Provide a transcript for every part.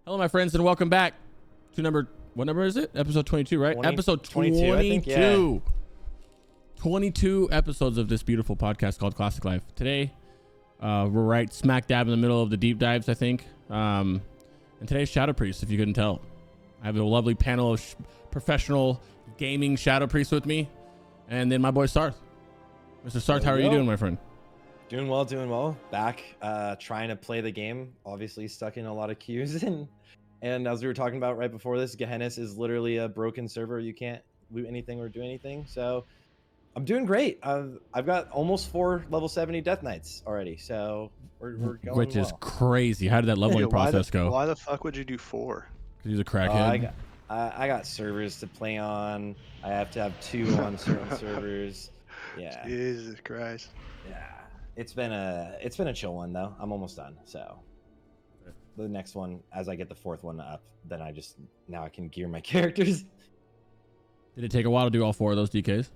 Hello, my friends, and welcome back to what number is it? Episode 22, right? Episode 22. I think, yeah. 22 episodes of this beautiful podcast called Classic Life. Today, we're right smack dab in the middle of the deep dives, I think. And today's Shadow Priest, if you couldn't tell. I have a lovely panel of professional gaming Shadow Priests with me. And then my boy Sarthe. Mr. Sarthe, how are you doing, my friend? Doing well. Back, trying to play the game. Obviously stuck in a lot of queues. And as we were talking about right before this, Gehenna is literally a broken server. You can't loot anything or do anything. So I'm doing great. I've got almost 4 level 70 Death Knights already. So we're going Which is crazy. How did that leveling process go? Why the fuck would you do 4? Because he's a crackhead. I got servers to play on. I have to have 2 on certain servers. Yeah. Jesus Christ. Yeah. It's been a chill one though. I'm almost done. So the next one, as I get the 4th one up, then now I can gear my characters. Did it take a while to do all 4 of those DKs?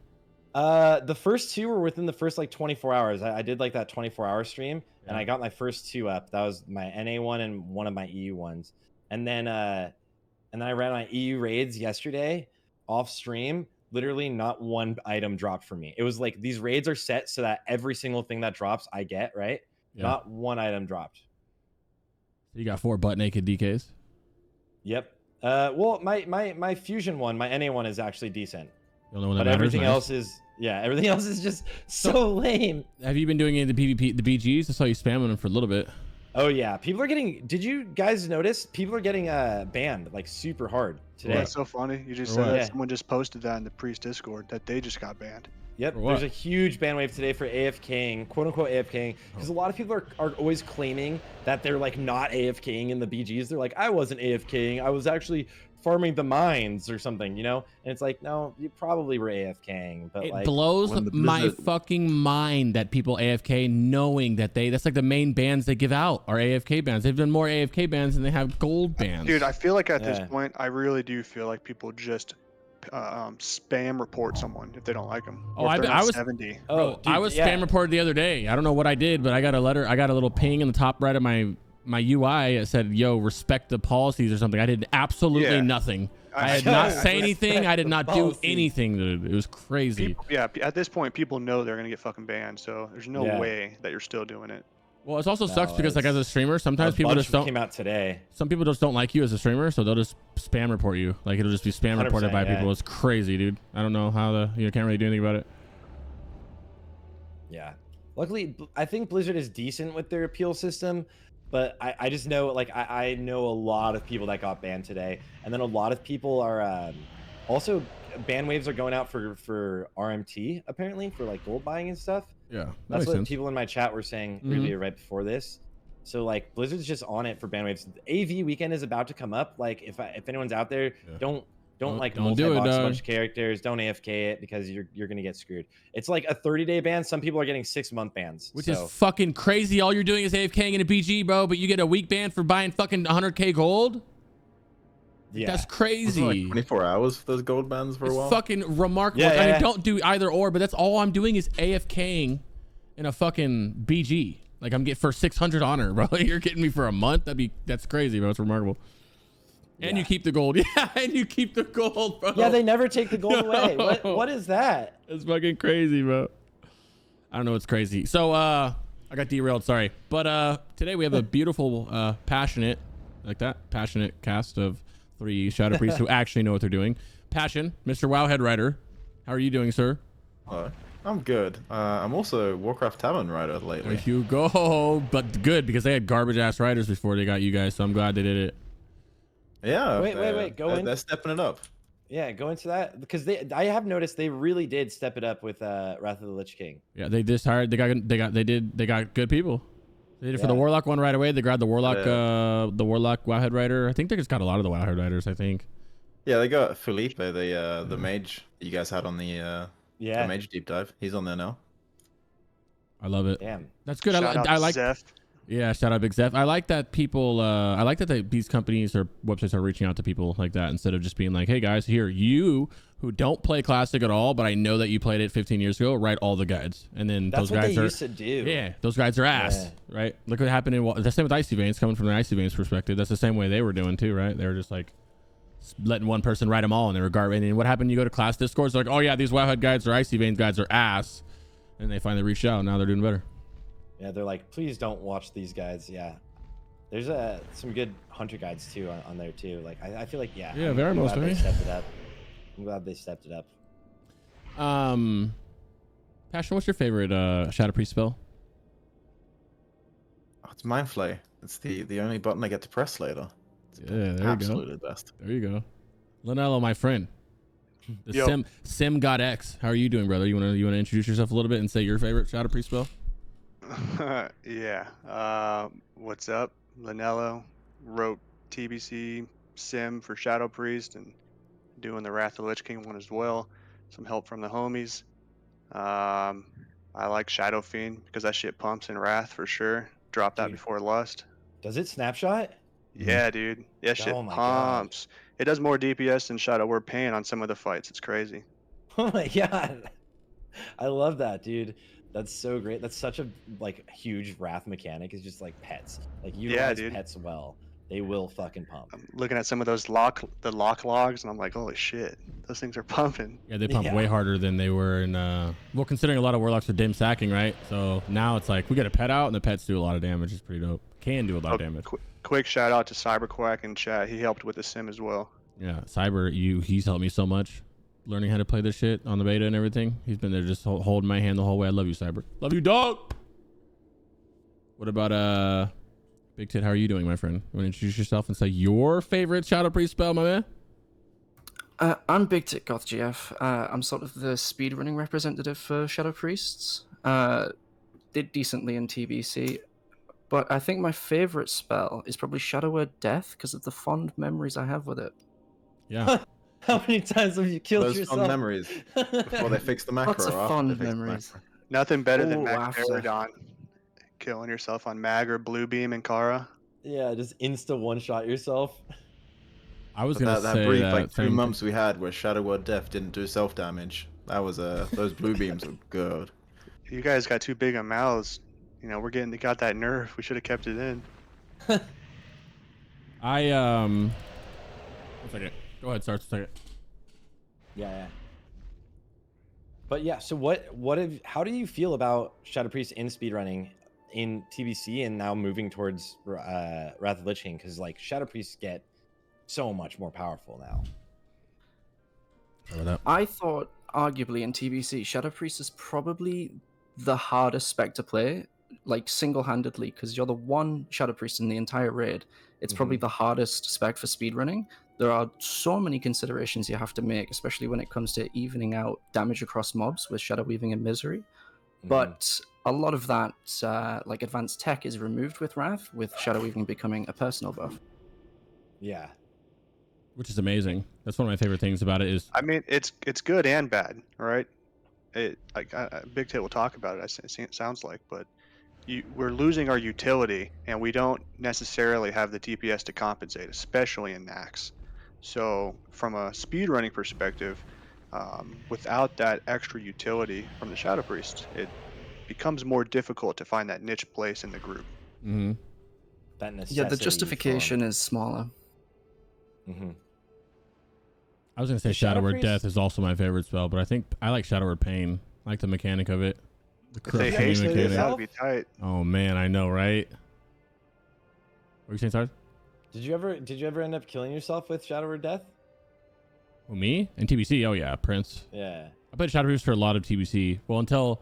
The first 2 were within the first like 24 hours. I did like that 24-hour stream, and I got my first 2 up. That was my NA one and one of my EU ones. And then I ran my EU raids yesterday off stream. Literally not one item dropped for me. It was like these raids are set so that every single thing that drops I get, right? Yeah. Not one item dropped. So you got 4 butt naked DKs? Yep. Well, my fusion one, my NA one is actually decent. The only one that but matters, everything else is just so lame. Have you been doing any of the PvP, the BGs? I saw you spamming them for a little bit. Oh yeah, people are getting. Did you guys notice? People are getting banned like super hard today. That's so funny. You just said that. Someone just posted that in the Priest Discord that they just got banned. Yep, there's a huge ban wave today for AFKing, quote unquote AFKing, because a lot of people are always claiming that they're like not AFKing in the BGs. They're like, I wasn't AFKing, I was actually farming the mines or something, you know? And it's like, no, you probably were AFKing, but it blows my fucking mind that people AFK knowing that that's like the main bans they give out are AFK bans. They've done more AFK bans than they have gold bans. Dude, I feel like at this point, I really do feel like people just spam report someone if they don't like them. Oh, I was 70. Oh, dude, I was spam reported the other day. I don't know what I did, but I got a little ping in the top right of my UI. It said, yo, respect the policies or something. I did absolutely nothing. I did not say anything. I did not do anything, dude. It was crazy. At this point, people know they're gonna get fucking banned, so there's no way that you're still doing it. Well, it also sucks because like as a streamer, sometimes people just don't. Came out today. Some people just don't like you as a streamer, so they'll just spam report you. Like it'll just be spam reported by people. It's crazy, dude. I don't know how you can't really do anything about it. Yeah. Luckily, I think Blizzard is decent with their appeal system. But I just know, like, I know a lot of people that got banned today. And then a lot of people are also ban waves are going out for RMT, apparently, for, like, gold buying and stuff. Yeah, that's what people in my chat were saying really right before this. So, like, Blizzard's just on it for ban waves. AV weekend is about to come up. Like, if anyone's out there, don't multi-box a bunch of characters. Don't AFK it because you're gonna get screwed. It's like a 30-day ban. Some people are getting 6-month bans, which is fucking crazy. All you're doing is AFKing in a BG, bro. But you get a week ban for buying fucking 100k gold. Yeah, that's crazy. Like 24 hours for those gold bans for a while. Fucking remarkable. I mean, don't do either or, but that's all I'm doing is AFKing in a fucking BG. Like I'm getting for 600 honor, bro. You're getting me for a month. That's crazy, bro. It's remarkable. And you keep the gold. Yeah, and you keep the gold, bro. Yeah, they never take the gold away. What is that? It's fucking crazy, bro. I don't know what's crazy. So I got derailed, sorry. But today we have a beautiful, passionate cast of 3 Shadow Priests who actually know what they're doing. Passion, Mr. WoWhead Writer. How are you doing, sir? I'm good. I'm also Warcraft Tavern Writer lately. There you go. But good, because they had garbage-ass writers before they got you guys, so I'm glad they did it. Yeah. Wait. They're stepping it up. Yeah, go into that because I have noticed they really did step it up with Wrath of the Lich King. Yeah, they just hired. They got good people. They did it for the Warlock one right away. They grabbed the Warlock, the Warlock WoWhead writer. I think they just got a lot of the WoWhead writers. I think. Yeah, they got Felipe, the mage that you guys had on the mage deep dive. He's on there now. I love it. Damn, that's good. I like. Zeph. Yeah, shout out Big Zeph. I like that people. I like that these companies or websites are reaching out to people like that instead of just being like, "Hey guys, here you who don't play Classic at all, but I know that you played it 15 years ago. Write all the guides." And then That's those what guys they are used to do. Yeah, those guys are ass, right? Look what happened in the same with Icy Veins. Coming from the Icy Veins perspective, that's the same way they were doing too, right? They were just like letting one person write them all, and they were garbage. And what happened? You go to class discords, like, "Oh yeah, these WoWhead guides or Icy Veins guides are ass," and they finally reached out. And now they're doing better. Yeah, they're like, please don't watch these guys. Yeah, there's some good hunter guides too on there too. Like I feel like Yeah, I'm very most glad of they me. stepped it up. I'm glad they stepped it up. Passion, what's your favorite Shadow Priest spell? Oh, it's Mind Flay. It's the only button I get to press later. It's Yeah, there you go. absolutely the best. There you go. Linelo, my friend. The Yo. Sim God X. How are you doing, brother? You wanna introduce yourself a little bit and say your favorite Shadow Priest spell? Yeah. What's up? Linelo wrote TBC Sim for Shadow Priest and doing the Wrath of the Lich King one as well. Some help from the homies. I like Shadowfiend because that shit pumps in Wrath for sure. Drop that Dude. before Lust. Does it snapshot? Yeah, dude. Yeah, shit Oh my God. pumps. It does more DPS than Shadow Word Pain on some of the fights. It's crazy. Oh my God. I love that, dude. That's so great. That's such a huge Wrath mechanic. Is just like pets. Like utilize dude. pets well. They will fucking pump. I'm looking at some of those lock logs, and I'm like, holy shit, those things are pumping. Yeah, they pump Yeah. way harder than they were in well, considering a lot of warlocks are dim sacking, right? So now it's like we get a pet out and the pets do a lot of damage. It's pretty dope. Can do a lot of damage. Quick shout out to Cyberquack in chat. He helped with the sim as well. Yeah, Cyber, he's helped me so much learning how to play this shit on the beta and everything. He's been there just holding my hand the whole way. I love you, Cyber. Love you, dog. What about Bigtit? How are you doing, my friend? You want to introduce yourself and say your favorite Shadow Priest spell, my man? I'm Bigtitgothgf. I'm sort of the speedrunning representative for Shadow Priests. Did decently in TBC, but I think my favorite spell is probably Shadow Word Death because of the fond memories I have with it. Yeah. How many times have you killed Those yourself? fun memories before they fix the macro. Lots of or after fond they fix the memories. macro. Nothing better than Oh, Mac after. Paragon killing yourself on Mag or Blue Beam and Kara. Yeah, just insta one shot yourself. I was But gonna that say brief that like 2 same months we had where Shadow Word Death didn't do self damage. That was those blue beams were good. You guys got too big of mouths. You know, got that nerve. We should have kept it in. one second. Go ahead, start a second. Yeah. But yeah, so how do you feel about Shadow Priest in speedrunning in TBC and now moving towards Wrath of the Lich King? Because like Shadow Priests get so much more powerful now. I thought, arguably in TBC, Shadow Priest is probably the hardest spec to play, like single-handedly, because you're the one Shadow Priest in the entire raid. It's probably the hardest spec for speedrunning. There are so many considerations you have to make, especially when it comes to evening out damage across mobs with Shadow Weaving and Misery. But a lot of that, like advanced tech, is removed with Wrath, with Shadow Weaving becoming a personal buff. Yeah. Which is amazing. That's one of my favorite things about it is I mean, it's good and bad, right? Bigtit will talk about it. It sounds like, but we're losing our utility, and we don't necessarily have the DPS to compensate, especially in Nax. So, from a speedrunning perspective, without that extra utility from the Shadow Priest, it becomes more difficult to find that niche place in the group. That necessity Yeah, the justification is smaller. I was gonna say Shadow Word Death is also my favorite spell, but I think I like Shadow Word Pain. I like the mechanic of it. The If they crushing haste it, mechanic. that would be tight. Oh man, I know, right? What are you saying, Sarthe? Did you ever end up killing yourself with Shadow Word Death? Well, me and TBC. Oh yeah, Prince. Yeah. I played Shadow Priest for a lot of TBC. Well,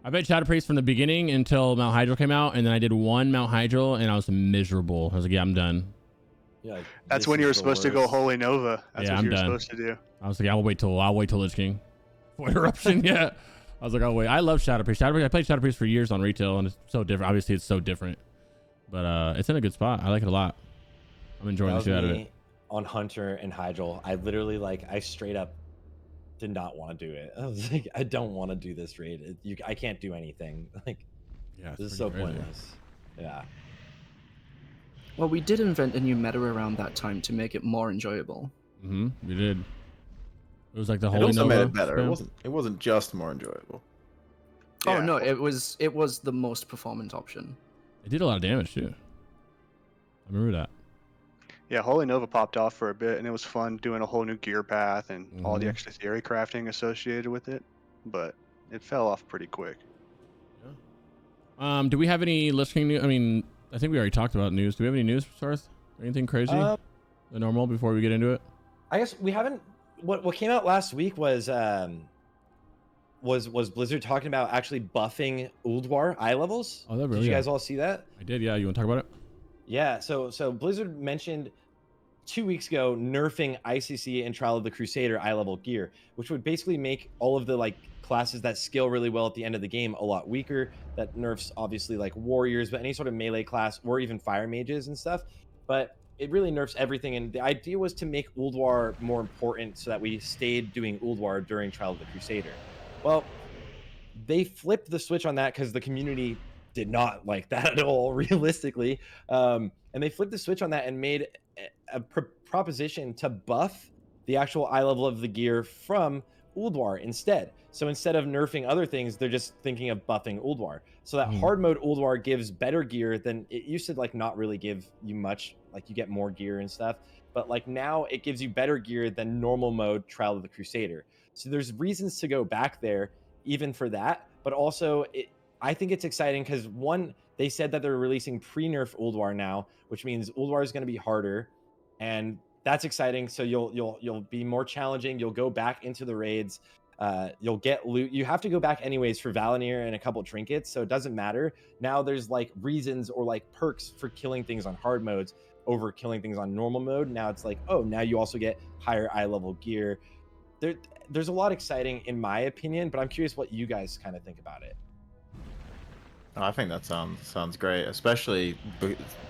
I played Shadow Priest from the beginning until Mount Hydro came out, and then I did one Mount Hydro, and I was miserable. I was like, yeah, I'm done. Yeah. Like, That's this when you is were the supposed to go worst. Holy Nova. That's Yeah, what I'm you were done. supposed to do. I was like, I'll wait till Lich King. Void Eruption, yeah. I was like, oh wait, I love Shadow Priest. I played Shadow Priest for years on retail, and it's so different. Obviously, it's so different, but it's in a good spot. I like it a lot. I'm enjoying the shit out of it. On Hunter and Hydral, I literally I straight up did not want to do it. I was like, I don't want to do this raid. I can't do anything. Like, Yeah, this is so crazy. pointless. Yeah. Well, we did invent a new meta around that time to make it more enjoyable. We did. It was like the It Holy also made Nova it better. It spam. wasn't just more enjoyable. Oh Yeah. no, it was the most performant option. It did a lot of damage too. I remember that. Yeah, Holy Nova popped off for a bit, and it was fun doing a whole new gear path and all the Mhm. extra theory crafting associated with it. But it fell off pretty quick. Do we have any Lich King news? I mean, I think we already talked about news. Do we have any news, Sarthe? Anything crazy? The normal before we get into it? I guess we haven't. What came out last week was Blizzard talking about actually buffing Ulduar eye levels. Oh, that really? Did you Yeah. guys all see that? I did. Yeah. You want to talk about it? Yeah. So Blizzard mentioned 2 weeks ago nerfing ICC and Trial of the Crusader eye level gear, which would basically make all of the like classes that scale really well at the end of the game a lot weaker. That nerfs obviously like warriors, but any sort of melee class or even fire mages and stuff. But it really nerfs everything. And the idea was to make Ulduar more important so that we stayed doing Ulduar during Trial of the Crusader. Well, they flipped the switch on that because the community did not like that at all, realistically. And they flipped the switch on that and made a proposition to buff the actual eye level of the gear from Ulduar instead. So instead of nerfing other things, they're just thinking of buffing Ulduar. So that hard mode Ulduar gives better gear than it used to like not really give you much. Like you get more gear and stuff, but like now it gives you better gear than normal mode Trial of the Crusader. So there's reasons to go back there even for that, but also I think it's exciting because one, they said that they're releasing pre-nerf Ulduar now, which means Ulduar is going to be harder, and that's exciting. So you'll be more challenging. You'll go back into the raids. You'll get loot. You have to go back anyways for Valinir and a couple trinkets, so it doesn't matter. Now there's like reasons or like perks for killing things on hard modes over killing things on normal mode. Now it's like, oh, now you also get higher eye level gear. There's a lot exciting in my opinion, but I'm curious what you guys kind of think about it. I think that sounds great, especially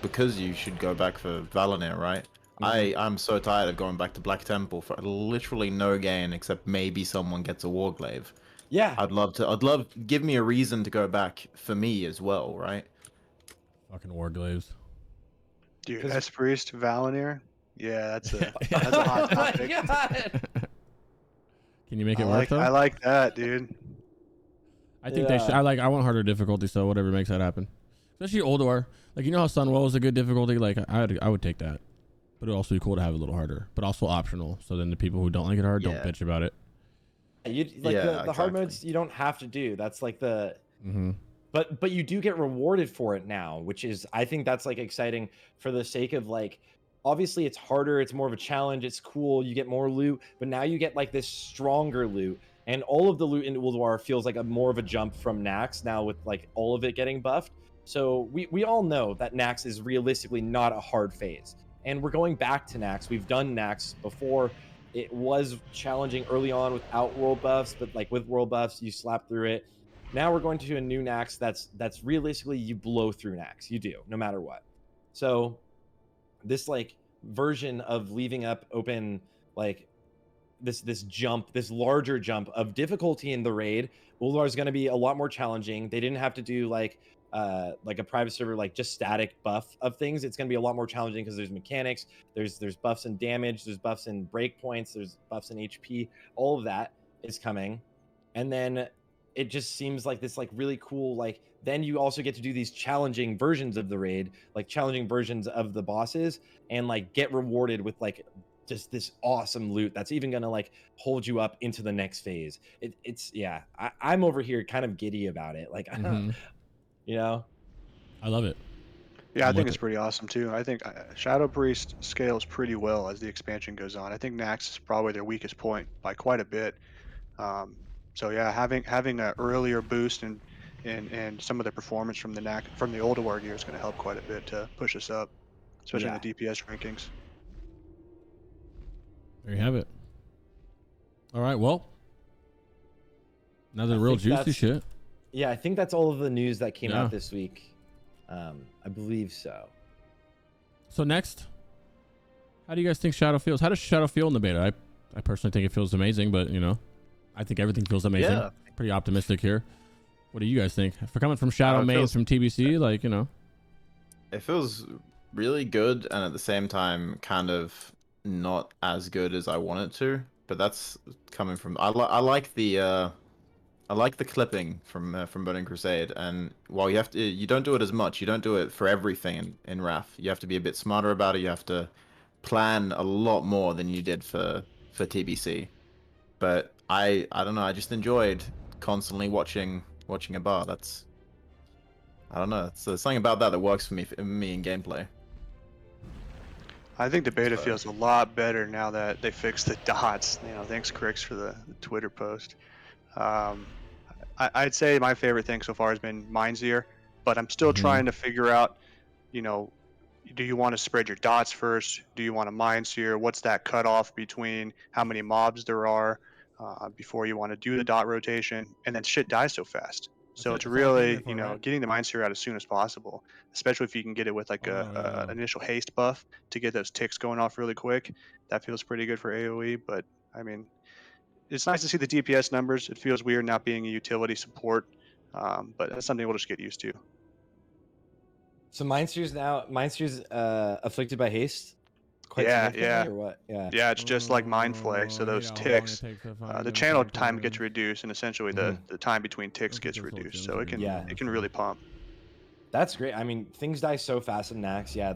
because you should go back for Valinir, right? I'm so tired of going back to Black Temple for literally no gain except maybe someone gets a Warglaive. Yeah. I'd love give me a reason to go back for me as well, right? Fucking Warglaives. Dude, S-Priest, Valinir? Yeah, that's a hot topic. Oh my God. Can you make it work though? I like that, dude. I think they should. I want harder difficulty, so whatever makes that happen. Especially Ulduar. Like, you know how Sunwell is a good difficulty? Like, I would take that. But it would also be cool to have it a little harder. But also optional. So then the people who don't like it hard don't bitch about it. The hard modes you don't have to do. That's like the... But you do get rewarded for it now, which is... I think that's like exciting for the sake of like... Obviously, it's harder. It's more of a challenge. It's cool. You get more loot. But now you get like this stronger loot. And all of the loot in Ulduar feels like more of a jump from Naxx now with like all of it getting buffed. So we all know that Naxx is realistically not a hard phase. And we're going back to Naxx. We've done Naxx before. It was challenging early on without world buffs, but like with world buffs, you slap through it. Now we're going to a new Naxx that's realistically you blow through Naxx. You do, no matter what. So this like version of leaving up open like this jump, this larger jump of difficulty in the raid, Ulduar is going to be a lot more challenging. They didn't have to do like a private server, like just static buff of things. It's going to be a lot more challenging because there's mechanics, there's buffs and damage, there's buffs and breakpoints, there's buffs and HP. All of that is coming. And then it just seems like this like really cool, like then you also get to do these challenging versions of the raid, like challenging versions of the bosses, and like get rewarded with like just this awesome loot that's even gonna like hold you up into the next phase. It's yeah, I'm over here kind of giddy about it. Like, you know, I love it. Yeah, I think it's pretty awesome too. I think Shadow Priest scales pretty well as the expansion goes on. I think Naxx is probably their weakest point by quite a bit. So yeah, having an earlier boost and some of the performance from the Ulduar gear is going to help quite a bit to push us up, especially in the DPS rankings. There you have it. All right, well, now the real juicy shit. Yeah, I think that's all of the news that came out this week. I believe so. So next, how do you guys think Shadow feels? How does Shadow feel in the beta? I personally think it feels amazing, but you know, I think everything feels amazing. Pretty optimistic here. What do you guys think? For coming from Shadow mains from TBC, like, you know. it feels really good, and at the same time, kind of not as good as I want it to. But that's coming from I like the clipping from Burning Crusade, and while you don't do it as much, you don't do it for everything in Wrath. You have to be a bit smarter about it. You have to plan a lot more than you did for TBC. But I don't know. I just enjoyed constantly watching a bar. That's I don't know. It's something about that works for me in gameplay. I think the beta So- feels a lot better now that they fixed the dots. You know, thanks Crix for the Twitter post. I'd say my favorite thing so far has been Mindseer, but I'm still trying to figure out, you know, do you want to spread your dots first? Do you want a Mindseer? What's that cutoff between how many mobs there are before you want to do the dot rotation? And then shit dies so fast. So it's That's all I came here really, for, you know, right? getting the Mindseer out as soon as possible, especially if you can get it with like Oh, an initial haste buff to get those ticks going off really quick. That feels pretty good for AoE, but I mean, it's nice to see the DPS numbers. It feels weird not being a utility support, but that's something we'll just get used to. So Mindseer's afflicted by haste quite Yeah, significantly, yeah. or what? Yeah. Yeah, it's just like Mind Flay. So I hate those how long it ticks, takes to find the them channel fucking time gets things. reduced, and essentially Mhm. the time between ticks Look at gets this little reduced. gems So are it can Yeah. it can really pump. That's great. I mean, things die so fast in Nax. Yeah,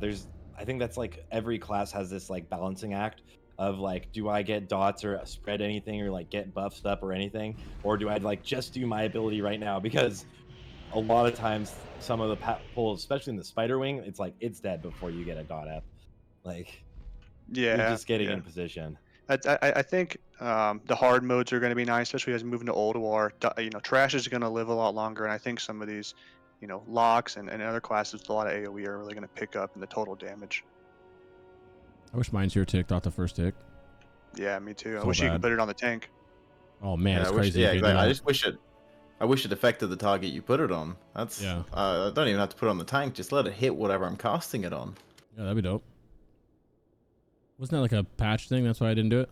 I think that's like every class has this like balancing act of like, do I get dots or spread anything or like get buffs up or anything, or do I like just do my ability right now? Because a lot of times, some of the pulls, especially in the Spider Wing, it's like it's dead before you get a dot up. Like you're Yeah, just getting yeah. in position. I think the hard modes are going to be nice, especially as we move into Old War. You know, Trash is going to live a lot longer, and I think some of these, you know, locks and other classes with a lot of AOE are really going to pick up in the total damage. I wish Mindseer ticked off the first tick. Yeah, me too. I So wish you could bad. put it on the tank. Oh man, it's I wish, crazy. yeah, you could do exactly. I that. just wish it affected the target you put it on. That's Yeah. I don't even have to put it on the tank. Just let it hit whatever I'm casting it on. Yeah, that'd be dope. Wasn't that like a patch thing? That's why I didn't do it.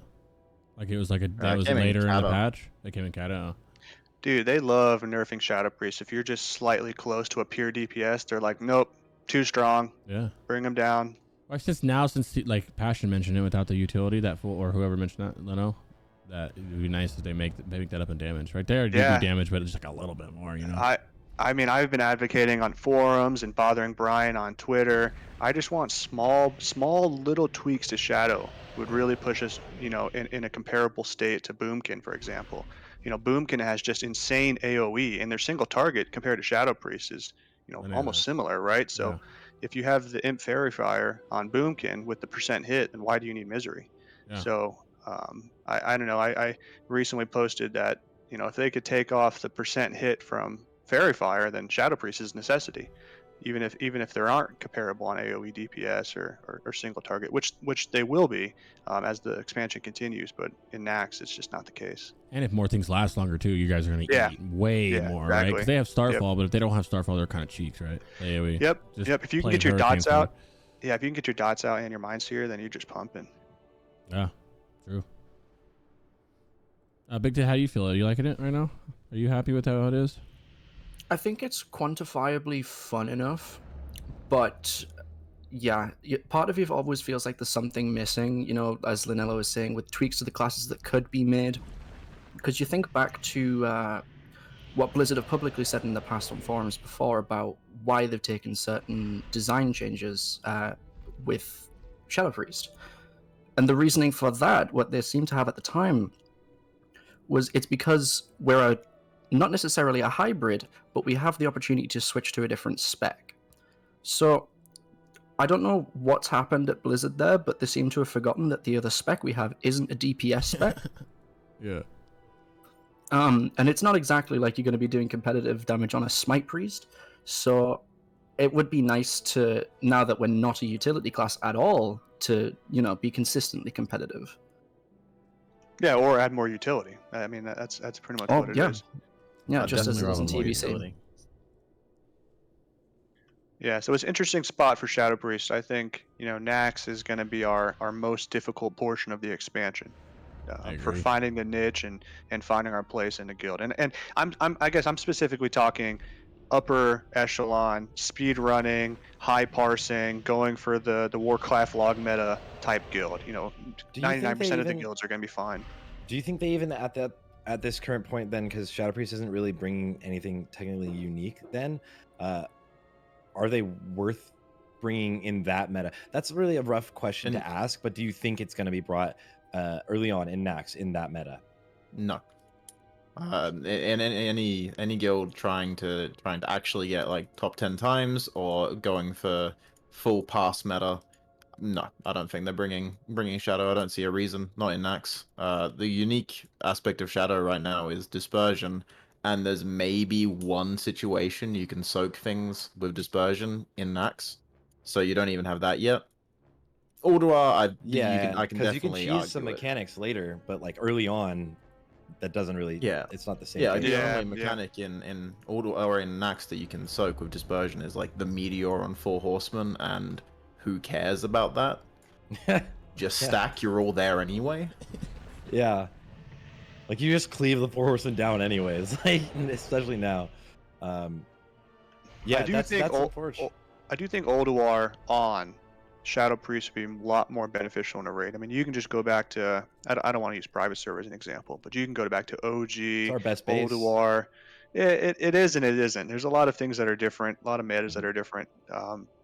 Like it was like that was came in later in the Shadow. patch. It came in Kata. Dude, they love nerfing Shadow Priest. If you're just slightly close to a pure DPS, they're like, nope, too strong. Yeah. Bring them down. Well, since like Passion mentioned it without the utility, that fool or whoever mentioned that, Leno, that it would be nice if they make that up in damage. Right there, you Yeah. do damage, but it's just like a little bit more, you know. I mean, I've been advocating on forums and bothering Brian on Twitter. I just want small little tweaks to Shadow would really push us, you know, in a comparable state to Boomkin, for example. You know, Boomkin has just insane AoE, and their single target compared to Shadow Priest is, you know, Bananas. almost similar, right? So Yeah. if you have the Imp Fairy Fire on Boomkin with the percent hit, then why do you need Misery? Yeah. So I don't know. I recently posted that, you know, if they could take off the percent hit from Fairy Fire, then Shadow Priest is necessity, even if there aren't comparable on AoE DPS or single target, which they will be as the expansion continues. But in Nax, it's just not the case. And if more things last longer too, you guys are gonna Yeah. eat way Yeah, more, right? Because exactly. they have Starfall, Yep. but if they don't have Starfall, they're kind of cheeks, right? AoE. Yep. Just Yep. If you can plain get your Hurricane dots Sword. out, yeah. If you can get your dots out and your Mindseer, then you're just pumping. Yeah, true. Bigtit, how do you feel? Are you liking it right now? Are you happy with how it is? I think it's quantifiably fun enough, but yeah, part of you always feels like there's something missing, you know, as Linelo was saying, with tweaks to the classes that could be made. Because you think back to what Blizzard have publicly said in the past on forums before about why they've taken certain design changes with Shadow Priest. And the reasoning for that, what they seem to have at the time, was it's because we're not necessarily a hybrid, but we have the opportunity to switch to a different spec. So I don't know what's happened at Blizzard there, but they seem to have forgotten that the other spec we have isn't a DPS spec. Yeah. And it's not exactly like you're going to be doing competitive damage on a Smite Priest. So it would be nice to, now that we're not a utility class at all, to, you know, be consistently competitive. Yeah, or add more utility. I mean, that's pretty much what it is. Yeah, I'd just as it definitely is in rather more TBC. utility. Yeah, so it's an interesting spot for Shadow Priest. I think, you know, Nax is going to be our most difficult portion of the expansion for agree. finding the niche and finding our place in the guild. And I guess I'm specifically talking upper echelon, speed running, high parsing, going for the Warcraft log meta type guild. You know, Do you think 99% they of the even guilds are going to be fine. do you think they even at this current point then, because Shadow Priest isn't really bringing anything technically unique then, are they worth bringing in that meta? That's really a rough question to ask, but do you think it's going to be brought early on in Nax in that meta? No. In any guild trying to actually get like top 10 times or going for full pass meta, no, I don't think they're bringing Shadow. I don't see a reason. Not in Nax. The unique aspect of Shadow right now is dispersion, and there's maybe one situation you can soak things with dispersion in Nax, so you don't even have that yet. Ulduar, I can because you can definitely cheese some argue it. mechanics later, but like early on, that doesn't really. Yeah. It's not the same. Yeah, case. the Yeah, only mechanic in Ulduar or in Nax that you can soak with dispersion is like the meteor on 4 horsemen, and who cares about that? Just Yeah. stack, you're all there anyway. Yeah. Like you just cleave the 4 horsemen down anyways, like especially now. Yeah, that's unfortunate. I do think Ulduar on Shadow Priest would be a lot more beneficial in a raid. I mean, you can just go back to I don't want to use private server as an example, but you can go back to OG, It's our best base. Ulduar. It is and it isn't. There's a lot of things that are different, a lot of metas that are different.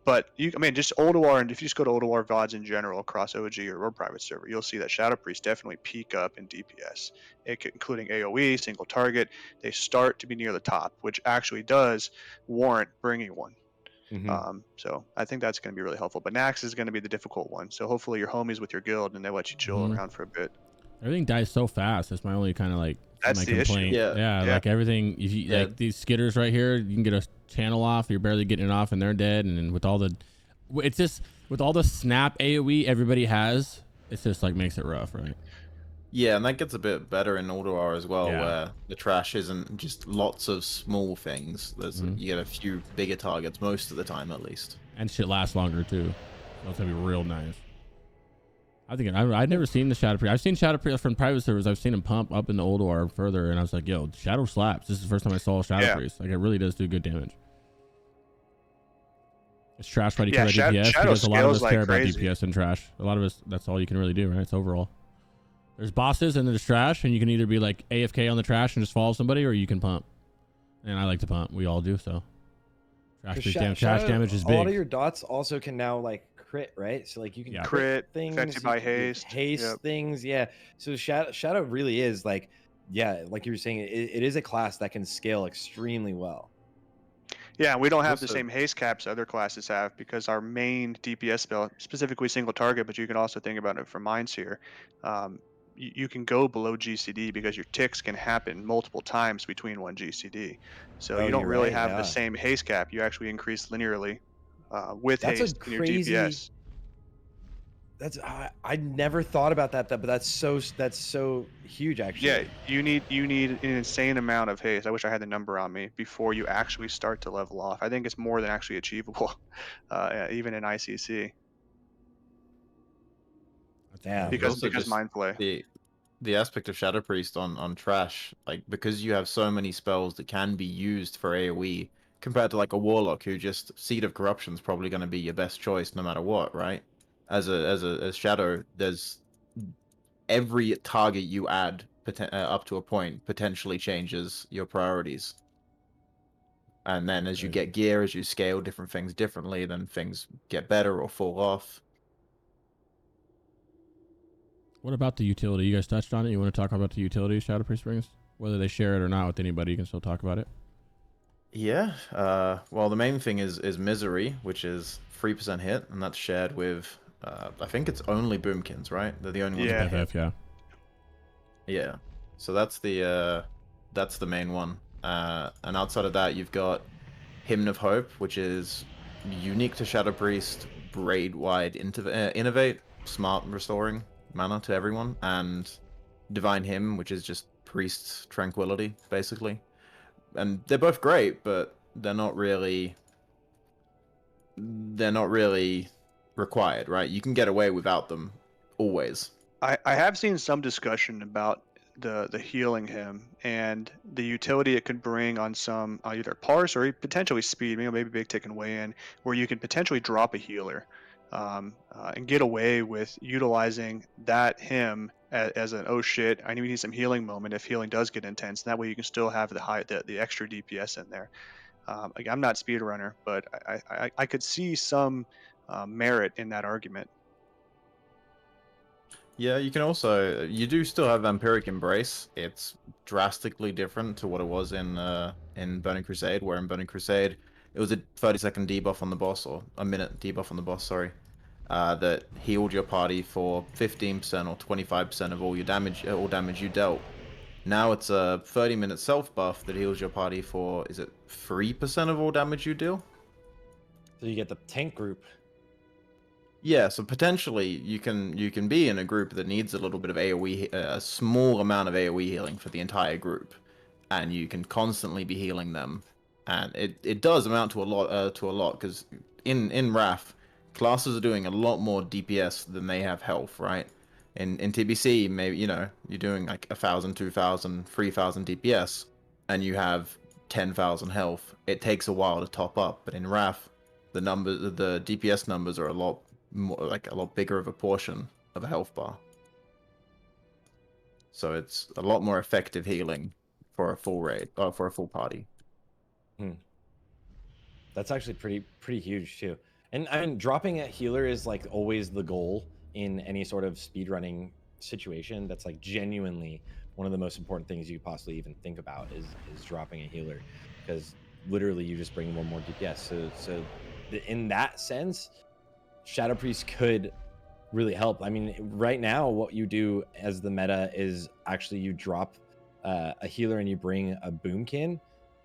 But just Ulduar, and if you just go to Ulduar VODs in general across OG or private server, you'll see that Shadow Priest definitely peak up in DPS, including AoE, single target. They start to be near the top, which actually does warrant bringing one. So I think that's going to be really helpful. But Nax is going to be the difficult one. So hopefully you're homies with your guild and they let you chill around for a bit. Everything dies so fast. That's my only kind of like That's my the complaint. issue. Yeah, like everything. If you like these skitters right here, you can get a channel off. You're barely getting it off, and they're dead. And then with all the, it's just with all the snap AOE everybody has, it's just like makes it rough, right? Yeah, and that gets a bit better in Ulduar as well, Yeah. where the trash isn't just lots of small things. There's you get a few bigger targets most of the time, at least. And shit lasts longer too. So it's gonna be real nice. I think I've never seen the Shadow Priest. I've seen Shadow Priest from private servers. I've seen him pump up in the Ulduar further, and I was like, "Yo, Shadow slaps." This is the first time I saw Shadow Priest. Like, it really does do good damage. It's trash ready for DPS because a lot of us care about DPS and trash. A lot of us, that's all you can really do, right? It's overall. There's bosses and there's trash, and you can either be like AFK on the trash and just follow somebody, or you can pump. And I like to pump. We all do so. Trash damage is big. A lot of your dots also can now like crit, right? So like you can crit things, affected by haste, things. Yeah. So Shadow really is like, like you were saying, it is a class that can scale extremely well. Yeah, we don't have the same haste caps other classes have because our main DPS spell, specifically single target, but you can also think about it for mines here. You can go below GCD because your ticks can happen multiple times between one GCD. So you don't really have the same haste cap. You actually increase linearly with haste in your DPS. I never thought about that, but that's so huge actually. Yeah, you need an insane amount of haste. I wish I had the number on me before you actually start to level off. I think it's more than actually achievable, even in ICC. Yeah, because mind play. The aspect of Shadow Priest on trash, like because you have so many spells that can be used for AoE compared to like a Warlock who just Seed of Corruption is probably going to be your best choice no matter what, right? As Shadow, there's every target you add up to a point potentially changes your priorities. And then as you get gear, as you scale different things differently, then things get better or fall off. What about the utility? You guys touched on it. You want to talk about the utility Shadow Priest brings? Whether they share it or not with anybody, you can still talk about it. Yeah. Well, the main thing is Misery, which is 3% hit, and that's shared with, I think it's only Boomkins, right? They're the only ones. Yeah. Yeah. So that's the main one. And outside of that, you've got Hymn of Hope, which is unique to Shadow Priest, raid-wide innovate, smart restoring mana to everyone, and Divine Hymn, which is just Priest's Tranquility, basically. And they're both great, but they're not really required, right? You can get away without them always. I have seen some discussion about the healing him and the utility it could bring on some either parse or potentially speed. Maybe Bigtit can weigh in, where you could potentially drop a healer and get away with utilizing that him as an oh shit, I need some healing moment if healing does get intense. That way you can still have the extra DPS in there. Like, I'm not speedrunner, but I could see some merit in that argument. Yeah, you can also, you do still have Vampiric Embrace. It's drastically different to what it was in Burning Crusade, where in Burning Crusade it was a 30-second debuff on the boss, or a minute debuff on the boss, sorry, that healed your party for 15% or 25% of all damage you dealt. Now it's a 30-minute self buff that heals your party for, is it 3% of all damage you deal? So you get the tank group. Yeah, so potentially you can be in a group that needs a little bit of AoE, a small amount of AoE healing for the entire group, and you can constantly be healing them, and it does amount to a lot because in Wrath, classes are doing a lot more DPS than they have health, right? In TBC, maybe you're doing like 1,000, 2,000, 3,000 DPS, and you have 10,000 health. It takes a while to top up, but in Wrath, the DPS numbers are a lot more, like a lot bigger of a portion of a health bar, so it's a lot more effective healing for a full raid or for a full party. That's actually pretty huge too. And I mean, dropping a healer is like always the goal in any sort of speedrunning situation. That's like genuinely one of the most important things you could possibly even think about is dropping a healer, because literally you just bring one more DPS. So in that sense, Shadow Priest could really help. I mean, right now, what you do as the meta is actually you drop a healer and you bring a boomkin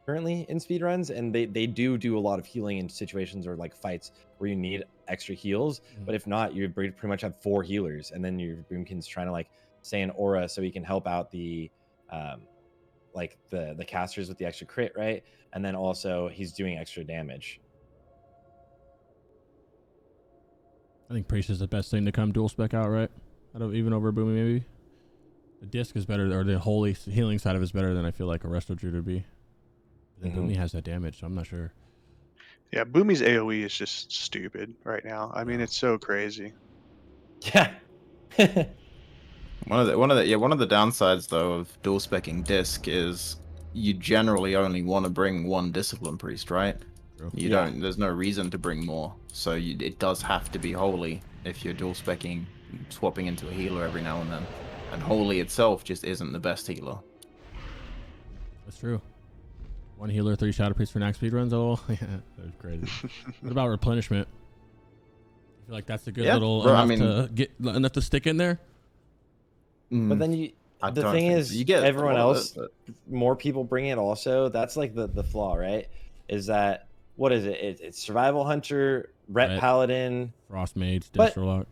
currently in speedruns, and they do a lot of healing in situations or like fights where you need extra heals. But if not, you pretty much have 4 healers, and then your boomkin's trying to like stay in aura so he can help out the like the casters with the extra crit, right? And then also he's doing extra damage. I think Priest is the best thing to come dual spec out, right? Even over Boomy, maybe. The disc is better, or the holy healing side of it is better than I feel like a Resto Druid would be. Then Boomy has that damage, so I'm not sure. Yeah, Boomy's AoE is just stupid right now. I mean, it's so crazy. Yeah. One of the downsides though of dual specking disc is you generally only want to bring one discipline priest, right? True. You don't. There's no reason to bring more, so it does have to be holy if you're dual specking, swapping into a healer every now and then. And holy itself just isn't the best healer. That's true. 1 healer, 3 Shadow Priest for next speed runs. Oh, yeah, that's crazy. What about replenishment? I feel like that's a good little to get enough to stick in there. But then the thing is, you get everyone else, more people bring it also. That's like the flaw, right? Is that, what is it? It's Survival Hunter, Ret Paladin, Frost Mage, Destro Lock.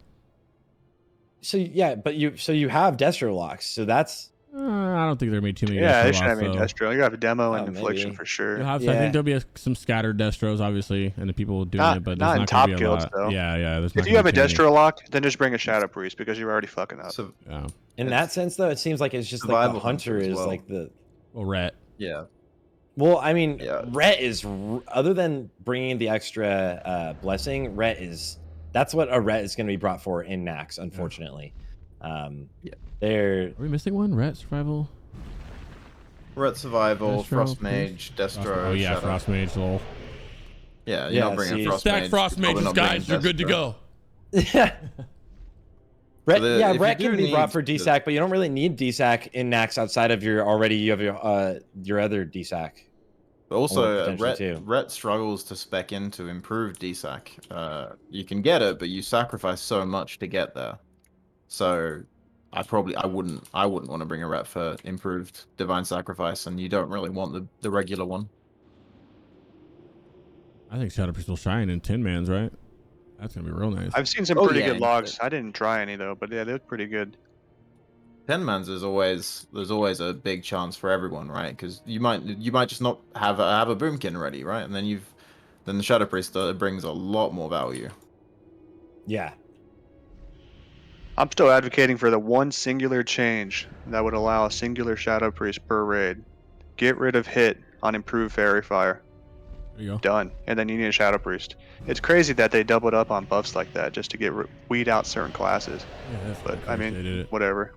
So yeah, but you have Destro Locks, so that's. I don't think there may be too many. Yeah, Destro they should have locks, made Destro. You have a demo and Infliction maybe. for sure. I think there'll be some scattered Destros, obviously, and the people doing it, but not there's in not top gonna be a guilds lot. though. Yeah. If you have a Destro lock, then just bring a Shadow Priest because you're already fucking up. So, in that sense, though, it seems like it's just like the Hunter is like the. Well, Ret. Yeah. Well, I mean, Ret is, other than bringing the extra blessing, Ret is, that's what a Ret is going to be brought for in Nax, unfortunately. Are we missing one? Ret Survival? Ret Survival, Destro, Frost Mage, Destro. Oh, yeah, Shadow. Frost Mage, lol. Yeah, you're not bringing Frost Stack Mage. Frost Mages, guys, you're good to go. Yeah. Ret can be brought for the- DSAC, but you don't really need DSAC in Nax outside of your you have your other DSAC. But also, potentially too. Ret struggles to spec into improved DSAC. You can get it, but you sacrifice so much to get there. So, I wouldn't want to bring a Ret for improved Divine Sacrifice, and you don't really want the regular one. I think Shadow Priest will shine in 10 mans, right? That's gonna be real nice. I've seen some pretty good logs. I didn't try any though, but yeah, they look pretty good. 10 mans is there's always a big chance for everyone, right? Because you might just not have a boomkin ready, right? And then the Shadow Priest brings a lot more value. Yeah. I'm still advocating for the one singular change that would allow a singular Shadow Priest per raid. Get rid of hit on improved Fairy Fire. There you go. Done. And then you need a Shadow Priest. It's crazy that they doubled up on buffs like that just to get weed out certain classes. Yeah, that's But ridiculous I they mean, did it. whatever.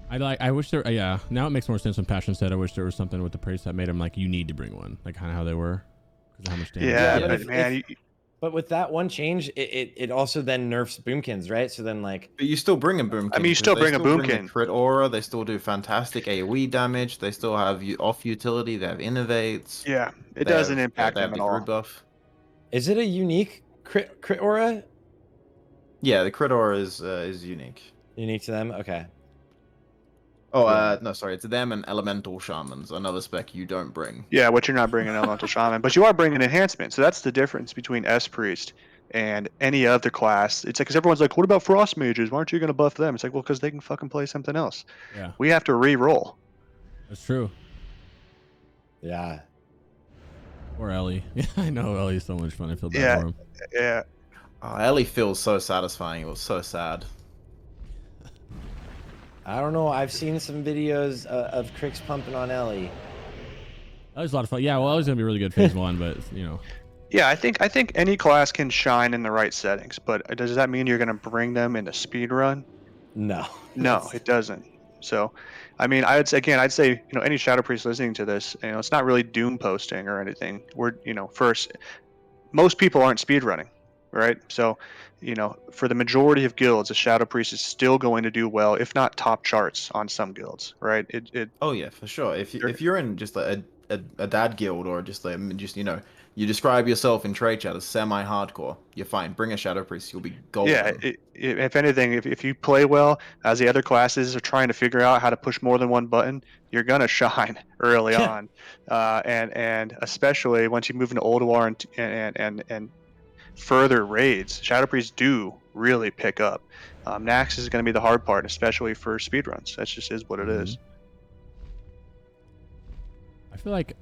I wish there. Yeah, now it makes more sense when Passion said. I wish there was something with the priest that made him like you need to bring one, like kind of how they were, because of how much damage. Yeah, but but if- man, But with that one change, it also then nerfs boomkins, right? So then like But you still bring a boomkin. I mean, you still bring a boomkin. Crit aura. They still do fantastic AoE damage. They still have off utility. They have innovates. yeah, it They doesn't have- impact they have them at the all. grid buff. is it a unique crit aura Yeah, the crit aura is unique. unique to them? Okay. Oh, Yeah. no, sorry, it's them and elemental shamans. Another spec you don't bring. Yeah, what you're not bringing Elemental Shaman, but you are bringing enhancement. So that's the difference between S Priest and any other class. It's like, because everyone's like, what about Frost Mages? Why aren't you going to buff them? It's like, well, because they can fucking play something else. Yeah, We have to re-roll. that's true. Yeah. Or Ellie. Yeah, I know Ellie's so much fun. I feel bad Yeah. for him. Yeah. Oh, Ellie feels so satisfying. It was so sad. I don't know. I've seen some videos of Crix pumping on Ellie. That was a lot of fun. Yeah, well, Ellie's gonna be really good phase one, but you know, Yeah, I think any class can shine in the right settings, but does that mean you're going to bring them into speedrun? No. No, it doesn't. So, I mean, I'd say, you know, any Shadow Priest listening to this, you know, it's not really doom posting or anything. We're, you know, first, most people aren't speedrunning, right? So, you know, for the majority of guilds, a Shadow Priest is still going to do well, if not top charts on some guilds, right? Oh yeah, for sure. If you're in just a dad guild or just you know, you describe yourself in trade chat as semi-hardcore, you're fine. Bring a Shadow Priest, you'll be golden. Yeah, if anything, if you play well, as the other classes are trying to figure out how to push more than one button, you're gonna shine early on, and especially once you move into Old War and further raids, Shadow Priests do really pick up. Nax is going to be the hard part, especially for speedruns. That just is what it is. I feel like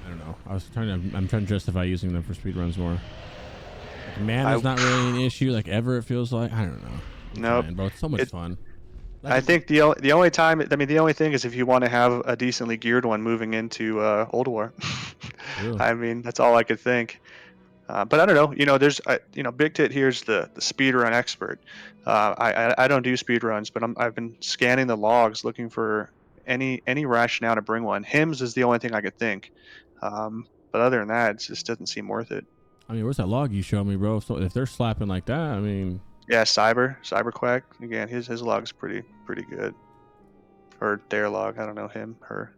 I don't know. I'm trying to justify using them for speedruns more. Like, mana's not really an issue. Like ever, it feels like I don't know. Nope. Bro, it's so much fun. Like, I think the only time, I mean, the only thing is if you want to have a decently geared one moving into Old War. True. I mean, that's all I could think. But I don't know. You know, there's, you know, Bigtit here's the speedrun expert. I don't do speedruns, but I've been scanning the logs looking for any rationale to bring one. Hymns is the only thing I could think. But other than that, it just doesn't seem worth it. I mean, where's that log you showed me, bro? So if they're slapping like that, I mean, Yeah, Cyberquack. Again, his log's pretty good. Or their log. I don't know him, her.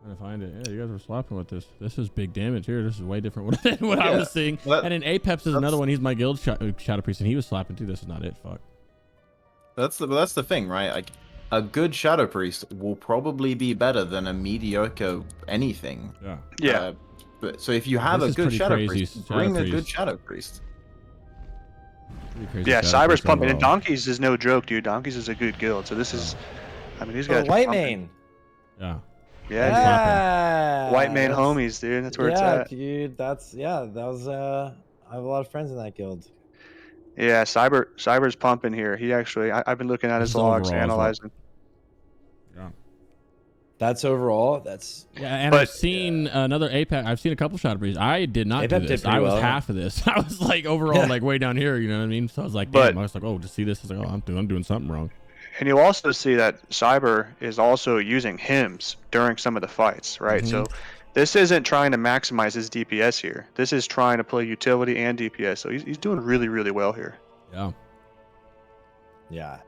trying to find it. Yeah, you guys were slapping with this. This is big damage here. This is way different than what I was seeing. Well, and then Apex is another one. He's my guild Shadow Priest, and he was slapping too. This is not it. Fuck. That's the thing, right? Like a good Shadow Priest will probably be better than a mediocre anything. Yeah. Yeah. But so if you have This a is good pretty Shadow crazy Priest, Shadow bring a Priest. good Shadow Priest. Pretty crazy Yeah, Shadow Cyber's Priest pumping. And overall. Donkeys is no joke, dude. Donkeys is a good guild. So this is, I mean, these Oh, guys. are White pumping. Mane. Yeah. Yeah, Yeah. White Mane that's- homies, dude. That's where it's Yeah, at. dude. That was I have a lot of friends in that guild. Yeah, Cyber's pumping here. He actually, I've been looking at This his is logs, overall as well. analyzing. Yeah. That's overall. That's Yeah, and But- I've seen another Apex. I've seen a couple Shadow Priests. I did not do Apex did this. pretty I was well. half of this. I was like overall like way down here. You know what I mean? So I was like, damn. But- I was like, oh, to see this, I was like, oh, I'm doing something wrong. And you'll also see that Cyber is also using hymns during some of the fights, right? So this isn't trying to maximize his DPS here. This is trying to play utility and DPS. So he's doing really, really well here. Yeah. yeah.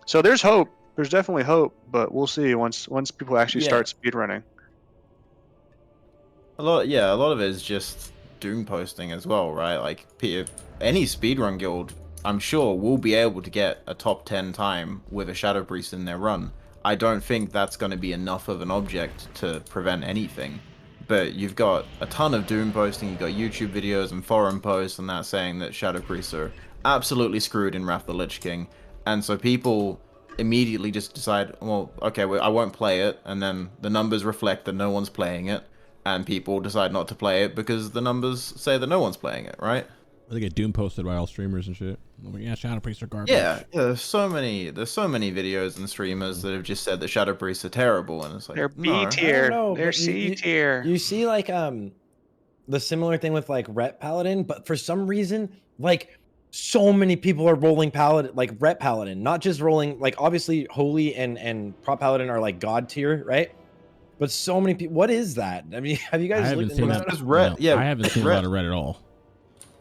So there's hope. There's definitely hope, but we'll see once people actually Yeah. start speedrunning. A lot of it is just doom posting as well, right? Like any speedrun guild, I'm sure will be able to get a top 10 time with a Shadow Priest in their run. I don't think that's going to be enough of an object to prevent anything. But you've got a ton of doom posting, you've got YouTube videos and forum posts and that saying that Shadow Priests are absolutely screwed in Wrath of the Lich King. And so people immediately just decide, well, okay, I won't play it, and then the numbers reflect that no one's playing it, and people decide not to play it because the numbers say that no one's playing it, right? They get doom posted by all streamers and shit. I'm like, yeah, Shadow Priests are garbage. Yeah, there's so many videos and streamers that have just said that Shadow Priests are terrible, and it's like They're no. B tier. know, They're but C tier. You see, like, the similar thing with like Ret Paladin, but for some reason, like, so many people are rolling Paladin, like Ret Paladin, not just rolling, like, obviously Holy and Prop Paladin are like God tier, right? But so many people, what is that? I mean, have you I guys haven't looked seen into that. that? Just Ret, No, yeah, I haven't seen a lot of Red at all.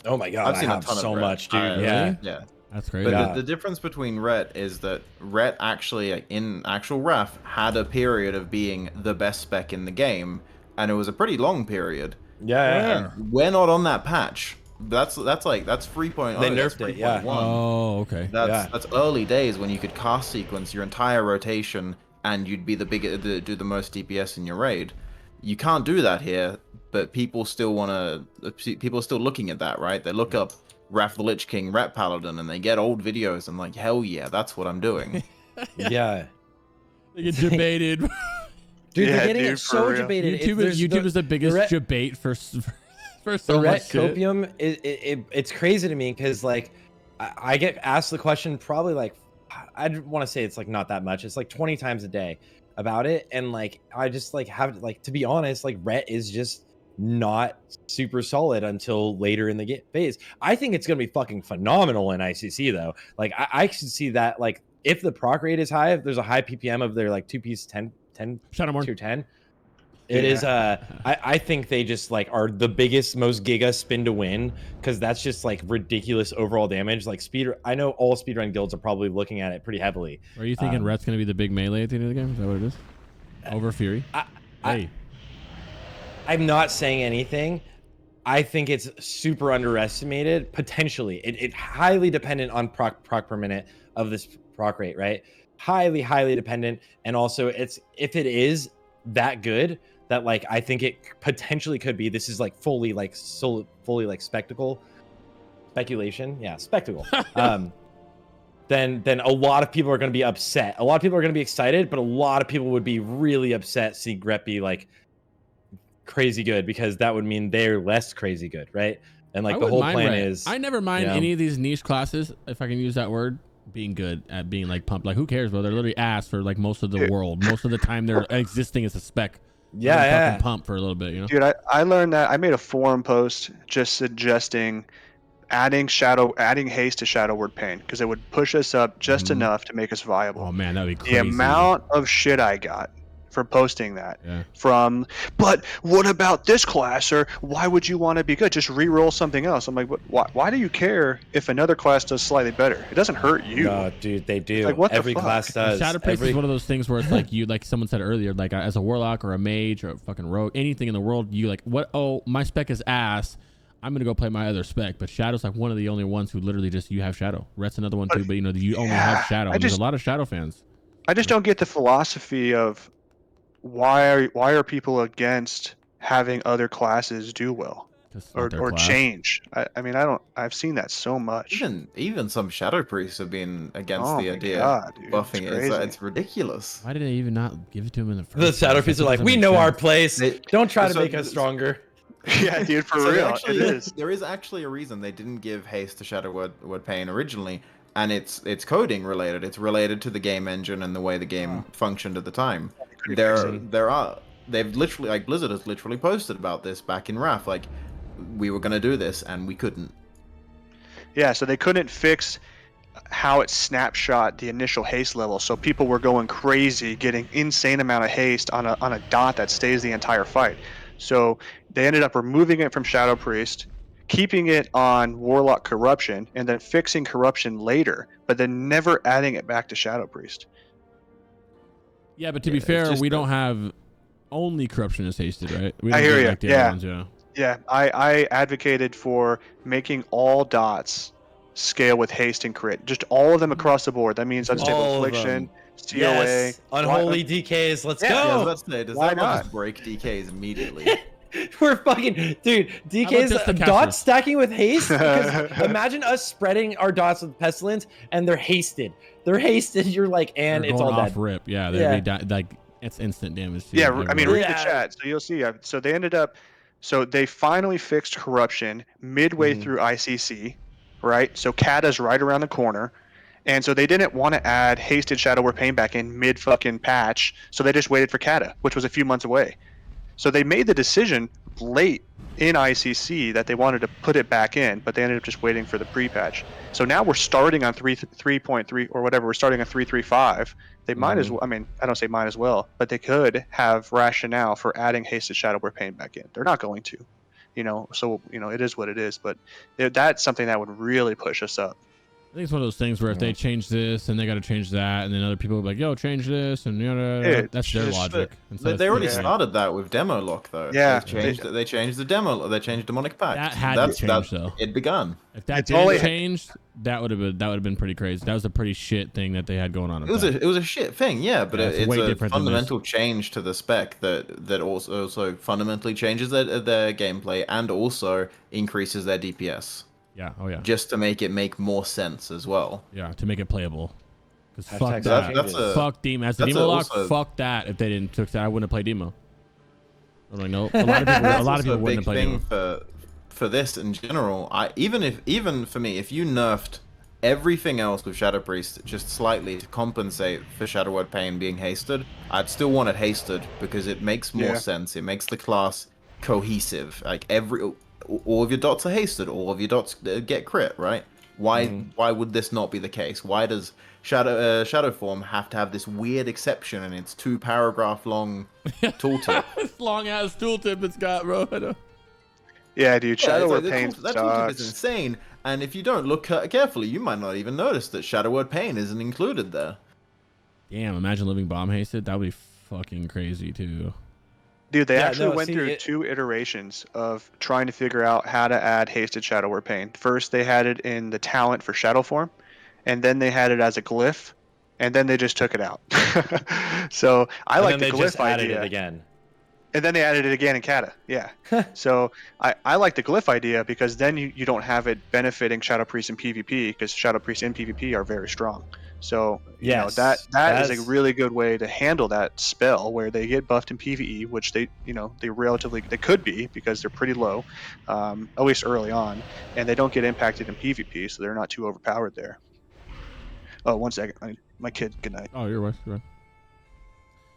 Oh my god, I've seen I a have ton of so Ret. much, dude. I- Yeah. Yeah. That's crazy. But Yeah. the difference between Ret is that Ret actually, like, in actual RAF, had a period of being the best spec in the game, and it was a pretty long period. Yeah. And we're not on that patch. That's 3.0. They that's nerfed it, yeah. 3.1. Oh, okay. That's early days when you could cast sequence your entire rotation and you'd be do the most DPS in your raid. You can't do that here, but people still people are still looking at that, right? They look up Wrath the Lich King, Ret Paladin, and they get old videos and like, hell yeah, that's what I'm doing. Yeah. They get debated. Dude, Yeah, they're getting dude, it for so real. debated. YouTube is the biggest debate for The so Ret much shit. Copium, it's crazy to me because, like, I get asked the question probably, like, I'd want to say it's like not that much. It's like 20 times a day about it, and like I just like have, like, to be honest, like Ret is just not super solid until later in the phase. I think it's gonna be fucking phenomenal in ICC though. Like I should see that, like, if the proc rate is high, if there's a high PPM of their like 2-piece 10 Shadowborn. tier 10. It is I think they just like are the biggest, most giga spin to win, because that's just like ridiculous overall damage. Like I know all speedrun guilds are probably looking at it pretty heavily. Are you thinking Ret's gonna be the big melee at the end of the game? Is that what it is? Over Fury? I'm not saying anything. I think it's super underestimated, potentially. It highly dependent on proc per minute of this proc rate, right? Highly dependent. And also if it is that good, that like I think it potentially could be, this is like fully like speculation. Yeah, spectacle. Then a lot of people are going to be upset. A lot of people are going to be excited, but a lot of people would be really upset seeing Gret be like crazy good, because that would mean they're less crazy good, right? And like the whole plan is, I never mind any of these niche classes, if I can use that word, being good at being like pumped. Like, who cares, bro? They're literally ass for like most of the world. Most of the time they're existing as a spec. yeah. Fucking pump for a little bit, you know. Dude, I learned that. I made a forum post just suggesting adding haste to Shadow Word Pain, because it would push us up just enough to make us viable. Oh man, that'd be crazy. The amount of shit I got for posting that Yeah. but what about this class, or why would you want to be good? Just re-roll something else. I'm like, why do you care if another class does slightly better? It doesn't hurt you. No, dude, they do. Like, what the Every fuck? class does. Shadow Priest is one of those things where it's like you, like someone said earlier, like as a warlock or a mage or a fucking rogue, anything in the world, you like, what? Oh, my spec is ass. I'm gonna go play my other spec. But Shadow's like one of the only ones who literally just, you have Shadow. Ret's another one too, but you know, you only have Shadow. There's a lot of Shadow fans. I just don't get the philosophy of why are people against having other classes do well or change. I mean, I've seen that so much. Even some Shadow Priests have been against the idea God, dude, buffing it. It's ridiculous. Why did they even not give it to him in the first The Shadow Priests are like, we know our place. Don't try to so- make us stronger. Yeah, dude, for So real, actually, it is. There is actually a reason they didn't give haste to Shadow Word Pain originally, and it's coding related. It's related to the game engine and the way the game functioned at the time. They've literally, like, Blizzard has literally posted about this back in Wrath, like, we were gonna do this and we couldn't. Yeah, so they couldn't fix how it snapshot the initial haste level, so people were going crazy, getting insane amount of haste on a dot that stays the entire fight. So they ended up removing it from Shadow Priest, keeping it on Warlock Corruption, and then fixing Corruption later, but then never adding it back to Shadow Priest. Yeah, but to be fair, we don't have only Corruption is hasted, right? We don't I hear do, you. like, the other ones, Yeah, I advocated for making all dots scale with haste and crit. Just all of them across the board. That means Unstable Affliction, COA. Yes. Unholy DKs, let's Yeah, I was go. about to say, does Why that not not? just break DKs immediately? We're fucking, dude, just DKs, the dots casters? stacking with haste? Because imagine us spreading our dots with Pestilence and they're hasted. You're like, and They're it's going all off dead. rip. Yeah, like it's instant damage. Too, Yeah, I mean, read the Yeah. chat, so you'll see. So they ended up So they finally fixed corruption midway through ICC, right? So Kata's right around the corner. And so they didn't want to add Hasted Shadow War Pain back in mid fucking patch. So they just waited for Kata, which was a few months away. So they made the decision late in ICC that they wanted to put it back in, but they ended up just waiting for the pre-patch. So now we're starting on 3.3 or whatever. We're starting on 3.3.5. They might as well. I mean, I don't say might as well, but they could have rationale for adding Hasted Shadow War Pain back in. They're not going to, So it is what it is. But that's something that would really push us up. I think it's one of those things where if they change this and they got to change that, and then other people will be like, "Yo, change this," and that's their logic. They already started that with demo lock, though. Yeah, they changed the demo. They changed demonic pact. That had to change, though. It begun. If that didn't change, that would have been pretty crazy. That was a pretty shit thing that they had going on. It was a shit thing, yeah, but it's a fundamental change to the spec that also fundamentally changes their gameplay and also increases their DPS. Yeah. Oh yeah. Just to make it make more sense as well. Yeah, to make it playable. Because fuck that. Fuck demo. As a demo lock, fuck that. If they didn't took that, I wouldn't have played demo. I'm like, no. A lot of people wouldn't have played demo. For this in general, even for me, if you nerfed everything else with Shadow Priest just slightly to compensate for Shadow Word Pain being hasted, I'd still want it hasted because it makes more sense. It makes the class cohesive. Like all of your dots are hasted, all of your dots get crit, right? Why would this not be the case? Why does Shadow Form have to have this weird exception in its 2-paragraph long tooltip? This long ass tooltip it's got, bro. Yeah, dude, Shadow Word Pain that tooltip is insane, and if you don't look carefully, you might not even notice that Shadow Word Pain isn't included there. Damn, imagine living bomb hasted. That would be fucking crazy too. Dude, they actually went through 2 iterations of trying to figure out how to add Hasted Shadow Word Pain. First, they had it in the talent for Shadow Form, and then they had it as a glyph, and then they just took it out. So I like the glyph idea. Added it again. And then they added it again in Kata. Yeah. So I like the glyph idea because then you don't have it benefiting Shadow Priest in PvP because Shadow Priest in PvP are very strong. So that is a really good way to handle that spell where they get buffed in PvE, which they could be because they're pretty low, at least early on, and they don't get impacted in PvP, so they're not too overpowered there. Oh, 1 second, my kid. Good night. Oh, you're right.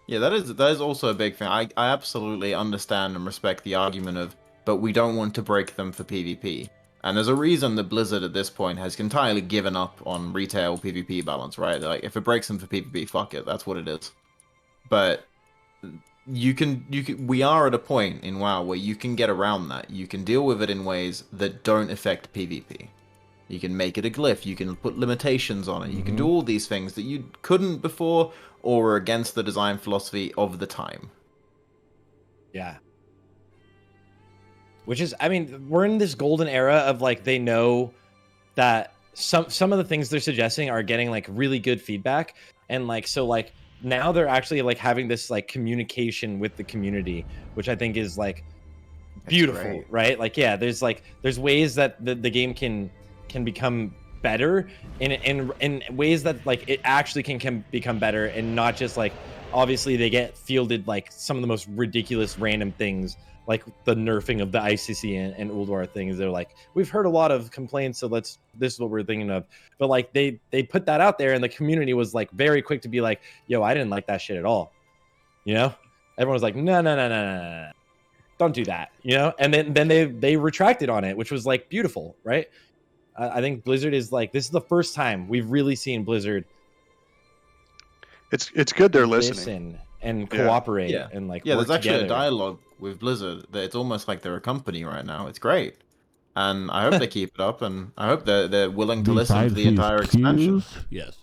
Yeah, that is also a big thing. I absolutely understand and respect the argument of, but we don't want to break them for PvP. And there's a reason that Blizzard at this point has entirely given up on retail PvP balance, right? Like, if it breaks them for PvP, fuck it, that's what it is. But we are at a point in WoW where you can get around that. You can deal with it in ways that don't affect PvP. You can make it a glyph, you can put limitations on it, you can do all these things that you couldn't before or were against the design philosophy of the time. Yeah. Which is, I mean, we're in this golden era of like, they know that some of the things they're suggesting are getting like really good feedback. And like, so like now they're actually like having this like communication with the community, which I think is like beautiful, right? Like, yeah, there's ways that the game can become better in ways that like it actually can become better, and not just like, obviously they get fielded like some of the most ridiculous random things, like the nerfing of the ICC and Ulduar things. They're like, we've heard a lot of complaints, so this is what we're thinking of. But like they put that out there, and the community was like very quick to be like, yo, I didn't like that shit at all. You know, everyone was like, no, don't do that. You know, and then they retracted on it, which was like beautiful, right? I think Blizzard is like, this is the first time we've really seen Blizzard. It's good they're listening. Listen and cooperate and like there's actually together. a dialogue with Blizzard that it's almost like they're a company right now. It's great, and I hope they keep it up, and I hope they're willing to listen to the entire expansion. Yes,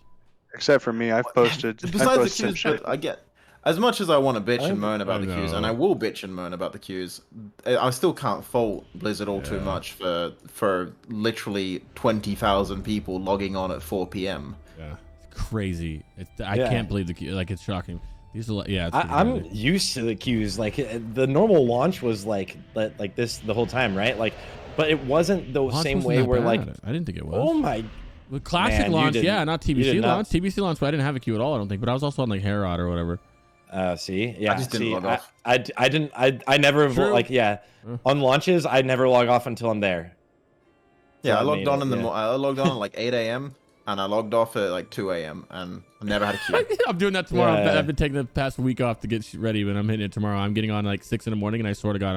except for me, I've posted. Besides the queues, I get as much as I want to bitch and moan about the queues, and I will bitch and moan about the queues. I still can't fault Blizzard all too much for literally 20,000 people logging on at 4 p.m. Yeah, it's crazy. I can't believe the queue. Like, it's shocking. These are I'm used to the queues. Like, the normal launch was like this the whole time, right? Like, but it wasn't the same way where like, I didn't think it was. Oh my. The classic launch, not TBC launch. TBC launch, I didn't have a queue at all, I don't think. But I was also on like Herod or whatever. See, yeah. I just didn't log off. I didn't. I never True. like on launches. I never log off until I'm there. Yeah, So I logged on it, I logged on at like 8 a.m. and I logged off at like 2 a.m. and I never had a queue. I'm doing that tomorrow. Yeah. I've been taking the past week off to get ready, but I'm hitting it tomorrow. I'm getting on like 6 in the morning, and I swear to God,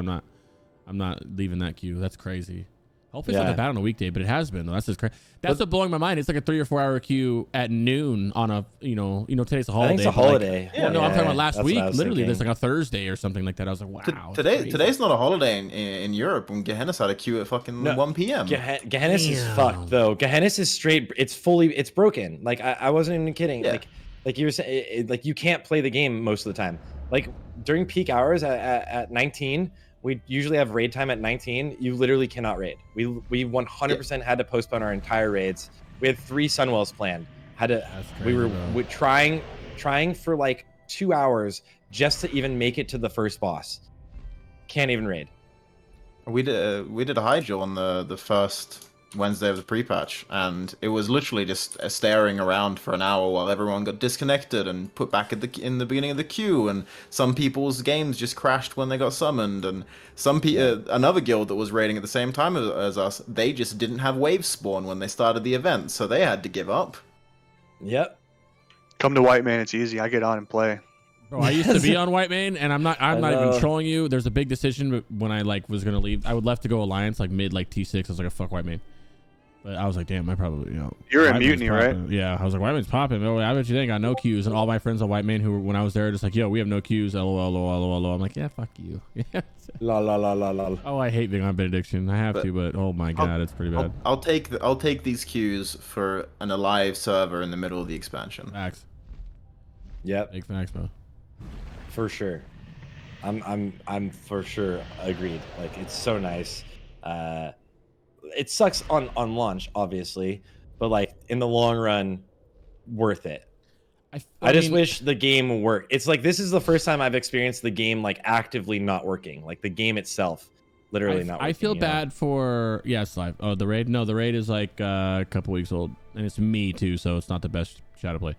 I'm not leaving that queue. That's crazy. Hopefully it's not that bad on a weekday, but it has been though. That's just crazy. That's what blowing my mind. It's like a 3 or 4 hour queue at noon on a today's a holiday. I think it's a holiday. Well, no, I'm talking about last week. Literally, thinking. there's like a Thursday or something like that. I was like, wow. Today's not a holiday in Europe when Gehenna's had a queue at fucking 1 p.m. Gehenna's is fucked though. Gehenna's is straight. It's broken. Like I wasn't even kidding. Yeah. Like you were saying, like you can't play the game most of the time. Like during peak hours at 19. We usually have raid time at 19. You literally cannot raid. We 100% had to postpone our entire raids. We had 3 Sunwells planned. We were trying for like 2 hours just to even make it to the first boss. Can't even raid. We did a hydro on the first Wednesday of the pre-patch, and it was literally just staring around for an hour while everyone got disconnected and put back in the beginning of the queue, and some people's games just crashed when they got summoned, and another guild that was raiding at the same time as us, they just didn't have wave spawn when they started the event, so they had to give up. Yep. Come to White Man, it's easy. I get on and play. Bro, I used to be on White Mane, and I'm not even trolling you. There's a big decision when I was gonna leave. I would left to go Alliance mid T6. I was like, fuck White Mane. But I was like, damn, I probably, You're in Mutiny, right? Yeah, I was like, White Mane's popping. Oh, I bet you they ain't got no queues. And all my friends on White Mane who, when I was there, just like, yo, we have no queues. LOL. I'm like, yeah, fuck you. Lol. Oh, I hate being on Benediction. I have to, but oh my God, it's pretty bad. I'll take these queues for an alive server in the middle of the expansion. Facts. Yep. Big facts, bro. For sure. I'm for sure agreed. Like it's so nice. It sucks on launch, obviously, but like in the long run, worth it. I just wish the game worked. It's like this is the first time I've experienced the game like actively not working, like the game itself, literally not working. I feel bad for live. Oh, the raid. No, the raid is like a couple weeks old, and it's me too, so it's not the best shadow play.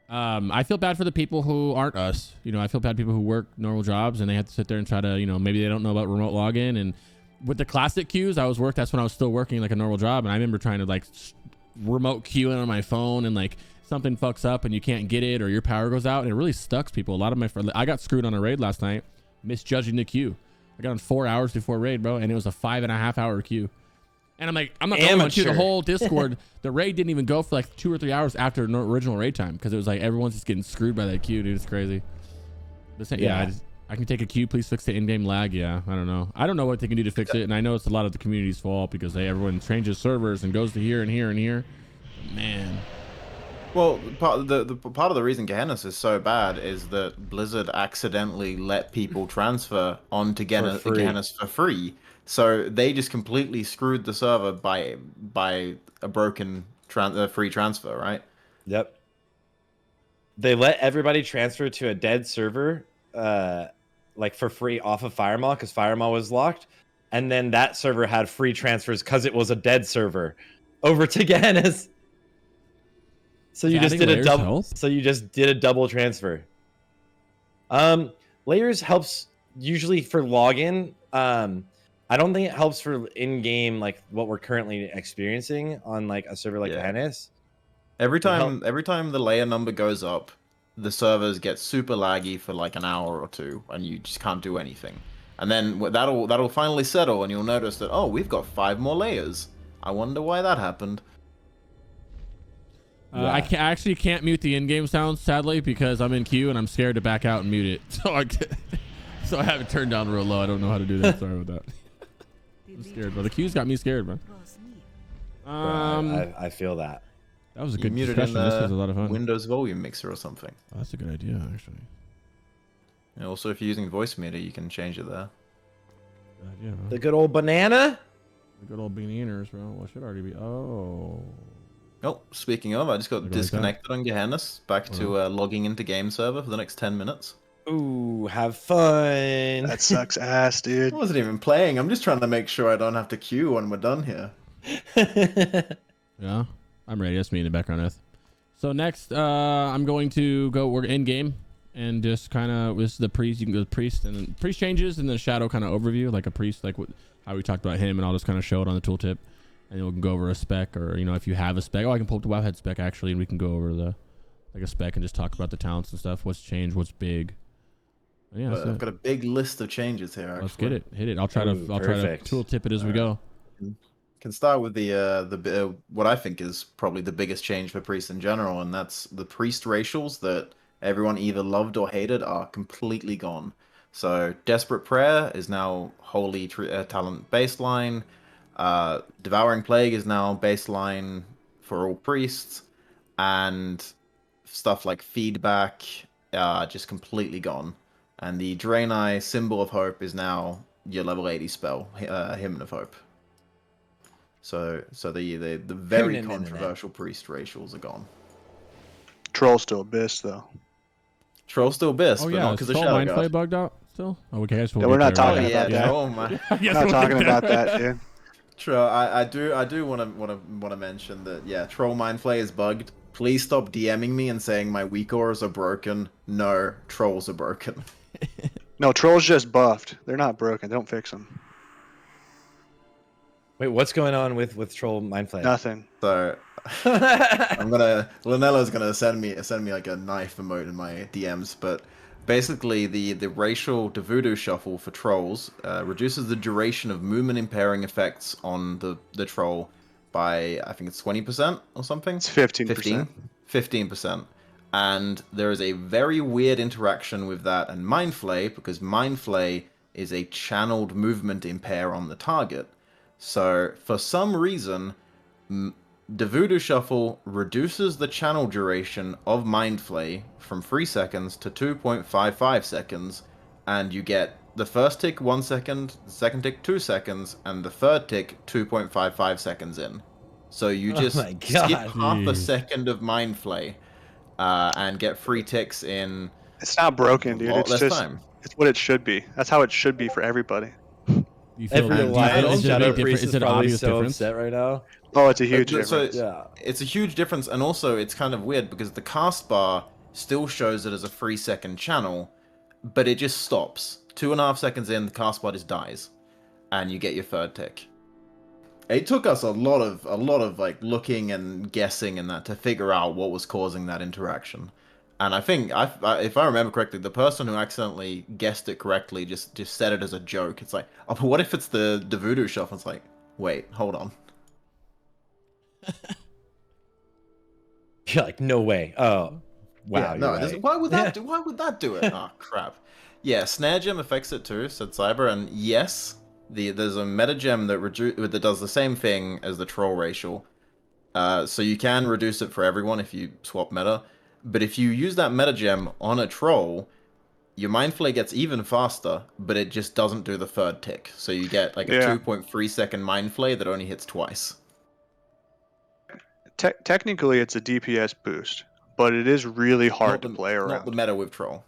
I feel bad for the people who aren't us. I feel bad people who work normal jobs and they have to sit there and try to, maybe they don't know about remote login. And with the classic queues, that's when I was still working like a normal job. And I remember trying to like remote queue in on my phone and like something fucks up and you can't get it or your power goes out. And it really sucks people. A lot of my friends, I got screwed on a raid last night, misjudging the queue. I got on 4 hours before raid, bro. And it was a 5.5 hour queue. And I'm like, I'm not going to the whole Discord. The raid didn't even go for like 2 or 3 hours after original raid time because it was like everyone's just getting screwed by that queue, dude. It's crazy. I can take a queue. Please fix the in-game lag. Yeah, I don't know. I don't know what they can do to fix it, and I know it's a lot of the community's fault because everyone changes servers and goes to here and here and here. Man. Well, part of the reason Gehenna's is so bad is that Blizzard accidentally let people transfer onto Gehenna's for free. So they just completely screwed the server by a broken free transfer, right? Yep. They let everybody transfer to a dead server, like for free off of Firemaw because Firemaw was locked, and then that server had free transfers because it was a dead server over to Gehenna's. So you just did a double. So you just did a double transfer. Layers helps usually for login. I don't think it helps for in-game like what we're currently experiencing on like a server like Gehenna's. Every time the layer number goes up, the servers get super laggy for like an hour or two, and you just can't do anything. And then that'll finally settle, and you'll notice that we've got 5 more layers. I wonder why that happened. I actually can't mute the in-game sounds sadly because I'm in queue and I'm scared to back out and mute it. So I have it turned down real low. I don't know how to do that. Sorry about that. I'm scared, bro. The queues got me scared, bro. I feel that. That was a good discussion. This was a lot of fun. Windows volume mixer or something. Oh, that's a good idea, actually. And also, if you're using voice meter, you can change it there. Good idea, bro. The good old banana. The good old beaniers, bro. Well, it should already be. Oh. Oh, speaking of, I just got disconnected on Gehenna's. Back to logging into game server for the next 10 minutes. Ooh, have fun. That sucks ass, dude. I wasn't even playing. I'm just trying to make sure I don't have to queue when we're done here. Yeah, I'm ready. That's me in the background, Eth. So next, I'm going to go. We're in game, and just kind of with the priest. You can go to priest and then priest changes and the shadow kind of overview, like a priest, like how we talked about him, and I'll just kind of show it on the tooltip, and we'll go over a spec, or if you have a spec. Oh, I can pull up the WoWhead spec actually, and we can go over like a spec and just talk about the talents and stuff. What's changed? What's big? Yeah, I've got a big list of changes here. Actually. Let's get it. Hit it. I'll try to tooltip it as we go. Can start with the what I think is probably the biggest change for priests in general, and that's the priest racials that everyone either loved or hated are completely gone. So Desperate Prayer is now holy talent baseline. Devouring Plague is now baseline for all priests, and stuff like Feedback just completely gone. And the Draenei Symbol of Hope is now your level 80 spell, Hymn of Hope. So the very controversial priest racials are gone. Troll's still Abyss though. Troll's still Abyss, but not because the Shadow Mindflay God. bugged out still? Oh, okay, We're not talking about that. Troll, man. We're not talking about that, dude. Troll, I do want to mention that Troll Mindflay is bugged. Please stop DMing me and saying my weak auras are broken. No, trolls are broken. No, Troll's just buffed. They're not broken. Don't fix them. Wait, what's going on with Troll Mindflay? Nothing. So Linelo's gonna send me like a knife emote in my DMs, but basically the racial Devoodoo shuffle for trolls reduces the duration of movement impairing effects on the troll by, I think it's 20% or something. It's 15%. 15%. And there is a very weird interaction with that and Mindflay, because Mindflay is a channeled movement impair on the target. So for some reason, the Voodoo Shuffle reduces the channel duration of Mindflay from 3 seconds to 2.55 seconds, and you get the first tick 1 second, the second tick 2 seconds, and the third tick 2.55 seconds in. So you just skip half a second of Mindflay and get 3 ticks in. It's not broken, dude. It's just time. It's what it should be. That's how it should be for everybody. Every Alliance Shadow Priest is probably so upset right now. Oh, it's a huge difference. It's a huge difference, and also it's kind of weird because the cast bar still shows it as a 3 second channel, but it just stops. 2.5 seconds in, the cast bar just dies, and you get your third tick. It took us a lot of like looking and guessing and that to figure out what was causing that interaction. And I think, if I remember correctly, the person who accidentally guessed it correctly just said it as a joke. It's like, oh, but what if it's the Voodoo Shuffle? It's like, wait, hold on. You're like, no way. Oh, wow. Yeah, no, right. why would that do it? Oh, crap. Yeah, Snare Gem affects it too, said Cyber, and yes, there's a meta gem that does the same thing as the Troll Racial. So you can reduce it for everyone if you swap meta. But if you use that meta gem on a troll, your Mindflay gets even faster, but it just doesn't do the third tick. So you get like a 2.3 second Mindflay that only hits twice. Technically, it's a DPS boost, but it is really hard to play around. Not the meta with troll.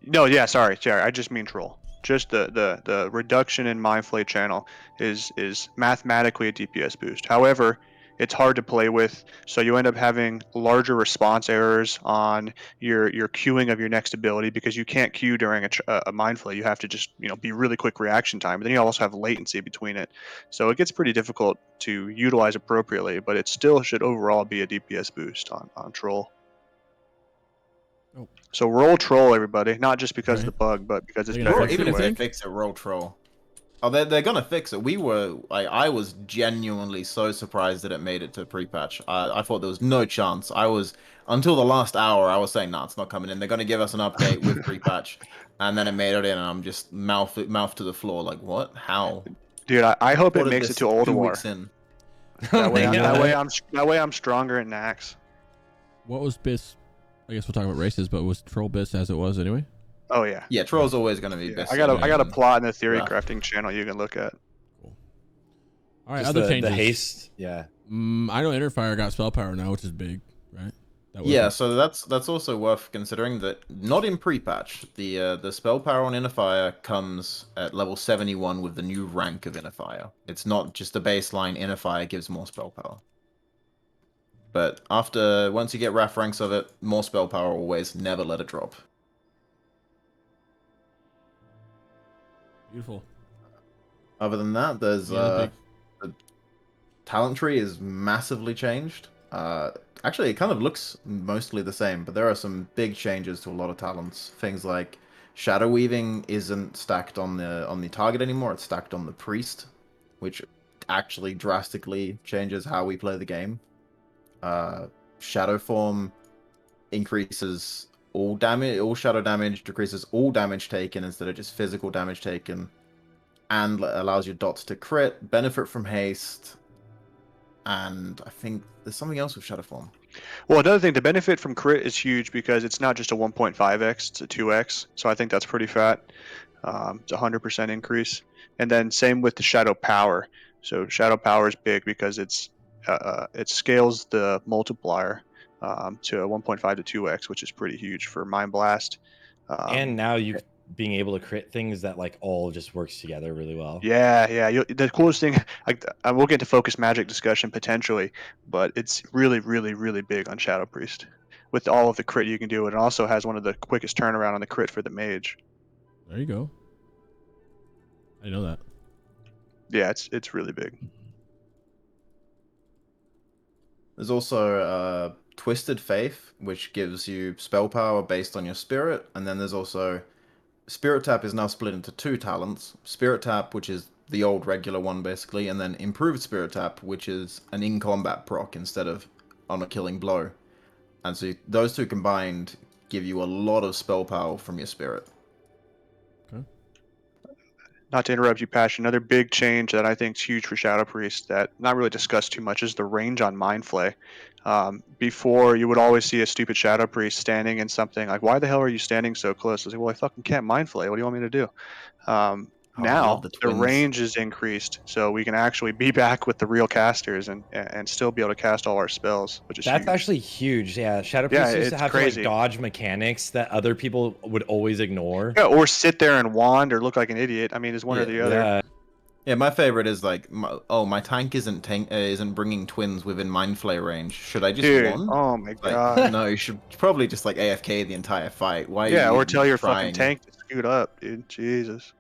No, yeah, sorry, I just mean troll. Just the reduction in Mindflay channel is mathematically a DPS boost. However, it's hard to play with, so you end up having larger response errors on your queuing of your next ability because you can't queue during a Mindflay. You have to just be really quick reaction time, but then you also have latency between it, so it gets pretty difficult to utilize appropriately. But it still should overall be a DPS boost on troll. Oh. So roll troll, everybody, not just because of the bug, but because it's better. Even if they fix it, roll troll. Oh, they're gonna fix it. I was genuinely so surprised that it made it to pre-patch. I thought there was no chance. Until the last hour, I was saying, nah, it's not coming in. They're gonna give us an update with pre-patch, and then it made it in, and I'm just mouth to the floor, like, what? How? Dude, I hope it makes it to Old War. That way I'm stronger in Nax. What was Biss? I guess we'll talk about races, but was Troll Biss as it was anyway? Oh yeah. Yeah, Troll's always gonna be best. I got a plot in the theory crafting channel you can look at. Cool. All right, other changes. The haste, yeah. I know Interfire got spell power now, which is big, right? Yeah, so that's also worth considering that not in pre-patch. The spell power on Interfire comes at level 71 with the new rank of Interfire. It's not just the baseline Interfire gives more spell power. But once you get RAF ranks of it, more spell power always, never let it drop. Beautiful. Other than that, there's Yeah, the talent tree is massively changed. Actually, it kind of looks mostly the same, but there are some big changes to a lot of talents. Things like shadow weaving isn't stacked on the target anymore; it's stacked on the priest, which actually drastically changes how we play the game. Shadow form increases all damage, all shadow damage, decreases all damage taken instead of just physical damage taken, and allows your dots to crit, benefit from haste, and I think there's something else with shadow form. Well, another thing, the benefit from crit is huge because it's not just a 1.5x, it's a 2x. So I think that's pretty fat. It's a 100% increase. And then same with the shadow power. So shadow power is big because it scales the multiplier to a 1.5 to 2x, which is pretty huge for Mind Blast. And now you being able to crit things that like all just works together really well. Yeah. The coolest thing, like, we'll get to focus magic discussion potentially, but it's really, really, really big on Shadow Priest with all of the crit you can do. And it also has one of the quickest turnaround on the crit for the mage. There you go. I know that. Yeah, it's really big. There's also Twisted Faith, which gives you spell power based on your spirit, and then there's also Spirit Tap is now split into two talents. Spirit Tap, which is the old regular one basically, and then Improved Spirit Tap, which is an in-combat proc instead of on a killing blow. And so those two combined give you a lot of spell power from your spirit. Not to interrupt you, Pash, another big change that I think is huge for Shadow Priest that not really discussed too much is the range on Mind Flay. Before, you would always see a stupid Shadow Priest standing in something like, why the hell are you standing so close? I was like, well, I fucking can't Mind Flay. What do you want me to do? Oh, I love Now, the the twins. range is increased, so we can actually be back with the real casters and still be able to cast all our spells, which is That's huge. actually huge. Yeah, Shadow Yeah, Priest used to it's have to crazy. like dodge mechanics that other people would always ignore. Yeah, or sit there and wand or look like an idiot. I mean, it's one or the other. Yeah. Yeah, my favorite is like, my tank isn't bringing twins within Mind Flay range. Should I just Dude, wand? oh my Like, god. no, you should probably just like AFK the entire fight. Why are Yeah, you or even tell your fucking trying? tank to scoot up, dude. Jesus.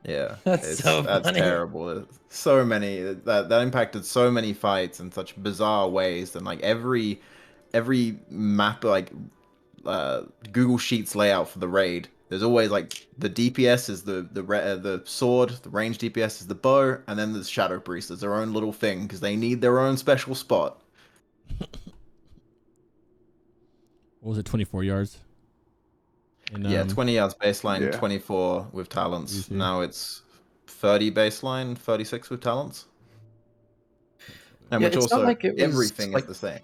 Yeah, That's so that's funny. terrible. So many that impacted so many fights in such bizarre ways, and like every map, like Google Sheets layout for the raid. There's always like the DPS is the sword, the range DPS is the bow, and then there's Shadow Priest as their own little thing because they need their own special spot. What was it? 24 yards. And, Yeah, 20 yards baseline, Yeah. 24 with talents. Easy. Now it's 30 baseline, 36 with talents. And Yeah, which it's not also like it was everything like is the same.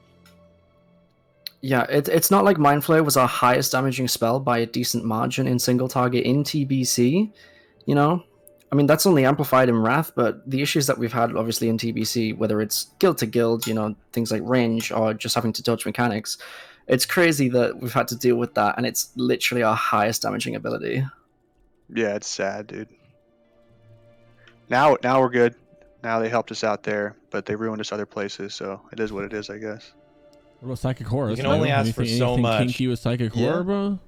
Yeah, it's not like Mind Flare was our highest damaging spell by a decent margin in single target in TBC, you know? I mean, that's only amplified in Wrath, but the issues that we've had, obviously, in TBC, whether it's guild to guild, you know, things like range, or just having to dodge mechanics, it's crazy that we've had to deal with that, and it's literally our highest damaging ability. Yeah, it's sad, dude. Now we're good. Now they helped us out there, but they ruined us other places, so it is what it is, I guess. What about Psychic Horror? You can only ask for so anything much. kinky with Psychic Horror, Yeah. bro?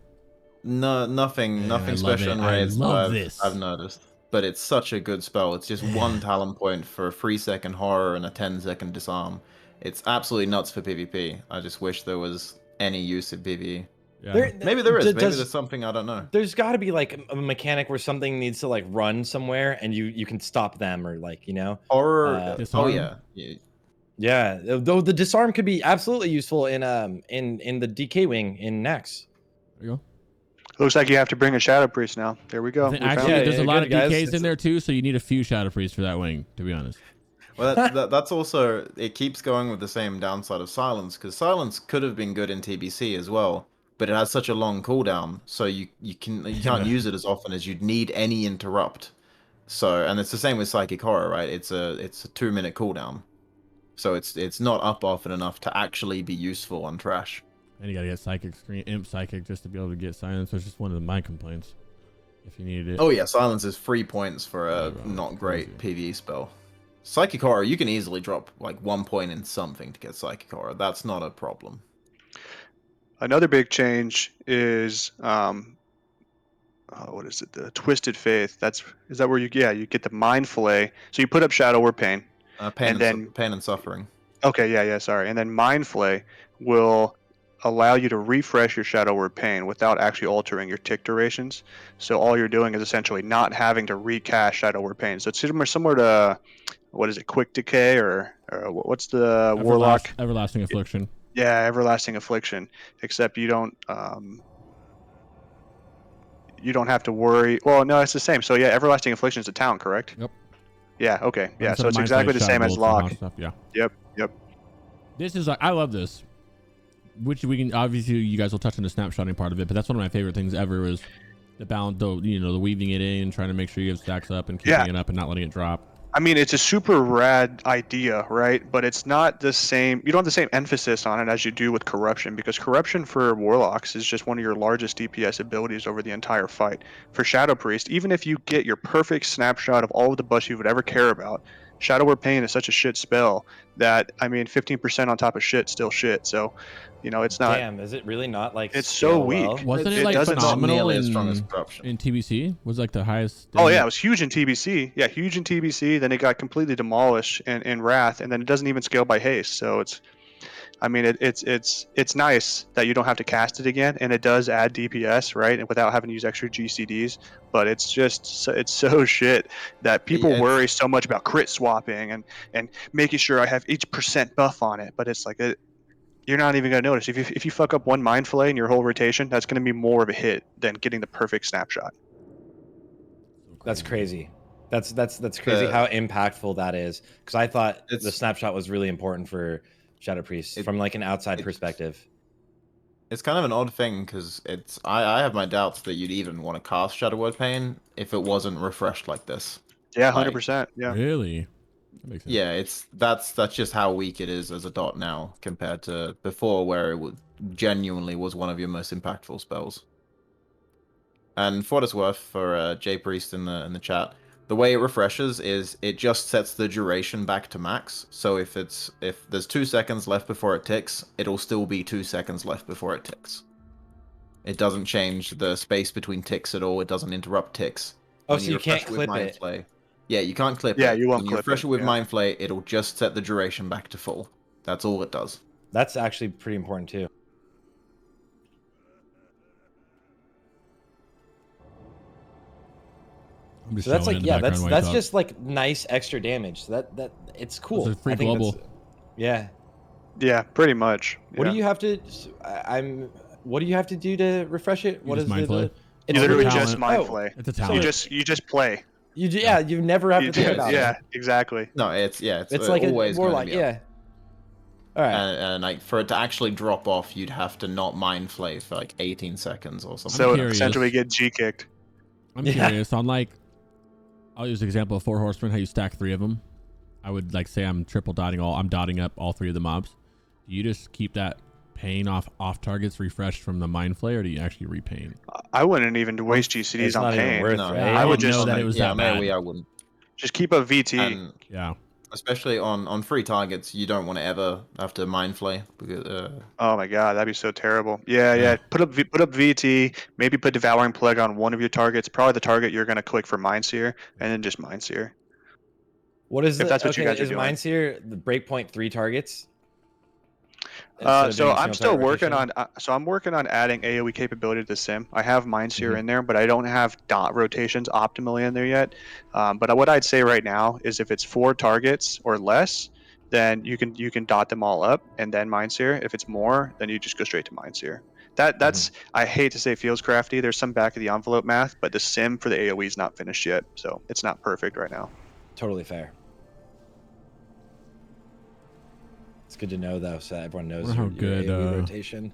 No, nothing Man, I love special it. in I raids that love this. I've noticed. But it's such a good spell. It's just one talent point for a 3-second horror and a 10-second disarm. It's absolutely nuts for PvP. I just wish there was any use in PvE. Yeah. Maybe there is. Maybe Does- there's something I don't know. There's got to be like a mechanic where something needs to like run somewhere and you can stop them or like, you know. Horror. Oh Disarm? yeah. Yeah, though the disarm could be absolutely useful in the DK wing in Nex. There you go. Looks like you have to bring a Shadow Priest now. There we go. I think We found actually, Yeah, it. there's a yeah, lot of good, guys. DKs in there too, so you need a few Shadow Priests for that wing, to be honest. Well, that's also, it keeps going with the same downside of Silence, because Silence could have been good in TBC as well, but it has such a long cooldown, so you can't use it as often as you'd need any interrupt. So, and it's the same with Psychic Horror, right? It's a 2-minute cooldown, so it's not up often enough to actually be useful on trash. And you gotta get Psychic Screen, Imp Psychic, just to be able to get Silence. That's just one of my complaints. If you needed it. Oh yeah, Silence is 3 points for a Yeah, bro, not it's great PvE spell. Psychic Horror, you can easily drop like 1 point in something to get Psychic Horror. That's not a problem. Another big change is what is it? The Twisted Faith. Is that where you get the Mind Flay. So you put up Shadow Word Pain. Pain and suffering. Okay, yeah, sorry. And then Mind Flay will allow you to refresh your Shadow Word Pain without actually altering your tick durations. So all you're doing is essentially not having to recast Shadow Word Pain. So it's similar to, what is it, Quick Decay or what's the Warlock? Everlasting Affliction. Yeah, Everlasting Affliction. Except you don't have to worry. Well, no, it's the same. So yeah, Everlasting Affliction is a talent, correct? Yep. Yeah. Okay. But Yeah. instead So of it's Mind exactly Flay, the same Shadow as Bolts and Lock. hot stuff, yeah. Yep. This is like, I love this. Which we can obviously, you guys will touch on the snapshotting part of it, but that's one of my favorite things ever is the balance, the weaving it in, trying to make sure you have stacks up and keeping it up and not letting it drop. I mean, it's a super rad idea, right? But it's not the same. You don't have the same emphasis on it as you do with Corruption, because Corruption for Warlocks is just one of your largest DPS abilities over the entire fight. For Shadow Priest, even if you get your perfect snapshot of all of the buffs you would ever care about, Shadow Word Pain is such a shit spell that, I mean, 15% on top of shit still shit. So, it's not. Damn, is it really not like? It's so weak. well? Wasn't it It like doesn't- phenomenal nearly as strong as Corruption. in TBC? Was like the highest. Oh yeah, it was huge in TBC. Yeah, huge in TBC. Then it got completely demolished in Wrath, and then it doesn't even scale by haste. So it's nice that you don't have to cast it again, and it does add DPS, right? And without having to use extra GCDs. But it's so shit that people worry so much about crit swapping and making sure I have each percent buff on it. But it's like you're not even gonna notice if you fuck up one Mind Flay in your whole rotation, that's gonna be more of a hit than getting the perfect snapshot. That's crazy. That's crazy how impactful that is. Because I thought the snapshot was really important for Shadow Priest from like an outside perspective. It's kind of an odd thing because I have my doubts that you'd even want to cast Shadow Word Pain if it wasn't refreshed like this. Yeah, 100%. Yeah. Really? That makes sense. Yeah, that's just how weak it is as a dot now compared to before, where it genuinely was one of your most impactful spells. And for what it's worth, for J Priest in the chat, the way it refreshes is it just sets the duration back to max. So if there's 2 seconds left before it ticks, it'll still be 2 seconds left before it ticks. It doesn't change the space between ticks at all. It doesn't interrupt ticks. Oh, so you can't clip it. Yeah, you can't clip it. Yeah, you won't when you clip refresh it, it with yeah. Mind Flay, it'll just set the duration back to full. That's all it does. That's actually pretty important too. So that's like, yeah, that's just like nice extra damage. So that it's cool. It's a free I think global. Yeah. Yeah, pretty much. What yeah. do you have to? What do you have to do to refresh it? What is Mind Flay. It's You literally talent. just Mind Flay. It's a talent. You just play. You never have to think about it. Yeah, exactly. No, it's like always more going like to be up. All right. And like for it to actually drop off, you'd have to not Mind Flay for like 18 seconds or something. So curious. essentially get G kicked. I'm curious on like, I'll use the example of 4 Horsemen, how you stack 3 of them. I would like say I'm dotting up all 3 of the mobs. Do you just keep that pain off targets refreshed from the Mind Flay, or do you actually repain? I wouldn't even waste GCDs It's on not even pain. worth, No, right? I would didn't just know that it was that bad. maybe I wouldn't. just keep a VT. And Yeah. especially on free targets, you don't want to ever have to Mind Flay because Oh my god, that'd be so terrible. Yeah. Put up VT. Maybe put Devouring Plague on one of your targets. Probably the target you're gonna click for Mind Seer, and then just Mind Seer. What is if that's what you guys are is doing. Mind Seer the breakpoint 3 targets? So I'm still working on. I'm working on adding AOE capability to the sim. I have Mind Seer in there, but I don't have dot rotations optimally in there yet. But what I'd say right now is if it's 4 targets or less, then you can dot them all up and then Mind Seer. If it's more, then you just go straight to Mind Seer. That's I hate to say feels crafty. There's some back of the envelope math, but the sim for the AOE is not finished yet, so it's not perfect right now. Totally fair. It's good to know though, so everyone knows How your good AOE rotation.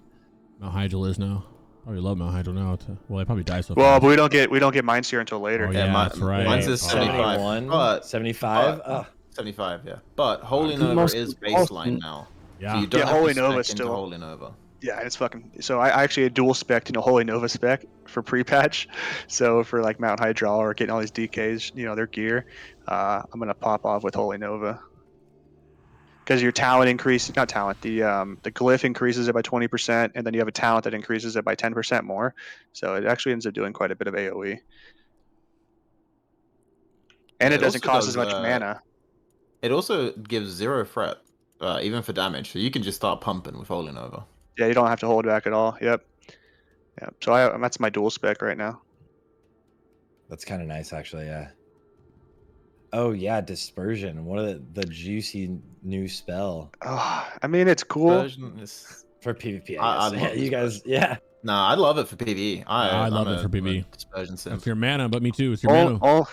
Mount Hydral is now. Probably love Mount Hydral now. Well, I probably die so Well, fast. but we don't get Mind Seer until later. Oh, yeah, that's right. Mine's is 75. 71, But 75. 75, yeah. But Holy The Nova most is important- baseline now. Yeah. So you don't Yeah, have Holy to Nova spec into still- Holy Nova. Yeah, it's fucking. So I actually dual spec in a Holy Nova spec for pre-patch. So for like Mount Hydral or getting all these DKs, their gear, I'm gonna pop off with Holy Nova. because your talent increases, not talent, the glyph increases it by 20%, and then you have a talent that increases it by 10% more. So it actually ends up doing quite a bit of AoE. And it doesn't also cost does, as much mana. It also gives 0 threat, even for damage, so you can just start pumping with Holy Nova. Yeah, you don't have to hold back at all. Yep. Yeah. So that's my dual spec right now. That's kind of nice, actually. Yeah. Oh yeah, dispersion. What the juicy new spell Oh, I mean, it's cool. Dispersion is... for PvP. I I guess. love You guys, dispersion. yeah. Nah, I love it for PvE. I love I'm it for I'm a PvE. Dispersion simp. That's your mana, but me too. It's your mana.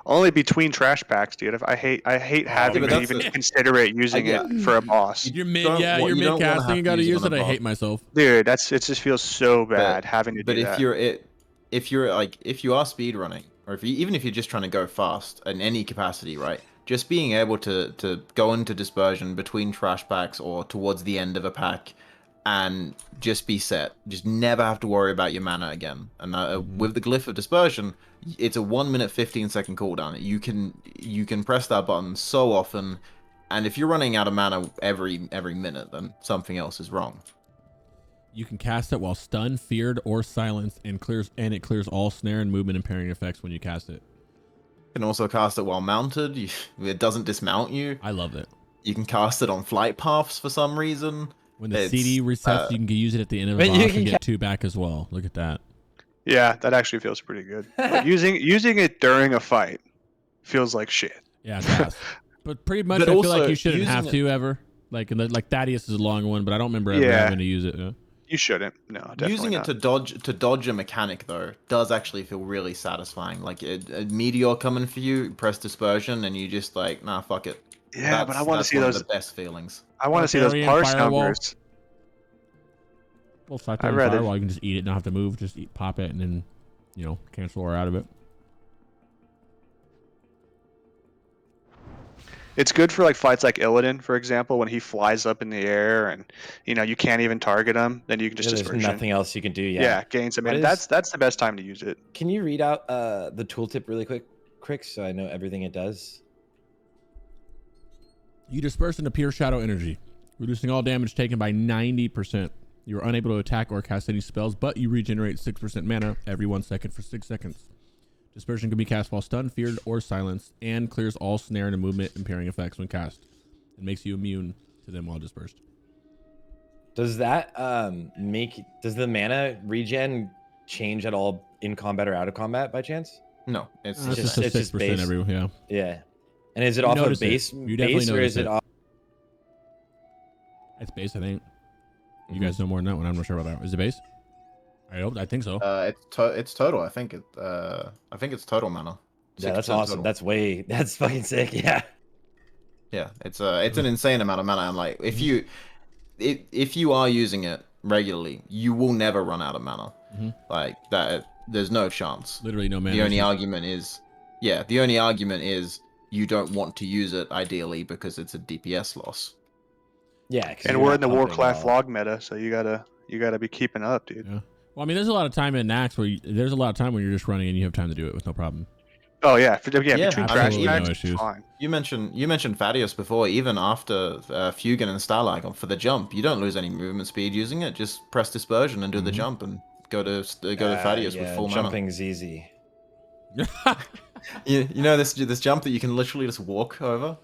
Only between trash packs, dude. If I hate having but to that's even it. consider it using Yeah. it for a boss. You're mid, Don't yeah, wa- you're you mid don't wanna casting. have You to gotta use it use on it. a I buff. hate myself. Dude, it just feels so bad having to do that. If you're like, if you are speed running, or even if you're just trying to go fast in any capacity, right? Just being able to go into dispersion between trash packs or towards the end of a pack, and just be set. Just never have to worry about your mana again. And with the glyph of dispersion, it's a 1 minute 15-second cooldown. You can press that button so often, and if you're running out of mana every minute, then something else is wrong. You can cast it while stunned, feared, or silenced, and it clears all snare and movement impairing effects when you cast it. You can also cast it while mounted. It doesn't dismount you. I love it. You can cast it on flight paths for some reason. When the CD resets, you can use it at the end of a boss and get 2 back as well. Look at that. Yeah, that actually feels pretty good. But using it during a fight feels like shit. Yeah, it's ass. But pretty much, But I feel also, like you shouldn't have using to ever. Like Thaddeus is a long one, but I don't remember ever Yeah. having to use it. Yeah. You shouldn't. No, definitely Using it not. to dodge a mechanic though does actually feel really satisfying. Like a meteor coming for you, press dispersion, and you just like, nah, fuck it. Yeah, but I want to see one those. of the best feelings. I want to see those Barbarian, parse firewall. numbers. Well, Sarthe I'd and rather- Firewall, you can just eat it, not have to move. Just pop it, and then, cancel or out of it. It's good for like fights like Illidan, for example, when he flies up in the air and you can't even target him. Then you can just There's dispersion. nothing else you can do. Yeah, gain some. What And is- that's the best time to use it. Can you read out the tooltip really quick, Crix, so I know everything it does? You disperse into pure shadow energy, reducing all damage taken by 90%. You are unable to attack or cast any spells, but you regenerate 6% mana every 1 second for 6 seconds. Dispersion can be cast while stunned, feared, or silenced, and clears all snare and movement impairing effects when cast. It makes you immune to them while dispersed. Does that does the mana regen change at all in combat or out of combat by chance? No, it's It's just- just it's just 6% base. every, yeah. Yeah. And is it You off of notice it. base, You definitely base or notice is it it. off? It's base, I think. You Mhm. guys know more than that one. I'm not sure about that. Is it base? I think so. it's total. I think it's total mana. Yeah, that's 6% awesome. total. That's fucking sick. Yeah. Yeah, it's an insane amount of mana. And like, if you are using it regularly, you will never run out of mana. Like that, there's no chance. Literally no mana. The only argument is you don't want to use it ideally because it's a DPS loss. Yeah. 'cause And you're we're not in the pumping Warcraft well. log meta, so you gotta be keeping up, dude. Yeah. Well, I mean, there's a lot of time in Nax where there's a lot of time when you're just running and you have time to do it with no problem. Oh yeah, Yeah, between trash absolutely no packs, issues. it's fine. You mentioned Thaddeus before. Even after Fugan and Stalag for the jump, you don't lose any movement speed using it. Just press dispersion and do the jump and go to Thaddeus with full mana. Jumping's easy. You know this jump that you can literally just walk over.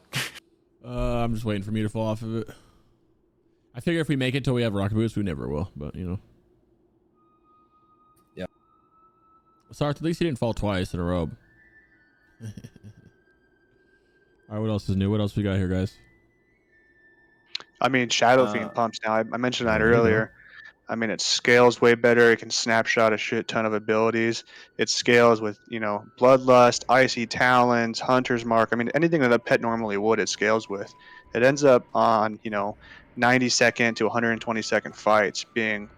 I'm just waiting for me to fall off of it. I figure if we make it till we have rocket boots, we never will. But Yeah. Sarthe, at least he didn't fall twice in a row. All right, what else is new? What else we got here, guys? I mean, Shadowfiend pumps now. I mentioned that there you go. earlier. I mean, it scales way better. It can snapshot a shit ton of abilities. It scales with, Bloodlust, Icy Talons, Hunter's Mark. I mean, anything that a pet normally would, it scales with. It ends up on, 90-second to 120-second fights being,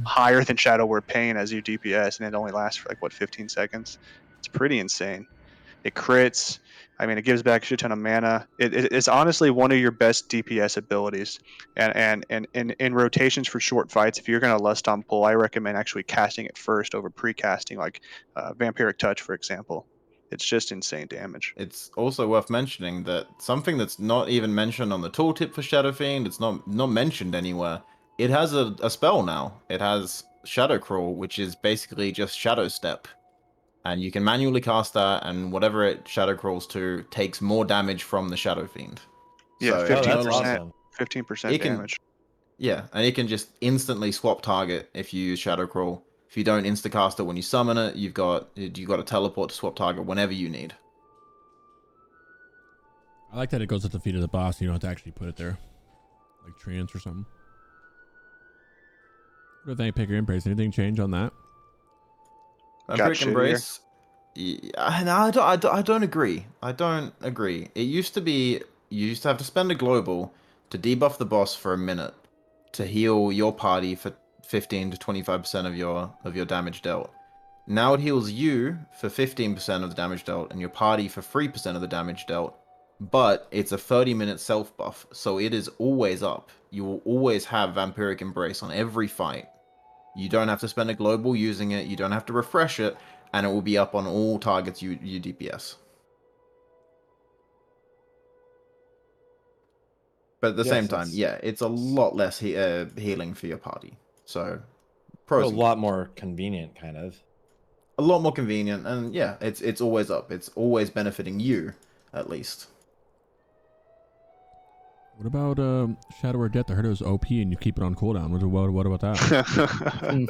higher than Shadow Word Pain as you DPS, and it only lasts for 15 seconds. It's pretty insane. It crits. I mean, it gives back a shit ton of mana. It's honestly one of your best DPS abilities. And in rotations for short fights, if you're going to Lust on Pull, I recommend actually casting it first over pre-casting, like Vampiric Touch, for example. It's just insane damage. It's also worth mentioning that something that's not even mentioned on the tooltip for Shadowfiend, it's not mentioned anywhere. It has a spell now. It has Shadow Crawl, which is basically just Shadow Step. And you can manually cast that, and whatever it Shadow Crawls to takes more damage from the Shadow Fiend. Yeah, So 15%, that's awesome. 15% damage. Yeah, and it can just instantly swap target if you use Shadow Crawl. If you don't instacast it when you summon it, you've got a teleport to swap target whenever you need. I like that it goes at the feet of the boss. You don't have to actually put it there, like trance or something. What do you think, Picker Embrace? Anything change on that? Vampiric Embrace. Yeah, no, I don't agree. I don't agree. It used to be you used to have to spend a global to debuff the boss for a minute to heal your party for 15 to 25% of your damage dealt. Now it heals you for 15% of the damage dealt and your party for 3% of the damage dealt. But it's a 30-minute self buff, so it is always up. You will always have Vampiric Embrace on every fight. You don't have to spend a global using it, you don't have to refresh it, and it will be up on all targets you DPS. But at the same time, yeah, it's a lot less healing for your party. So, pros. A lot more convenient, kind of. A lot more convenient, and yeah, it's always up. It's always benefiting you, at least. What about Shadow or Death? I heard it was OP and you keep it on cooldown. What about that?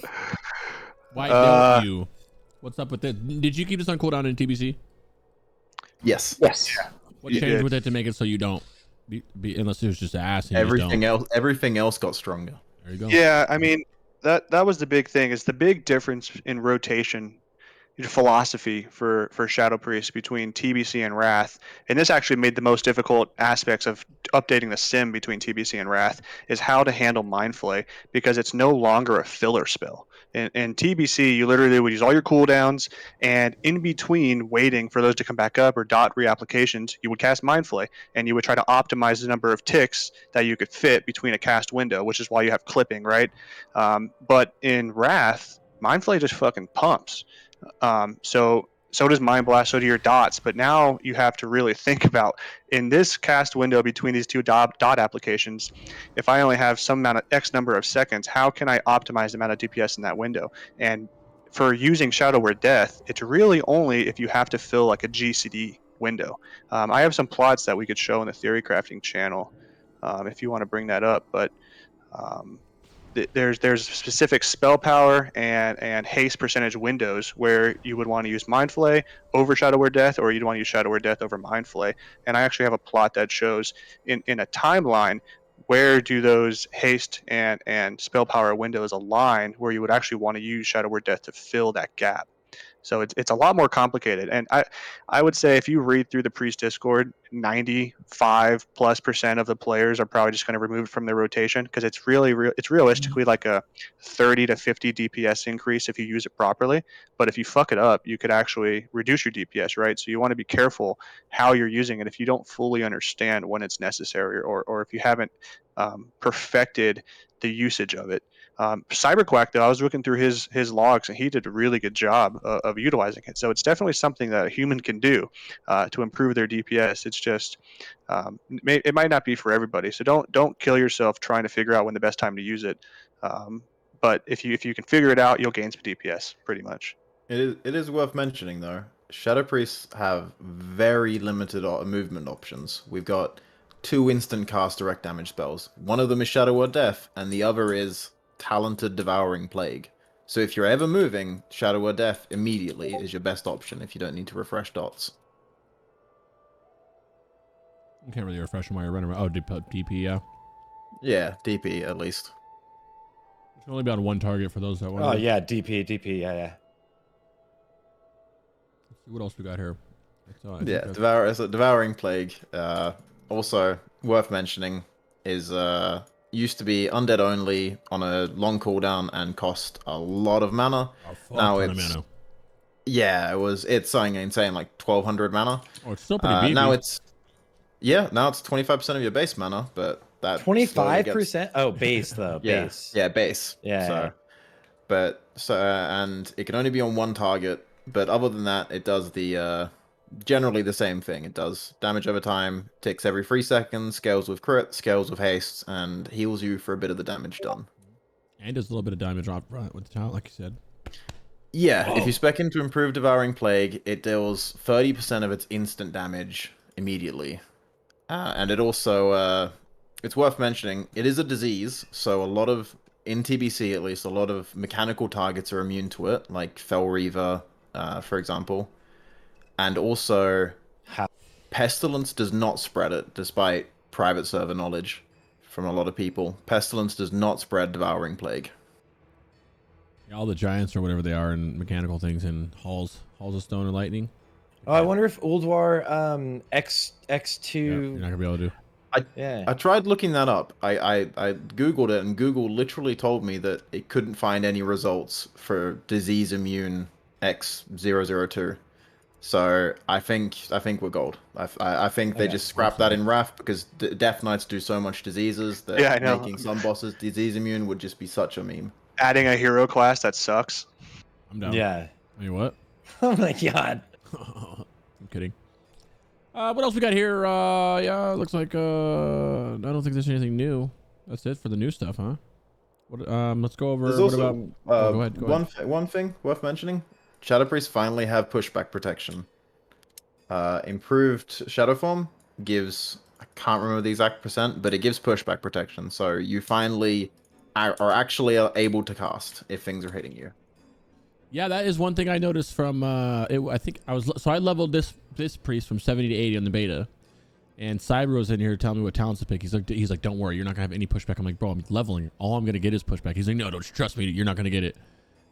Why don't you? What's up with this? Did you keep this on cooldown in TBC? Yes. Yes. What changed with it to make it so you don't? Unless it was just ass. And everything else got stronger. There you go. Yeah, I mean that was the big thing. Is the big difference in rotation philosophy for Shadow Priest between TBC and Wrath, and this actually made the most difficult aspects of updating the sim between TBC and Wrath, is how to handle Mind Flay, because it's no longer a filler spell. In TBC, you literally would use all your cooldowns, and in between waiting for those to come back up or dot reapplications, you would cast Mind Flay, and you would try to optimize the number of ticks that you could fit between a cast window, which is why you have clipping, right? But in Wrath, Mind Flay just fucking pumps. So does Mind Blast, so do your dots. But now you have to really think about, in this cast window between these two dot applications, if I only have some amount of X number of seconds, how can I optimize the amount of DPS in that window? And for using Shadow or Death, it's really only if you have to fill like a GCD window. I have some plots that we could show in the Theory Crafting channel if you want to bring that up, but there's specific spell power and haste percentage windows where you would want to use Mind Flay over Shadow or Death, or you'd want to use Shadow or Death over Mind Flay. And I actually have a plot that shows in a timeline where do those haste and spell power windows align, where you would actually want to use Shadow or Death to fill that gap. So it's a lot more complicated. And I would say if you read through the Priest Discord, 95+% of the players are probably just going to remove it from their rotation, because it's it's realistically like a 30 to 50 DPS increase if you use it properly. But if you fuck it up, you could actually reduce your DPS, right? So you want to be careful how you're using it if you don't fully understand when it's necessary, or if you haven't perfected the usage of it. Cyberquack, though, I was looking through his logs, and he did a really good job of utilizing it. So it's definitely something that a human can do to improve their DPS. It's just it might not be for everybody. So don't kill yourself trying to figure out when the best time to use it. But if you can figure it out, you'll gain some DPS pretty much. It is worth mentioning though. Shadow Priests have very limited movement options. We've got 2 instant cast direct damage spells. One of them is Shadow or Death, and the other is Talented Devouring Plague. So if you're ever moving, Shadow or Death immediately is your best option if you don't need to refresh dots. You can't really refresh them while you're running around. Oh, DP, yeah. Yeah, DP at least. It can only be on one target for those that want. Oh yeah, DP, yeah. Let's see what else we got here. Devouring Plague. Also worth mentioning is used to be undead only on a long cooldown and cost a lot of mana. Now it's it's something insane, like 1200 mana. Oh, it's still pretty beefy. Now it's 25% of your base mana, but that 25%. Oh, base though. Base. Yeah, base. Yeah. And it can only be on one target. But other than that, it does the generally the same thing. It does damage over time, ticks every 3 seconds, scales with crit, scales with haste, and heals you for a bit of the damage done. And does a little bit of damage off front with the talent, like you said. Yeah, if you spec into Improved Devouring Plague, it deals 30% of its instant damage immediately. And it also, it's worth mentioning, it is a disease, so a lot of, in TBC at least, a lot of mechanical targets are immune to it, like Fel Reaver, for example. And also, Pestilence does not spread it, despite private server knowledge from a lot of people. Pestilence does not spread Devouring Plague. Yeah, all the giants or whatever they are in mechanical things in halls of stone and lightning. Oh, I wonder if Uldwar X2. Yeah, you're not gonna be able to do. Yeah. I tried looking that up. I googled it, and Google literally told me that it couldn't find any results for disease immune X002. So I think we're gold. I think they just scrapped that in Wrath because Death Knights do so much diseases that making some bosses disease immune would just be such a meme. Adding a hero class that sucks. I'm down. Yeah. I mean, what? Oh my god. I'm kidding. What else we got here? Yeah, looks like I don't think there's anything new. That's it for the new stuff, huh? What? Let's go over. There's what also about? Go ahead. One thing worth mentioning: Shadow Priests finally have pushback protection. Improved Shadow Form gives, I can't remember the exact percent, but it gives pushback protection. So you finally are actually able to cast if things are hitting you. Yeah, that is one thing I noticed from I think I leveled this priest from 70 to 80 on the beta, and Cyber was in here telling me what talents to pick. He's like, don't worry, you're not gonna have any pushback. I'm like, bro, I'm leveling. All I'm gonna get is pushback. He's like, no, don't trust me. You're not gonna get it.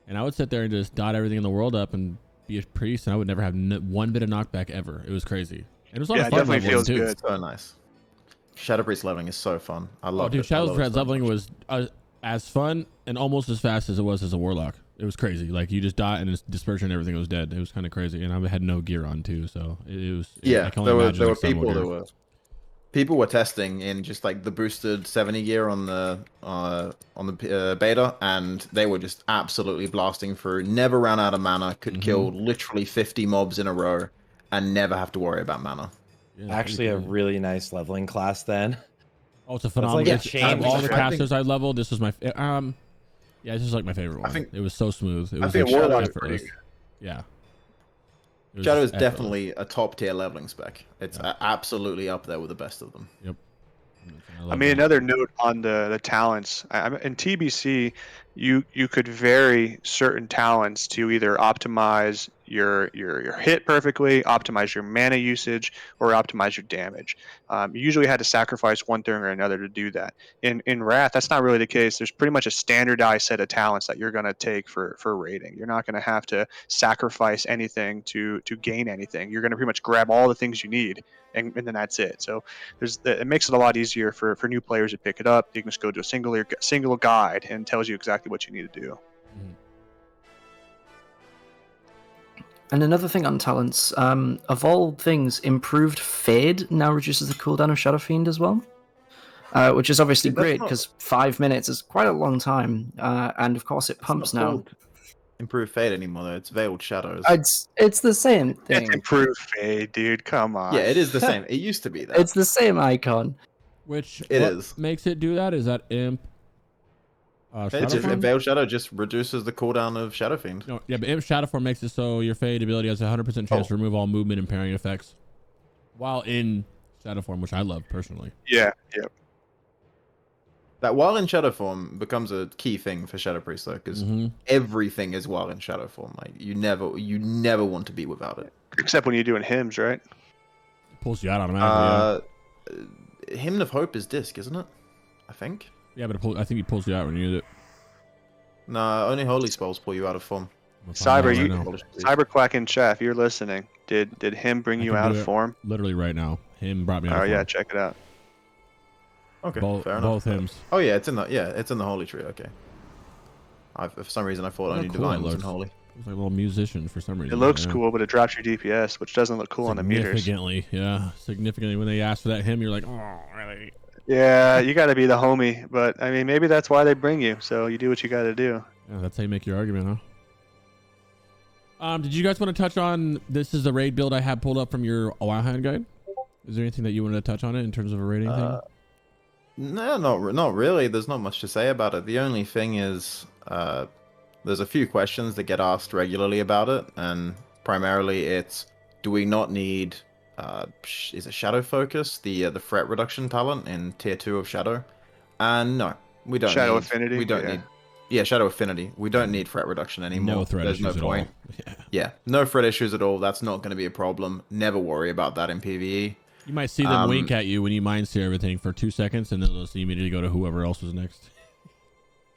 And I would sit there and just dot everything in the world up and be a priest, and I would never have one bit of knockback ever. It was crazy. And it was a lot of fun. Definitely feels too. good. So nice. Shadow Priest leveling is so fun. I love it. Dude, Shadow Priest so leveling much. was as fun and almost as fast as it was as a warlock. It was crazy. Like, you just die and it's dispersion and everything was dead. It was kind of crazy. And I had no gear on too, so it was. Yeah, I can only there were imagine, like, people were testing in just like the boosted 70 gear on the beta, and they were just absolutely blasting through. Never ran out of mana. Could kill literally 50 mobs in a row, and never have to worry about mana. Yeah, Actually, a really nice leveling class then. Oh, it's a phenomenal. like a It's change. all the I casters I leveled, this was my yeah, this is like my favorite one. I think it was so smooth. It was I think like Warlock's effortless. pretty Yeah. It was Shadow is effortless. definitely a top tier leveling spec. It's absolutely up there with the best of them. Yep. I mean, another note on the talents. In TBC, you could vary certain talents to either optimize your hit perfectly, optimize your mana usage, or optimize your damage. You usually had to sacrifice one thing or another to do that. In Wrath, that's not really the case. There's pretty much a standardized set of talents that you're going to take for raiding. You're not going to have to sacrifice anything to gain anything. You're going to pretty much grab all the things you need, and then that's it. So it makes it a lot easier for new players to pick it up. You can just go to a single guide and it tells you exactly what you need to do. And another thing on talents, of all things, improved Fade now reduces the cooldown of Shadowfiend as well, which is obviously Dude, that's great not- because 5 minutes is quite a long time, and of course it pumps now. Called Improved Fate anymore though. It's Veiled Shadows. It's the same thing. It's improved Fade, dude. Come on. Yeah, it is the same. It used to be that. It's the same icon. Which It what is. makes it do that? Is that imp? It's just, Shadowform? Veiled Shadow just reduces the cooldown of Shadowfiend. No, yeah, but imp Shadowform makes it so your Fade ability has a 100% chance to remove all movement and parrying effects, while in Shadowform, which I love personally. Yeah. That while in shadow form becomes a key thing for Shadow Priest though, because everything is while in shadow form. Like you never want to be without it. Except when you're doing hymns, right? It pulls you out automatically. Hymn of Hope is disc, isn't it? I think. Yeah, but I think he pulls you out when you use it. Nah, only holy spells pull you out of form. Cyberquack in chat, if you're listening, did him bring you out of form? Literally right now. Him brought me out of Oh form. yeah, check it out. Okay, Both fair enough. both hymns. Oh yeah, it's in the holy tree. Okay. For some reason, I thought Look only how cool divine it was in looks. holy. He's like a little musician for some reason. It looks yeah. cool, but it drops your DPS, which doesn't look cool on the meters. Significantly, yeah. Significantly. When they ask for that hymn, you're like, oh, really? Yeah, you got to be the homie, but I mean, maybe that's why they bring you. So you do what you got to do. Yeah, that's how you make your argument, Did you guys want to touch on, this is the raid build I have pulled up from your WoWhead guide? Is there anything that you wanted to touch on it in terms of a rating thing? No, not really. There's not much to say about it. The only thing is, there's a few questions that get asked regularly about it, and primarily it's, do we not need, is it Shadow Focus, the threat reduction talent in tier 2 of Shadow? And no, we don't Shadow need, Affinity. we don't need, yeah, Shadow Affinity. We don't need threat reduction anymore. No threat There's issues no at point. all. Yeah, no threat issues at all. That's not going to be a problem. Never worry about that in PvE. You might see them wink at you when you mind steer everything for 2 seconds, and then they'll see immediately go to whoever else was next.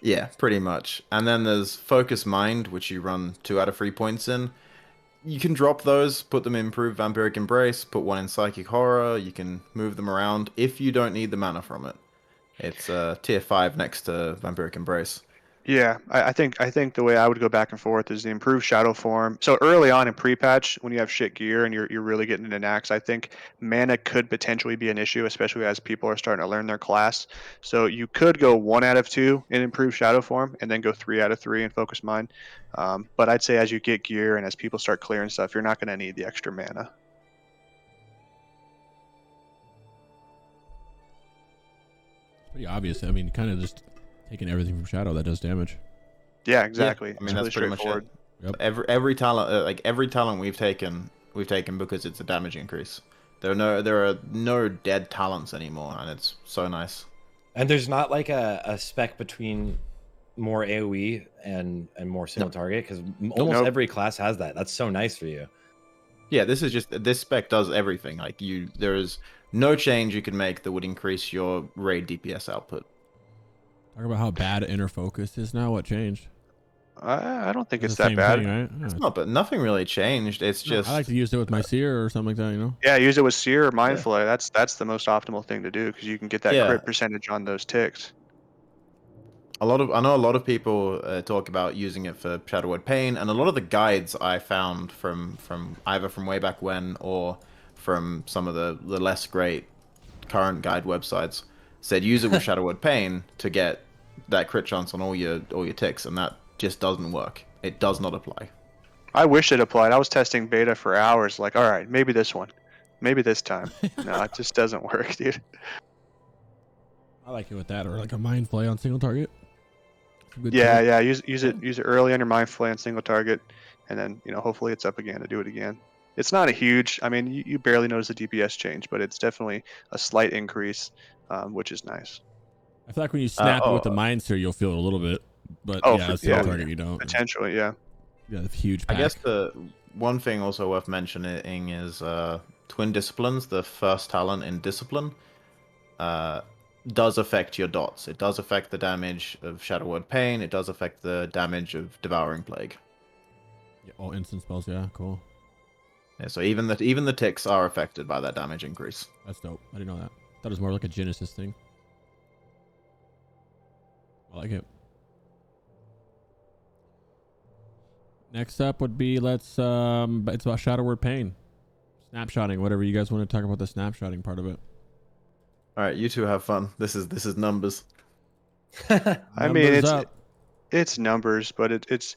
Yeah, pretty much. And then there's Focus Mind, which you run 2 out of 3 points in. You can drop those, put them in Improved Vampiric Embrace, put one in Psychic Horror, you can move them around if you don't need the mana from it. It's tier 5 next to Vampiric Embrace. Yeah, I think the way I would go back and forth is the improved shadow form. So early on in pre-patch, when you have shit gear and you're really getting into Nax, I think mana could potentially be an issue, especially as people are starting to learn their class. So you could go 1 out of 2 in improved shadow form, and then go 3 out of 3 in focus mind. But I'd say as you get gear and as people start clearing stuff, you're not going to need the extra mana. Pretty obvious. I mean, kind of just taking everything from Shadow that does damage. Yeah, exactly. Yeah, I mean, that's pretty much it. Yep. Every talent, every talent we've taken because it's a damage increase. There are no dead talents anymore, and it's so nice. And there's not like a spec between more AoE and more single target, because almost every class has that. That's so nice for you. Yeah, this spec does everything. Like there is no change you can make that would increase your raid DPS output. Talk about how bad inner focus is now. What changed? I don't think it's the that same bad. thing, right? It's not, but nothing really changed. It's just I like to use it with my seer or something like that, you know? Yeah, use it with Seer or Mindflay. That's the most optimal thing to do, because you can get that crit percentage on those ticks. I know a lot of people talk about using it for Shadowword Pain, and a lot of the guides I found from either from way back when or from some of the less great current guide websites said use it with Shadowword Pain to get that crit chance on all your ticks, and that just doesn't work. It does not apply. I wish it applied. I was testing beta for hours, like, all right, maybe this one, maybe this time. No, it just doesn't work, dude. I like it with that, or like a mind flay on single target. Yeah, use it early on your Mindflay on single target, and then hopefully it's up again to do it again. It's not a huge. I mean, you barely notice the DPS change, but it's definitely a slight increase, which is nice. I feel like when you snap it with the mind seer, you'll feel it a little bit, but single target you don't. Potentially, yeah. Yeah, the huge pack. I guess the one thing also worth mentioning is Twin Disciplines, the first talent in Discipline, does affect your dots. It does affect the damage of Shadowword Pain. It does affect the damage of Devouring Plague. Yeah, all instant spells, yeah, cool. Yeah, so even the ticks are affected by that damage increase. That's dope. I didn't know that. Thought it was more like a Genesis thing. I like it. Next up would be it's about Shadowword Pain. Snapshotting, whatever you guys want to talk about the snapshotting part of it. All right, you two have fun. This is numbers. I mean, it's numbers, but it's.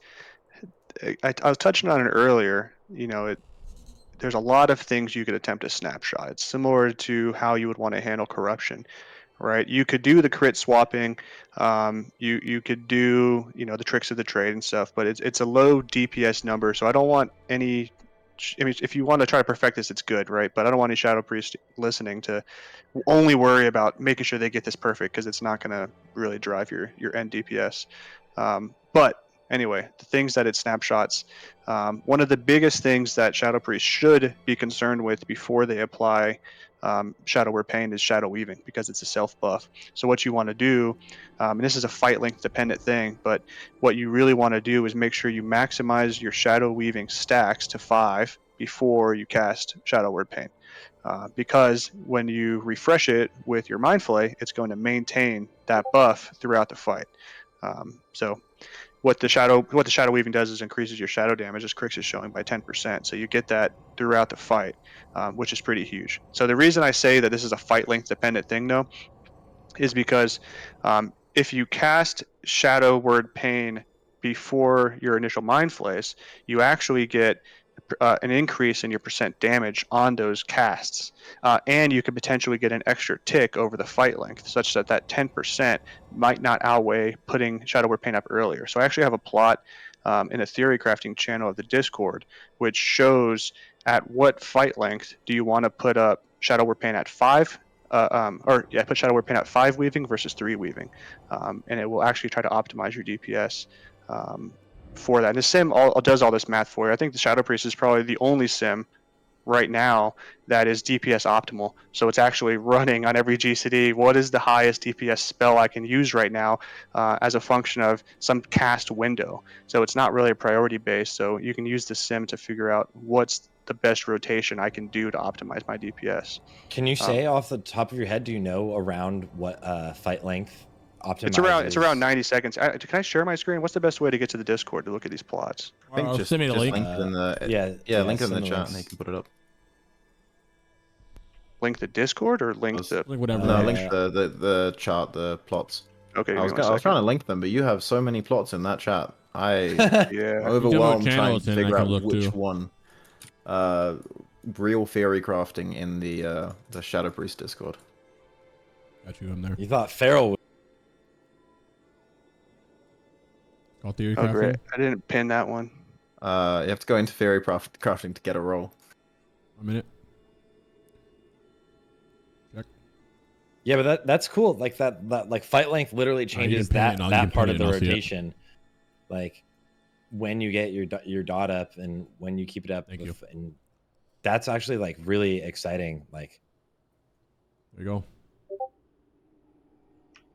I was touching on it earlier. There's a lot of things you could attempt to snapshot. It's similar to how you would want to handle corruption, right? You could do the crit swapping. You could do the tricks of the trade and stuff, but it's a low DPS number, so I don't want any. I mean, if you want to try to perfect this, it's good, right? But I don't want any Shadow Priest listening to only worry about making sure they get this perfect, because it's not going to really drive your end DPS. But anyway, the things that it snapshots, one of the biggest things that Shadow Priest should be concerned with before they apply Shadowword Pain is Shadow Weaving, because it's a self buff. So what you want to do, and this is a fight length dependent thing, but what you really want to do is make sure you maximize your Shadow Weaving stacks to 5 before you cast Shadowword Pain, because when you refresh it with your Mindflay, it's going to maintain that buff throughout the fight. So what the shadow weaving does is increases your shadow damage, as Crix is showing, by 10%. So you get that throughout the fight, which is pretty huge. So the reason I say that this is a fight length dependent thing, though, is because if you cast Shadowword Pain before your initial mind flays, you actually get an increase in your percent damage on those casts, and you could potentially get an extra tick over the fight length, such that that 10% might not outweigh putting Shadow Word Paint up earlier. So I actually have a plot in a theory crafting channel of the Discord, which shows at what fight length do you want to put up Shadow Word Paint at 5, put Shadow Word Paint at 5 weaving versus 3 weaving, and it will actually try to optimize your DPS for that. And the sim does all this math for you. I think the Shadow Priest is probably the only sim right now that is DPS optimal. So it's actually running on every GCD. What is the highest DPS spell I can use right now as a function of some cast window? So it's not really a priority based. So you can use the sim to figure out what's the best rotation I can do to optimize my DPS. Can you say off the top of your head, do you know around what fight length optimizes? It's around 90 seconds. Can I share my screen? What's the best way to get to the Discord to look at these plots? I think just send me the link. link it in the link it in the chat and they can put it up. Link the Discord or link the whatever. No, link the chart, the plots. Okay. I was trying to link them, but you have so many plots in that chat. I'm Yeah. overwhelmed trying to figure out which one. Real theory crafting in the Shadow Priest Discord. Got you in there. You thought Feral would. Called theory Oh, crafting. great. I didn't pin that one. You have to go into theory crafting to get a roll. 1 minute. Check. Yeah, but that's cool. Like that like fight length literally changes that part of the rotation. Like when you get your dot up and when you keep it up. And that's actually like really exciting. Like there you go.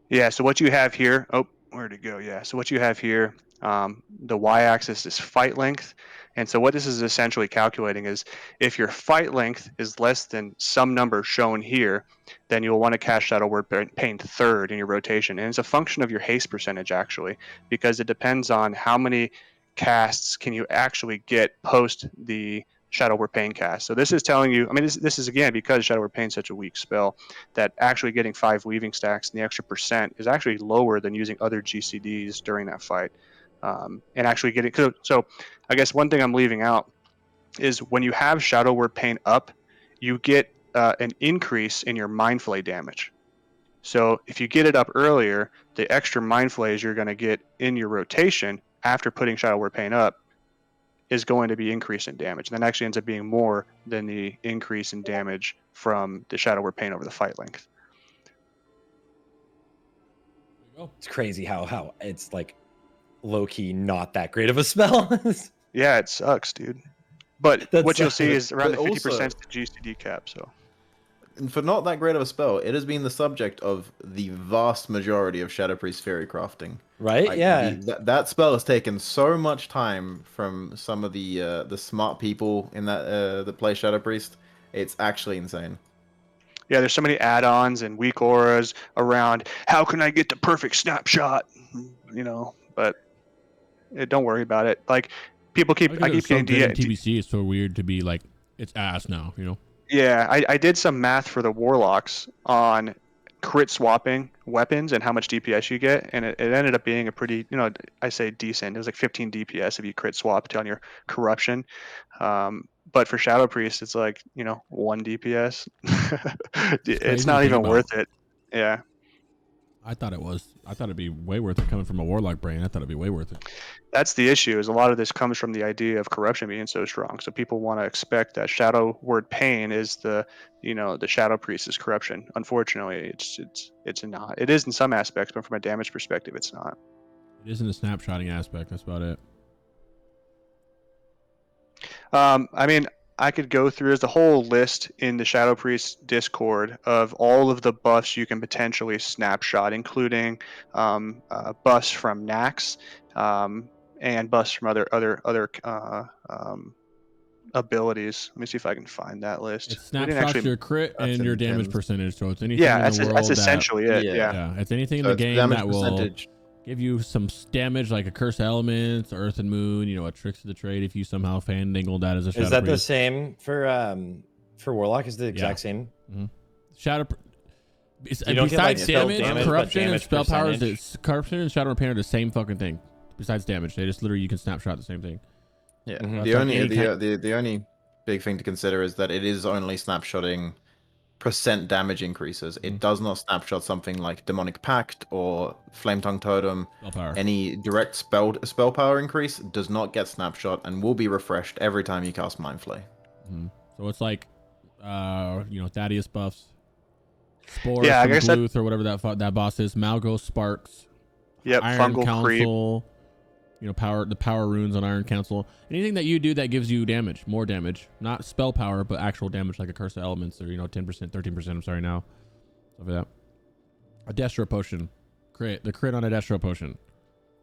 Yeah, so what you have here, where'd it go? Yeah, so what you have here, the y-axis is fight length. And so what this is essentially calculating is if your fight length is less than some number shown here, then you'll want to cast Shadow Word Paint third in your rotation. And it's a function of your haste percentage, actually, because it depends on how many casts can you actually get post the Shadow Word Paint cast. So this is telling you, I mean, this is again because Shadow Word Paint is such a weak spell, that actually getting 5 weaving stacks and the extra percent is actually lower than using other GCDs during that fight. And actually getting so I guess one thing I'm leaving out is when you have Shadow Word Paint up, you get an increase in your Mind Flay damage. So if you get it up earlier, the extra Mind Flays you're going to get in your rotation after putting Shadow Word Paint up is going to be increased in damage. And that actually ends up being more than the increase in damage from the Shadow Word Paint over the fight length. It's crazy how it's like low-key not that great of a spell. Yeah, it sucks, dude. But what you'll see is around the 50% also, is the GCD cap, so. And for not that great of a spell, it has been the subject of the vast majority of Shadow Priest theory crafting. Right? Like, yeah. That spell has taken so much time from some of the smart people in that play Shadow Priest. It's actually insane. Yeah, there's so many add-ons and weak auras around how can I get the perfect snapshot, but don't worry about it. Like people I keep getting TBC is so weird to be like it's ass now, Yeah, I did some math for the warlocks on crit swapping weapons and how much DPS you get, and it ended up being a pretty, I say decent. It was like 15 DPS if you crit swapped on your corruption. But for Shadow Priest, it's like 1 DPS. It's not even worth it. Yeah. I thought it'd be way worth it coming from a warlock brain. I thought it'd be way worth it. That's the issue, is a lot of this comes from the idea of corruption being so strong. So people want to expect that Shadow Word Pain is the Shadow Priest's corruption. Unfortunately, it's not. It is in some aspects, but from a damage perspective, it's not. It is in the snapshotting aspect. That's about it. I mean, I could go through, there's a whole list in the Shadow Priest Discord of all of the buffs you can potentially snapshot, including buffs from Nax, and buffs from other abilities. Let me see if I can find that list. It snapshots your crit and your damage percentage. So it's anything. Yeah, in the world that's essentially it. Yeah, it's anything in the game that will give you some damage, like a Curse Elements, Earth and Moon. A Tricks of the Trade. If you somehow fandangle that as a Shadow Is that Priest. the same for Warlock? Is the exact same? Mm-hmm. Shadow. You don't besides get, like, damage, corruption, and spell powers, corruption and Shadow Pain are the same fucking thing. besides damage. They just literally you can snapshot the same thing. Yeah. Mhm. The Like only any the only big thing to consider is that it is only snapshotting percent damage increases. Mhm. It does not snapshot something like Demonic Pact or Flame Tongue Totem. Spell power. Any direct spell power increase does not get snapshot and will be refreshed every time you cast Mind Flay. So it's like, Thaddeus buffs, Spore Yeah, I from guess that- Gluth or whatever that boss is. Malgo Sparks. Yep, Iron fungal creep. Council. The power runes on Iron Council. Anything that you do that gives you damage, more damage, not spell power, but actual damage, like a Curse of Elements or 10%, 13%. I'm sorry now. Stuff like that. A Destro potion, the crit on a Destro potion,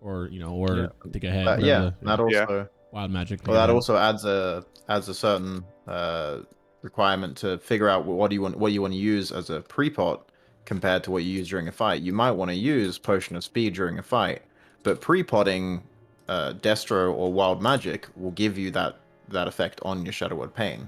or think ahead. That also wild magic. Well, that also adds a certain requirement to figure out what you want to use as a pre-pot compared to what you use during a fight. You might want to use Potion of Speed during a fight, but pre-potting Destro or Wild Magic will give you that effect on your Shadow Word Pain.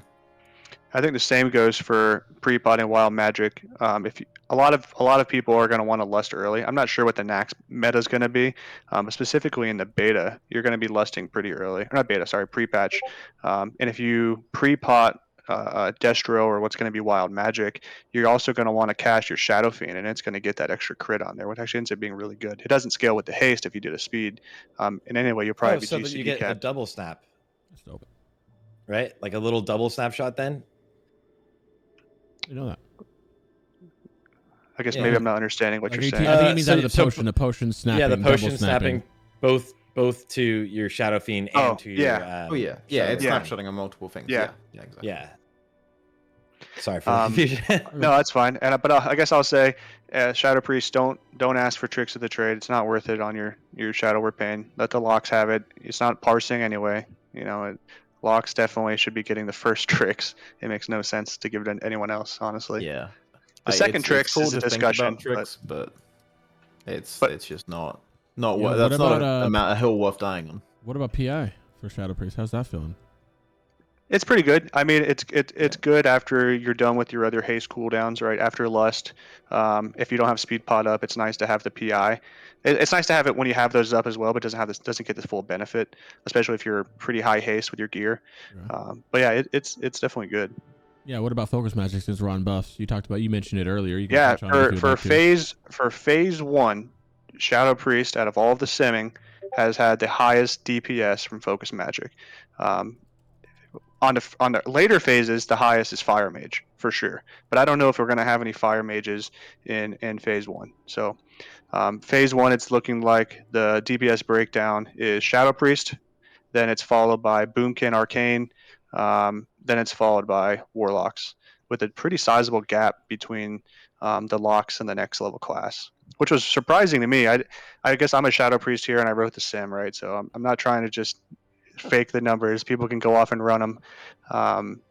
I think the same goes for pre-pot and wild magic. A lot of people are going to want to lust early. I'm not sure what the next meta is going to be, but specifically in the beta, you're going to be lusting pretty early. Or not beta, sorry, pre-patch. And if you pre-pot Destro or what's going to be wild magic, you're also going to want to cast your Shadowfiend, and it's going to get that extra crit on there, which actually ends up being really good. It doesn't scale with the haste if you do the speed. And anyway, you'll probably be so GCD that you get a cap. double snap, That's dope. right? Like a little double snapshot then. You know that. I guess Yeah. maybe I'm not understanding what Like you're 18 saying. I think it means so- out of the so- potion. The potion snapping. Yeah, the potion double snapping. snapping both to your Shadowfiend and Oh, to yeah. your It's Shadow Word. snapshotting on multiple things. Yeah. Yeah, exactly. Yeah. Sorry for the confusion. No, that's fine. But I guess I'll say, Shadow Priest, don't ask for tricks of the trade. It's not worth it on your Shadow Word Pain. Let the locks have it. It's not parsing anyway. Locks definitely should be getting the first tricks. It makes no sense to give it to anyone else, honestly. Yeah. The second tricks cool is a to think discussion. about tricks, but it's just not Yeah, what what that's not about, a hill worth dying on. What about PI for Shadow Priest? How's that feeling? It's pretty good. I mean, it's good after you're done with your other haste cooldowns, right? After Lust, if you don't have speed pot up, it's nice to have the PI. It's nice to have it when you have those up as well, but doesn't get the full benefit, especially if you're pretty high haste with your gear. Yeah. But yeah, it's definitely good. Yeah. What about Focus Magic since we're on buffs? You mentioned it earlier. You can touch on it if for you'd for like to. phase 1, Shadow Priest out of all of the simming has had the highest DPS from Focus Magic. On the later phases, the highest is Fire Mage for sure, but I don't know if we're going to have any Fire Mages in phase 1. So phase 1, it's looking like the DPS breakdown is Shadow Priest, then it's followed by Boomkin Arcane, then it's followed by Warlocks, with a pretty sizable gap between the locks and the next level class, which was surprising to me. I guess I'm a Shadow Priest here, and I wrote the sim, right? So I'm not trying to just fake the numbers. People can go off and run them.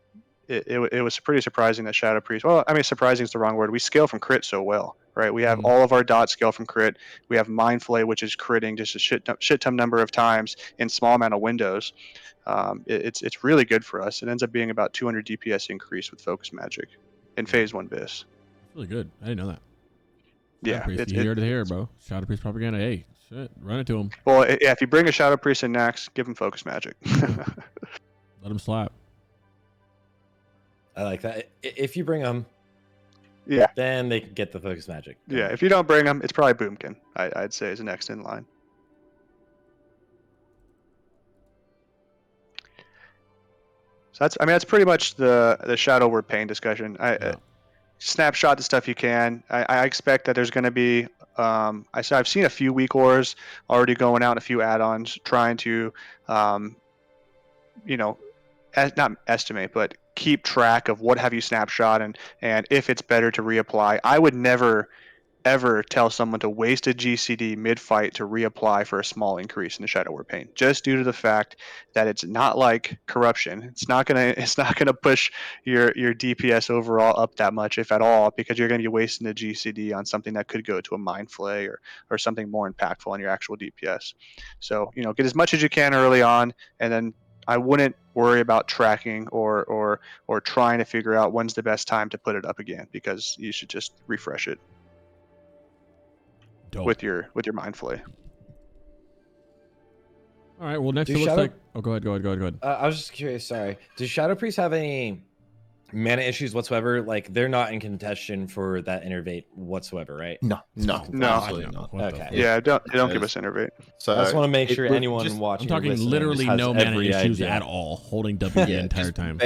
It was pretty surprising that Shadow Priest. Well, I mean, surprising is the wrong word. We scale from crit so well, right? We have all of our dots scale from crit. We have Mind Flay, which is critting just a shit ton number of times in small amount of windows. It's really good for us. It ends up being about 200 DPS increase with Focus Magic in phase 1 bis. That's really good. I didn't know that. Yeah, Shadow Priest, you heard it here, bro. Shadow Priest propaganda. Hey, shit, run it to him. Well, yeah, if you bring a Shadow Priest in next, give him Focus Magic. Let him slap. I like that. If you bring them, Yeah, then they can get the Focus Magic. yeah. If you don't bring him, it's probably Boomkin. I'd say is the next in line. So that's pretty much the Shadow Word Pain discussion. Snapshot the stuff you can. I expect that there's going to be. I've seen a few weak ores already going out, and a few add-ons trying to, not estimate, but keep track of what have you snapshot and if it's better to reapply. I would never ever tell someone to waste a GCD mid-fight to reapply for a small increase in the Shadow Word Pain, just due to the fact that it's not like corruption. It's not gonna push your DPS overall up that much, if at all, because you're gonna be wasting the GCD on something that could go to a Mind Flay or something more impactful on your actual DPS. So get as much as you can early on, and then I wouldn't worry about tracking or trying to figure out when's the best time to put it up again, because you should just refresh it. Dope. with your Mind Flay. All right. Well, next Do it looks Shadow- like. Oh, go ahead. I was just curious. Sorry. Does Shadow Priest have any mana issues whatsoever? Like they're not in contention for that innervate whatsoever, right? No, absolutely no. not. What the Okay. fuck? Yeah, don't give Because- us innervate. So I just want to make it sure would anyone just- watching. I'm talking or listening literally has no mana every issues idea. at all, holding W the entire just time.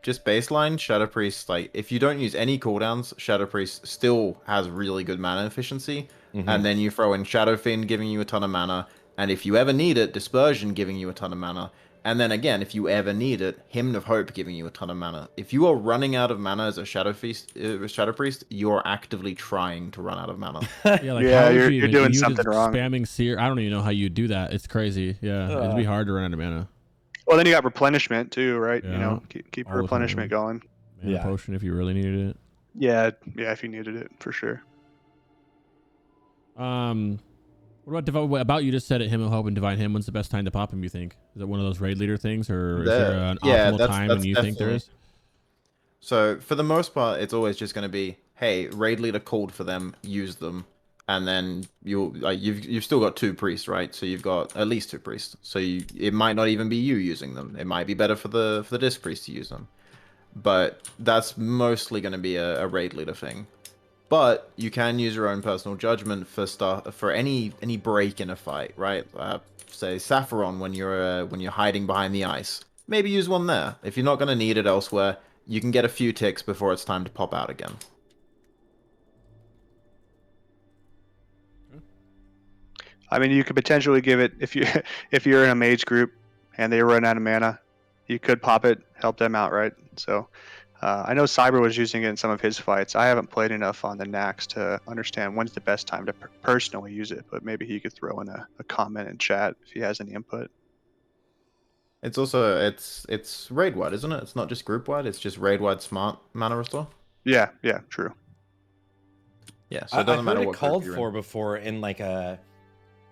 Just baseline Shadow Priest, like if you don't use any cooldowns, Shadow Priest still has really good mana efficiency. And then you throw in Shadowfiend giving you a ton of mana, and if you ever need it, Dispersion giving you a ton of mana. And then again, if you ever need it, Hymn of Hope giving you a ton of mana. If you are running out of mana as a Shadow Priest, you're actively trying to run out of mana. Yeah, like Yeah, how would you're you even, doing you something just wrong. Spamming Seer. I don't even know how you do that. It's crazy. Yeah, it'd be hard to run out of mana. Well, then you got replenishment too, right? Yeah. You know, keep All the replenishment time. going. Mana Yeah. potion if you really needed it. Yeah, if you needed it for sure. What about you just said it, Hymn of Hope and Divine Hymn? When's the best time to pop him, you think? Is it one of those raid leader things, or is there an optimal time when you think there is? So for the most part, it's always just going to be, hey, raid leader called for them, use them, and then you've still got 2 priests, right? So you've got at least 2 priests. So it might not even be you using them. It might be better for the disc priest to use them. But that's mostly going to be a raid leader thing. But you can use your own personal judgment for any break in a fight, right? Say Sapphiron when you're hiding behind the ice. Maybe use one there. If you're not going to need it elsewhere, you can get a few ticks before it's time to pop out again. I mean, you could potentially give it if you're in a mage group and they run out of mana, you could pop it, help them out, right? So. I know Cyber was using it in some of his fights. I haven't played enough on the Nax to understand when's the best time to personally use it, but maybe he could throw in a comment in chat if he has any input. It's also it's raid wide, isn't it? It's not just group wide. It's just raid wide smart mana restore. Yeah, true. Yeah, so it doesn't matter what called group you're for in. before in like a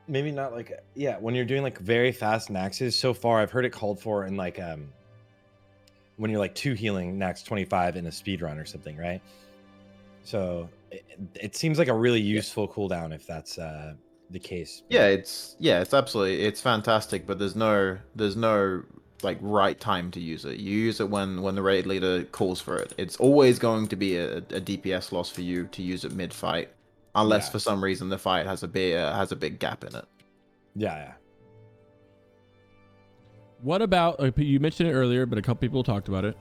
maybe not like when you're doing like very fast Naxes. So far, I've heard it called for in like when you're like 2 healing Nax 25 in a speed run or something, right? So it seems like a really useful cooldown if that's the case. It's absolutely, it's fantastic, but there's no like right time to use it. You use it when the raid leader calls for it. It's always going to be a DPS loss for you to use it mid fight, unless for some reason the fight has a big gap in it. Yeah. What about, you mentioned it earlier, but a couple people talked about it.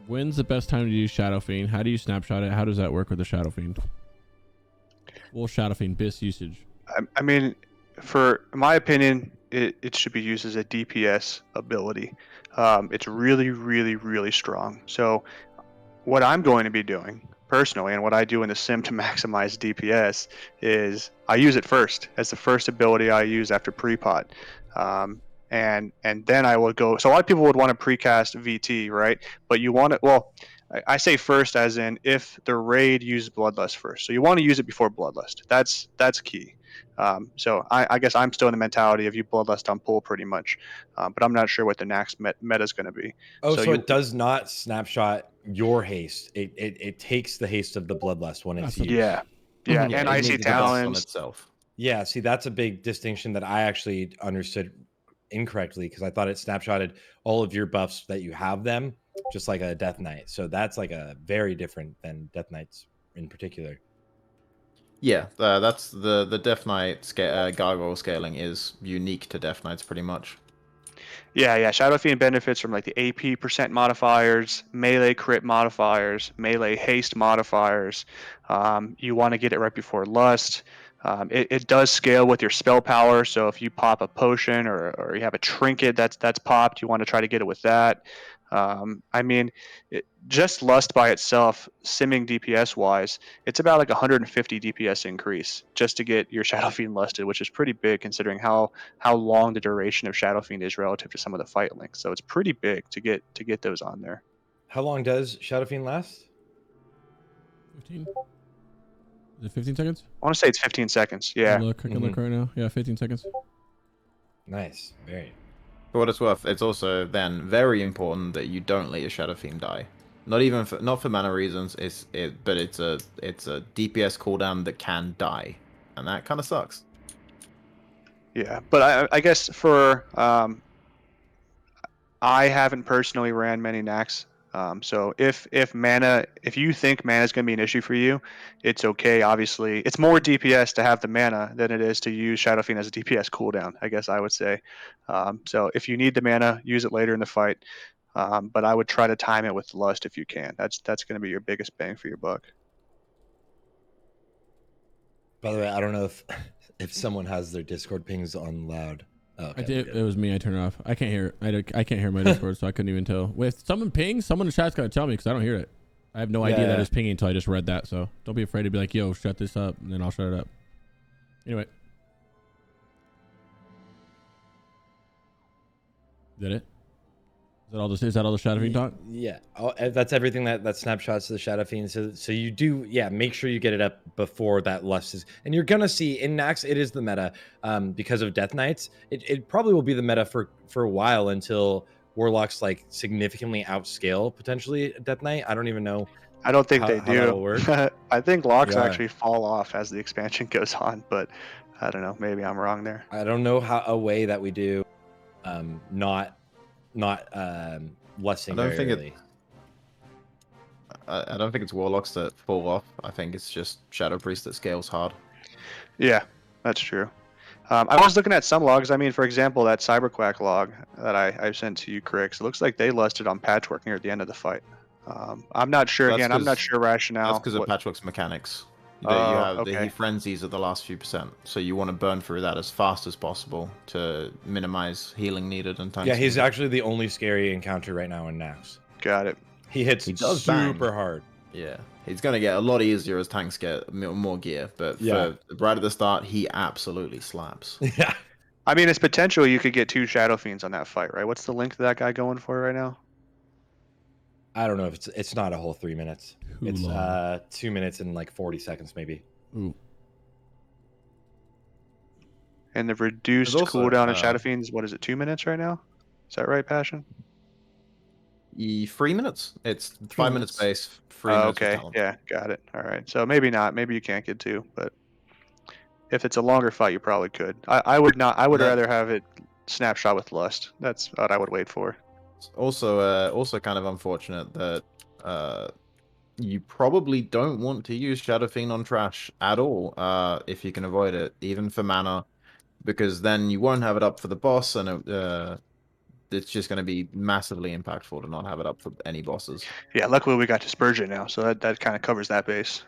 When's the best time to use Shadowfiend? How do you snapshot it? How does that work with the Shadowfiend? Well, Shadowfiend BIS usage. I mean, for my opinion, it should be used as a DPS ability. It's really, really, really strong. So what I'm going to be doing personally, and what I do in the sim to maximize DPS, is I use it first as the first ability I use after pre-pot. And then I will go. So a lot of people would want to precast VT, right? But you want it. Well, I say first, as in if the raid uses Bloodlust first. So you want to use it before Bloodlust. That's key. So I guess I'm still in the mentality of you Bloodlust on pull pretty much, but I'm not sure what the next meta is going to be. Oh, so it does not snapshot your haste. It takes the haste of the Bloodlust when it's used. Yeah, and I see talents on itself. Yeah, see, that's a big distinction that I actually understood incorrectly because I thought it snapshotted all of your buffs that you have them, just like a Death Knight. So that's like a very different than Death Knights in particular. Yeah, that's the Death Knight gargoyle scaling is unique to Death Knights pretty much. Yeah. Shadowfiend benefits from like the AP % modifiers, melee crit modifiers, melee haste modifiers. You want to get it right before Lust. It does scale with your spell power. So if you pop a potion or you have a trinket that's popped, you want to try to get it with that. I mean, just Lust by itself, simming DPS wise, it's about like 150 DPS increase just to get your Shadowfiend lusted, which is pretty big considering how long the duration of Shadowfiend is relative to some of the fight links. So it's pretty big to get those on there. How long does Shadowfiend last? 15? Is it 15 seconds? I want to say it's 15 seconds. Yeah. I can look right now. Yeah, 15 seconds. Nice. Very. For what it's worth, it's also then very important that you don't let your Shadowfiend die. Not for mana reasons. But it's a DPS cooldown that can die, and that kind of sucks. Yeah, but I guess for I haven't personally ran many Nax. So if you think mana is going to be an issue for you, it's okay. Obviously, it's more DPS to have the mana than it is to use Shadowfiend as a DPS cooldown, I guess I would say. So if you need the mana, use it later in the fight. But I would try to time it with Lust if you can. That's going to be your biggest bang for your buck. By the way, I don't know if if someone has their Discord pings on loud. Oh, okay, I did. good. It was me. I turned it off. I can't hear it. I can't hear my Discord, so I couldn't even tell. If someone pings, someone in the chat's got to tell me because I don't hear it. I have no idea that it's pinging until I just read that. So don't be afraid to be like, yo, shut this up, and then I'll shut it up. Anyway. Did it? Is that all the Shadowfiend talk? Yeah, that's everything that snapshots to the Shadowfiend. So you do, yeah, make sure you get it up before that Lust is, and you're gonna see in Nax it is the meta, because of Death Knights. It probably will be the meta for a while until Warlocks like significantly outscale potentially Death Knight. I don't even know. I don't think they how that'll do. work. I think locks Yeah. actually fall off as the expansion goes on, but I don't know. Maybe I'm wrong there. I don't know how a way that we do, not lusting I don't very think early. I don't think it's Warlocks that fall off. I think it's just Shadow Priest that scales hard. Yeah, that's true. I was looking at some logs. I mean, for example, that Cyberquack log that I sent to you, Crix. It looks like they lusted on Patchwork near the end of the fight. I'm not sure. That's Again, I'm not 'cause- sure rationale. That's because of Patchwork's mechanics. That Oh, you have okay. he frenzies at the last few percent, so you want to burn through that as fast as possible to minimize healing needed and time. Yeah, he's actually the only scary encounter right now in Nax. Got it. He hits He does super bang. hard. Yeah, he's gonna get a lot easier as tanks get more gear, but Yeah. for right at the start, he absolutely slaps. Yeah. I mean, it's potential you could get 2 Shadow Fiends on that fight, right? What's the length of that guy going for right now? I don't know if it's not a whole 3 minutes. Too It's long. 2 minutes and like 40 seconds maybe. Ooh. And the reduced There's also, cooldown of Shadow Fiends, what is it, 2 minutes right now? Is that right, Passion? 3 minutes. It's 5 minutes base. 3 Oh, minutes with okay. talent. Yeah, got it. All right. So maybe not. Maybe you can't get 2, but if it's a longer fight, you probably could. I would not. I would That- rather have it snapshot with Lust. That's what I would wait for. It's also kind of unfortunate that you probably don't want to use Shadow Fiend on trash at all if you can avoid it, even for mana, because then you won't have it up for the boss, and it's just going to be massively impactful to not have it up for any bosses. Yeah, luckily we got Dispersion now, so that kind of covers that base.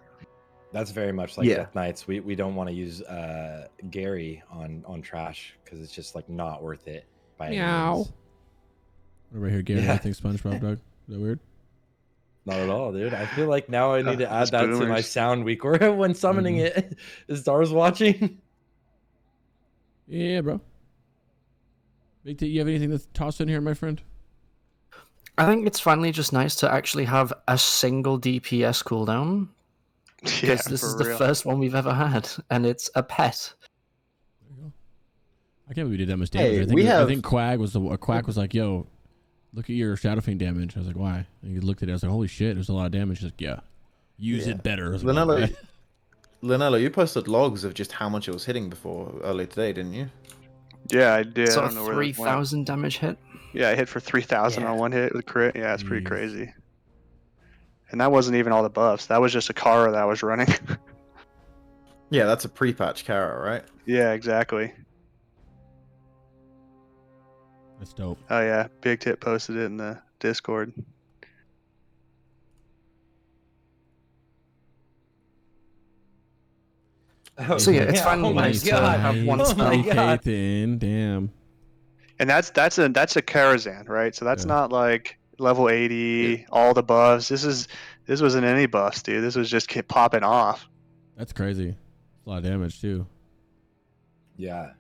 That's very much like Yeah. Death Knights. We don't want to use Gary on trash because it's just like not worth it by any Meow. means. Over here, Gary. Yeah. I think SpongeBob, Doug. Is that weird? Not at all, dude. I feel like now I need to add Us that to my boomers. sound week or when summoning it. Is Stars watching? Yeah, bro. Bigtit, you have anything to toss in here, my friend? I think it's finally just nice to actually have a single DPS cooldown, Yeah, because this for is the real. first one we've ever had, and it's a pet. There you go. I can't believe we did that much damage. Hey, I think we have- I think Quag was like, "Yo, look at your Shadowfiend damage." I was like, "Why?" And he looked at it. I was like, "Holy shit, there's a lot of damage." He's like, "Yeah, use Yeah. it better." I was like, Linelo, "Okay." Linelo, you posted logs of just how much it was hitting before earlier today, didn't you? Yeah, I did. I So don't know where that went. 3,000 damage hit. Yeah, I hit for 3,000 Yeah. on one hit with crit. Yeah, it's pretty Jeez. crazy. And that wasn't even all the buffs. That was just a Kara that I was running. Yeah, that's a pre-patch Kara, right? Yeah, exactly. That's dope. Oh yeah, Bigtit posted it in the Discord. So yeah, it's Yeah, finally oh my nice to God. have one Oh spell. my God. Then, damn. And that's a Karazhan, right? So that's Yeah. not like level 80, all the buffs. This wasn't any buffs, dude. This was just keep popping off. That's crazy. It's a lot of damage too. Yeah.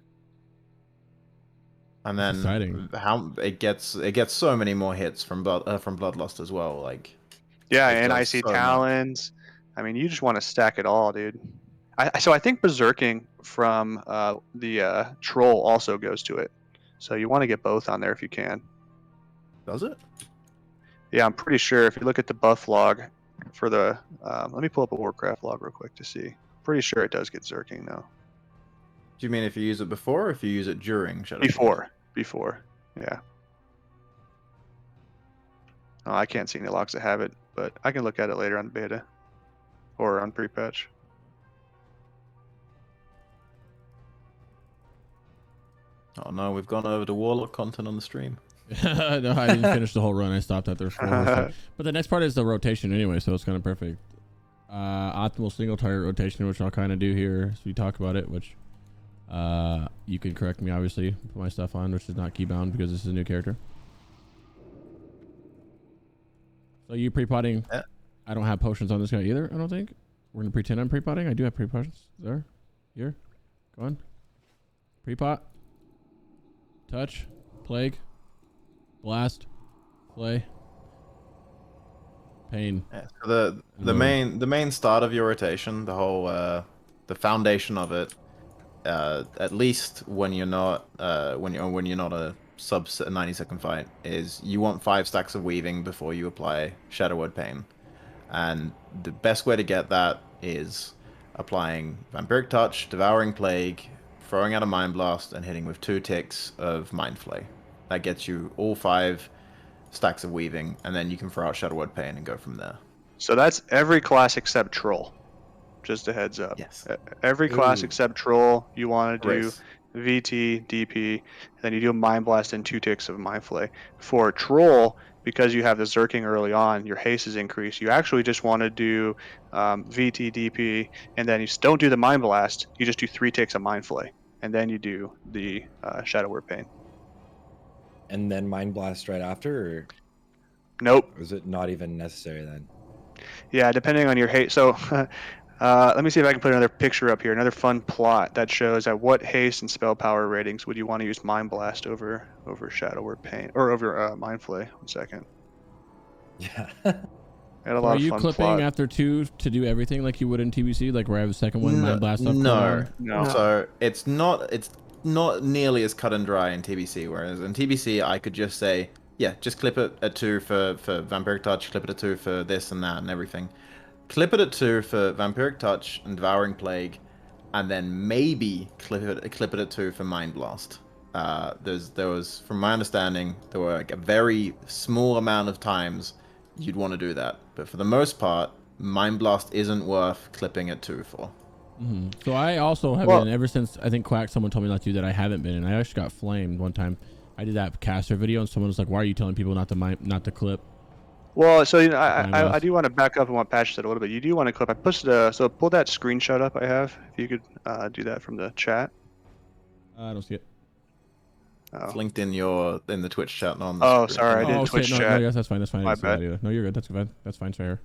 And That's then exciting. how it gets so many more hits from Bloodlust as well. Like Yeah, It and does Icy so much. Talons. I mean, you just want to stack it all, dude. So I think Berserking from the Troll also goes to it. So you want to get both on there if you can. does it? Yeah, I'm pretty sure if you look at the buff log for the... let me pull up a Warcraft log real quick to see. Pretty sure it does get Zerking, though. Do you mean if you use it before or if you use it during Shadowfiend? Before. Yeah. Oh, I can't see any logs that have it, but I can look at it later on beta or on Prepatch. Oh no, we've gone over to WOTLK content on the stream. No, I didn't finish the whole run. I stopped after 4 hours. But the next part is the rotation anyway, so it's kind of perfect. Optimal single target rotation, which I'll kind of do here as we talk about it, which you can correct me, obviously. Put my stuff on, which is not keybound because this is a new character. So you pre-potting? Yeah. I don't have potions on this guy either, I don't think. We're going to pretend I'm pre-potting. I do have pre-potions. There. Here. Go on. Pre-pot. Touch. Plague. Blast. Play. Pain. Yeah, so the main start of your rotation, the whole the foundation of it, at least when you're not when you're not a sub 90-second fight, is you want 5 stacks of weaving before you apply Shadow Word Pain, and the best way to get that is applying Vampiric Touch, Devouring Plague, throwing out a Mind Blast, and hitting with 2 ticks of Mind Flay. That gets you all 5 stacks of weaving, and then you can throw out Shadow Word Pain and go from there. So that's every class except Troll. Just a heads up. Yes. Every class except Troll, you want to do Grace. VT, DP, then you do a Mind Blast and 2 ticks of Mind Flay. For Troll, because you have the Zerking early on, your haste is increased. You actually just want to do VT, DP, and then you don't do the Mind Blast. You just do 3 ticks of Mind Flay, and then you do the Shadow Word Pain. And then Mind Blast right after, Nope. or is it not even necessary then? Yeah, depending on your haste. So let me see if I can put another picture up here, another fun plot that shows at what haste and spell power ratings would you want to use Mind Blast over Shadow Word Pain, or over Mind Flay. 1 second. Yeah. Had a So lot are of you fun clipping plot. after 2 to do everything like you would in TBC, like where I have a second one, Mind Blast up? No. No. So it's not nearly as cut and dry in TBC. Whereas in TBC, I could just say, yeah, just clip it at 2 for Vampiric Touch, clip it at 2 for this and that and everything. Clip it at 2 for Vampiric Touch and Devouring Plague, and then maybe clip it at 2 for Mind Blast. There was, from my understanding, there were like a very small amount of times you'd want to do that, but for the most part, Mind Blast isn't worth clipping at 2 for. Mm-hmm. So I also have been, ever since I think Quack, someone told me not to do that. I haven't been, and I actually got flamed one time. I did that caster video, and someone was like, "Why are you telling people not to clip?" Well, so I do want to back up on what Patch said a little bit. You do want to clip. I posted so pull that screenshot up I have. If you could do that from the chat. I don't see it. Oh. It's linked in the Twitch chat. Not on the Oh, screen. sorry, I did okay. Twitch No, chat. no, yes, that's fine. That's fine. I My didn't see that bad. either. No, you're good. That's good. That's fine. It's fair.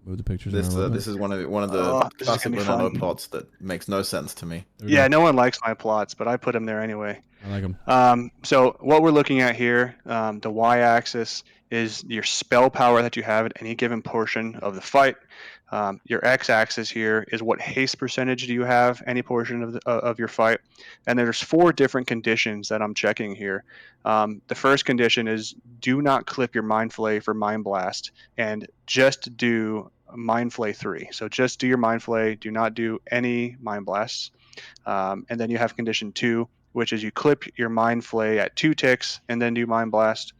Move the pictures. This around a this little is one of the Oh, this is classic gonna be Linelo fun. plots that makes no sense to me. bit. Yeah, no one likes my plots, but I put them there anyway. I like them. So what we're looking at here, the y-axis is your spell power that you have at any given portion of the fight. Your x-axis here is what haste percentage do you have any portion of your fight, and there's 4 different conditions that I'm checking here. The first condition is do not clip your Mind Flay for Mind Blast, and just do Mind Flay 3. So just do your Mind Flay, do not do any Mind Blasts. And then you have condition 2, which is you clip your Mind Flay at 2 ticks and then do Mind Blast.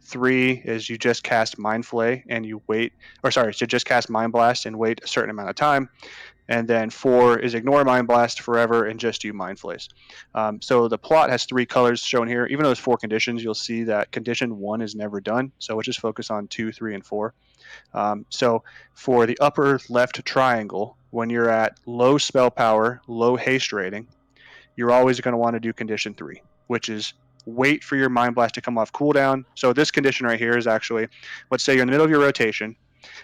3 is you just cast Mind Flay and you wait, or sorry, so just cast Mind Blast and wait a certain amount of time. And then 4 is ignore Mind Blast forever and just do Mind Flays. So the plot has 3 colors shown here. Even though there's 4 conditions, you'll see that condition 1 is never done. So we'll just focus on 2, 3, and 4. So for the upper left triangle, when you're at low spell power, low haste rating, you're always going to want to do condition 3, which is wait for your Mind Blast to come off cooldown. So this condition right here is actually, let's say you're in the middle of your rotation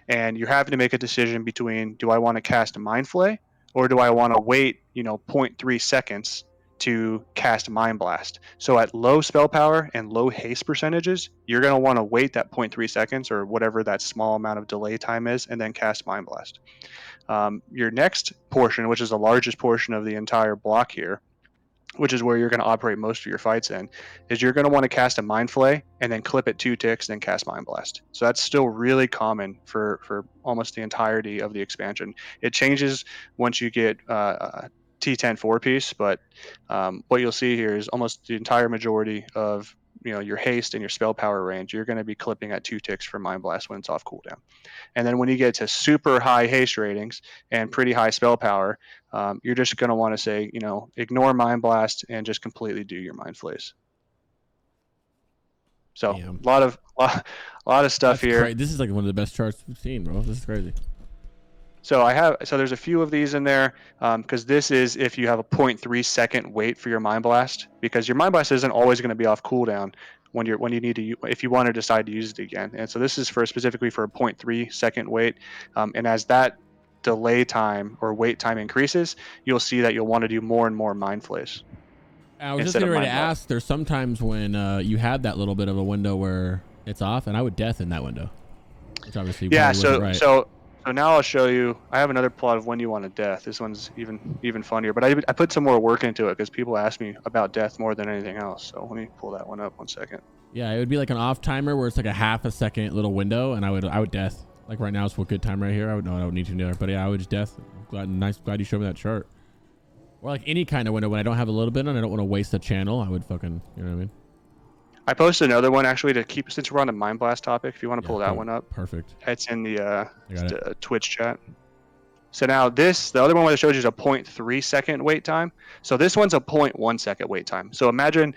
and you're having to make a decision between, do I want to cast a Mind Flay or do I want to wait 0.3 seconds to cast Mind Blast? So at low spell power and low haste percentages, you're going to want to wait that 0.3 seconds or whatever that small amount of delay time is and then cast Mind Blast. Your next portion, which is the largest portion of the entire block here, which is where you're going to operate most of your fights in, is you're going to want to cast a Mind Flay and then clip it 2 ticks and then cast Mind Blast. So that's still really common for almost the entirety of the expansion. It changes once you get T10 4-piece, but what you'll see here is almost the entire majority of your haste and your spell power range, you're going to be clipping at 2 ticks for Mind Blast when it's off cooldown. And then when you get to super high haste ratings and pretty high spell power, you're just going to want to say, ignore Mind Blast and just completely do your Mind Flays. So Damn. a lot of stuff here. This is like one of the best charts we've seen, bro. This is crazy. So there's a few of these in there because this is if you have a 0.3 second wait for your Mind Blast, because your Mind Blast isn't always going to be off cooldown when you need to, if you want to decide to use it again. And so this is specifically for a 0.3 second wait. And as that delay time or wait time increases, you'll see that you'll want to do more and more Mind Flays. I was just getting ready to ask. There's sometimes when you have that little bit of a window where it's off, and I would death in that window, which obviously wasn't right. So now I'll show you. I have another plot of when you want a death. This one's even funnier, but I put some more work into it because people ask me about death more than anything else. So let me pull that one up 1 second. Yeah, it would be like an off timer where it's like a half a second little window, and I would death. Like right now, it's a good time right here. I don't need to do it, but yeah, I would just death. Glad you showed me that chart. Or like any kind of window when I don't have a little bit and I don't want to waste a channel, I would fucking, you know what I mean? I posted another one actually to keep, since we're on the Mind Blast topic, if you want to pull that one up. Perfect. It's in the Twitch chat. So now the other one where it shows you is a 0.3 second wait time. So this one's a 0.1 second wait time. So imagine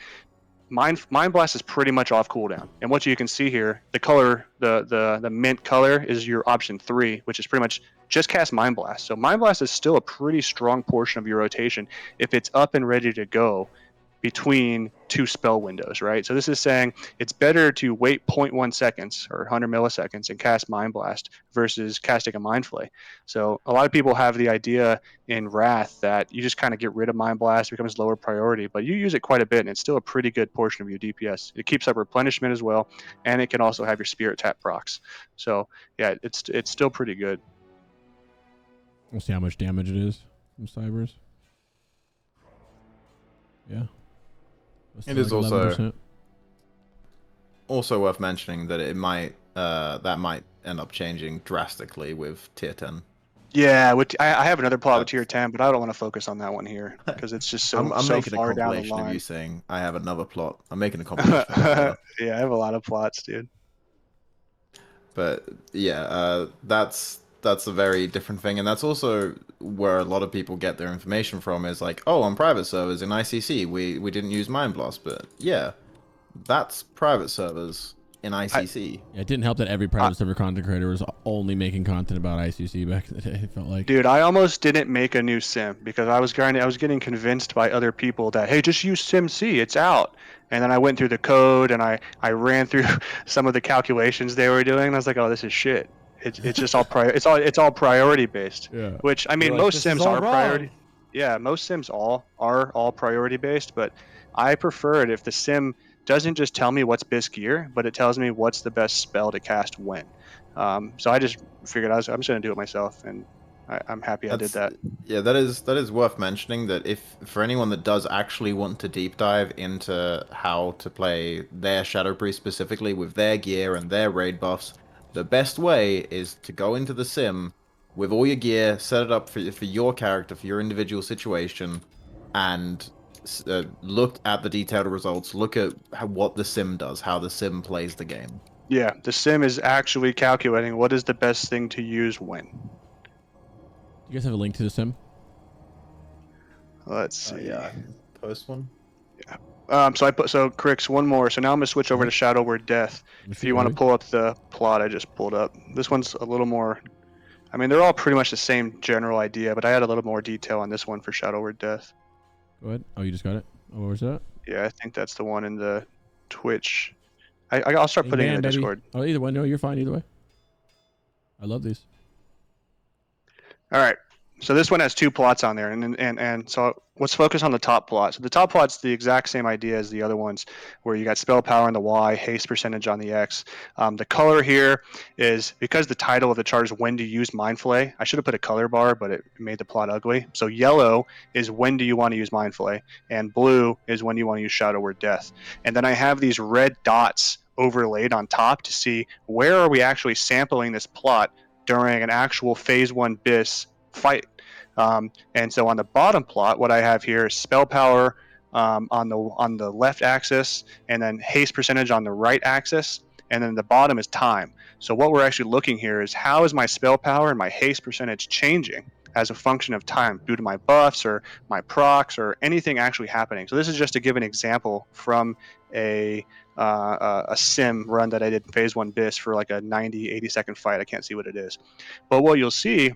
Mind Blast is pretty much off cooldown. And what you can see here, the color, the mint color is your option 3, which is pretty much just cast Mind Blast. So Mind Blast is still a pretty strong portion of your rotation if it's up and ready to go between 2 spell windows, right? So this is saying it's better to wait 0.1 seconds or 100 milliseconds and cast Mind Blast versus casting a Mind Flay. So a lot of people have the idea in Wrath that you just kind of get rid of Mind Blast, it becomes lower priority, but you use it quite a bit and it's still a pretty good portion of your DPS. It keeps up replenishment as well, and it can also have your Spirit Tap procs. So yeah, it's still pretty good. We'll see how much damage it is from Cybers. Yeah. It is like also worth mentioning that it might that might end up changing drastically with tier 10. Yeah, I have another plot with tier 10, but I don't want to focus on that one here because it's just so I'm making far a down the compilation line. of you saying I have another plot. I'm making a compilation. Yeah, I have a lot of plots, dude. But yeah, that's a very different thing, and that's also where a lot of people get their information from. Is like, oh, on private servers in ICC, we didn't use Mind Blast, but yeah, that's private servers in ICC. It didn't help that every private server content creator was only making content about ICC back in the day. It felt like, dude, I almost didn't make a new sim because I was getting convinced by other people that, hey, just use SimC, it's out. And then I went through the code and I ran through some of the calculations they were doing, and I was like, oh, this is shit. It's just all it's all priority based. Yeah. Which I mean, most sims are priority. Yeah, most sims are all priority based, but I prefer it if the sim doesn't just tell me what's best gear, but it tells me what's the best spell to cast when. So I just figured I'm just gonna do it myself, and I'm happy I did that. Yeah, that is worth mentioning, that if for anyone that does actually want to deep dive into how to play their Shadow Priest specifically with their gear and their raid buffs, the best way is to go into the sim with all your gear, set it up for your character, for your individual situation, and look at the detailed results. Look at what the sim does, how the sim plays the game. Yeah, the sim is actually calculating what is the best thing to use when. You guys have a link to the sim? Let's see. Yeah, I can post one. Yeah. So Crix, one more. So now I'm gonna switch over to Shadow Word Death. If you want to pull up the plot I just pulled up, this one's a little more. I mean, they're all pretty much the same general idea, but I had a little more detail on this one for Shadow Word Death. Go ahead. Oh, you just got it. Oh, where's that? Yeah, I think that's the one in the Twitch. I'll start putting it in the Discord. Oh, either one. No, you're fine either way. I love these. All right. So this one has 2 plots on there, and so let's focus on the top plot. So the top plot's the exact same idea as the other ones, where you got spell power on the Y, haste percentage on the X. The color here is, because the title of the chart is when to use Mind Flay. I should have put a color bar, but it made the plot ugly. So yellow is when do you want to use Mind Flay, and blue is when you want to use Shadow Word Death. And then I have these red dots overlaid on top to see where are we actually sampling this plot during an actual phase 1 BIS fight. And so on the bottom plot, what I have here is spell power on the left axis, and then haste percentage on the right axis, and then the bottom is time. So what we're actually looking here is, how is my spell power and my haste percentage changing as a function of time due to my buffs or my procs or anything actually happening. So this is just to give an example from a sim run that I did in phase 1 BIS for like a 80 second fight. I can't see what it is, but what you'll see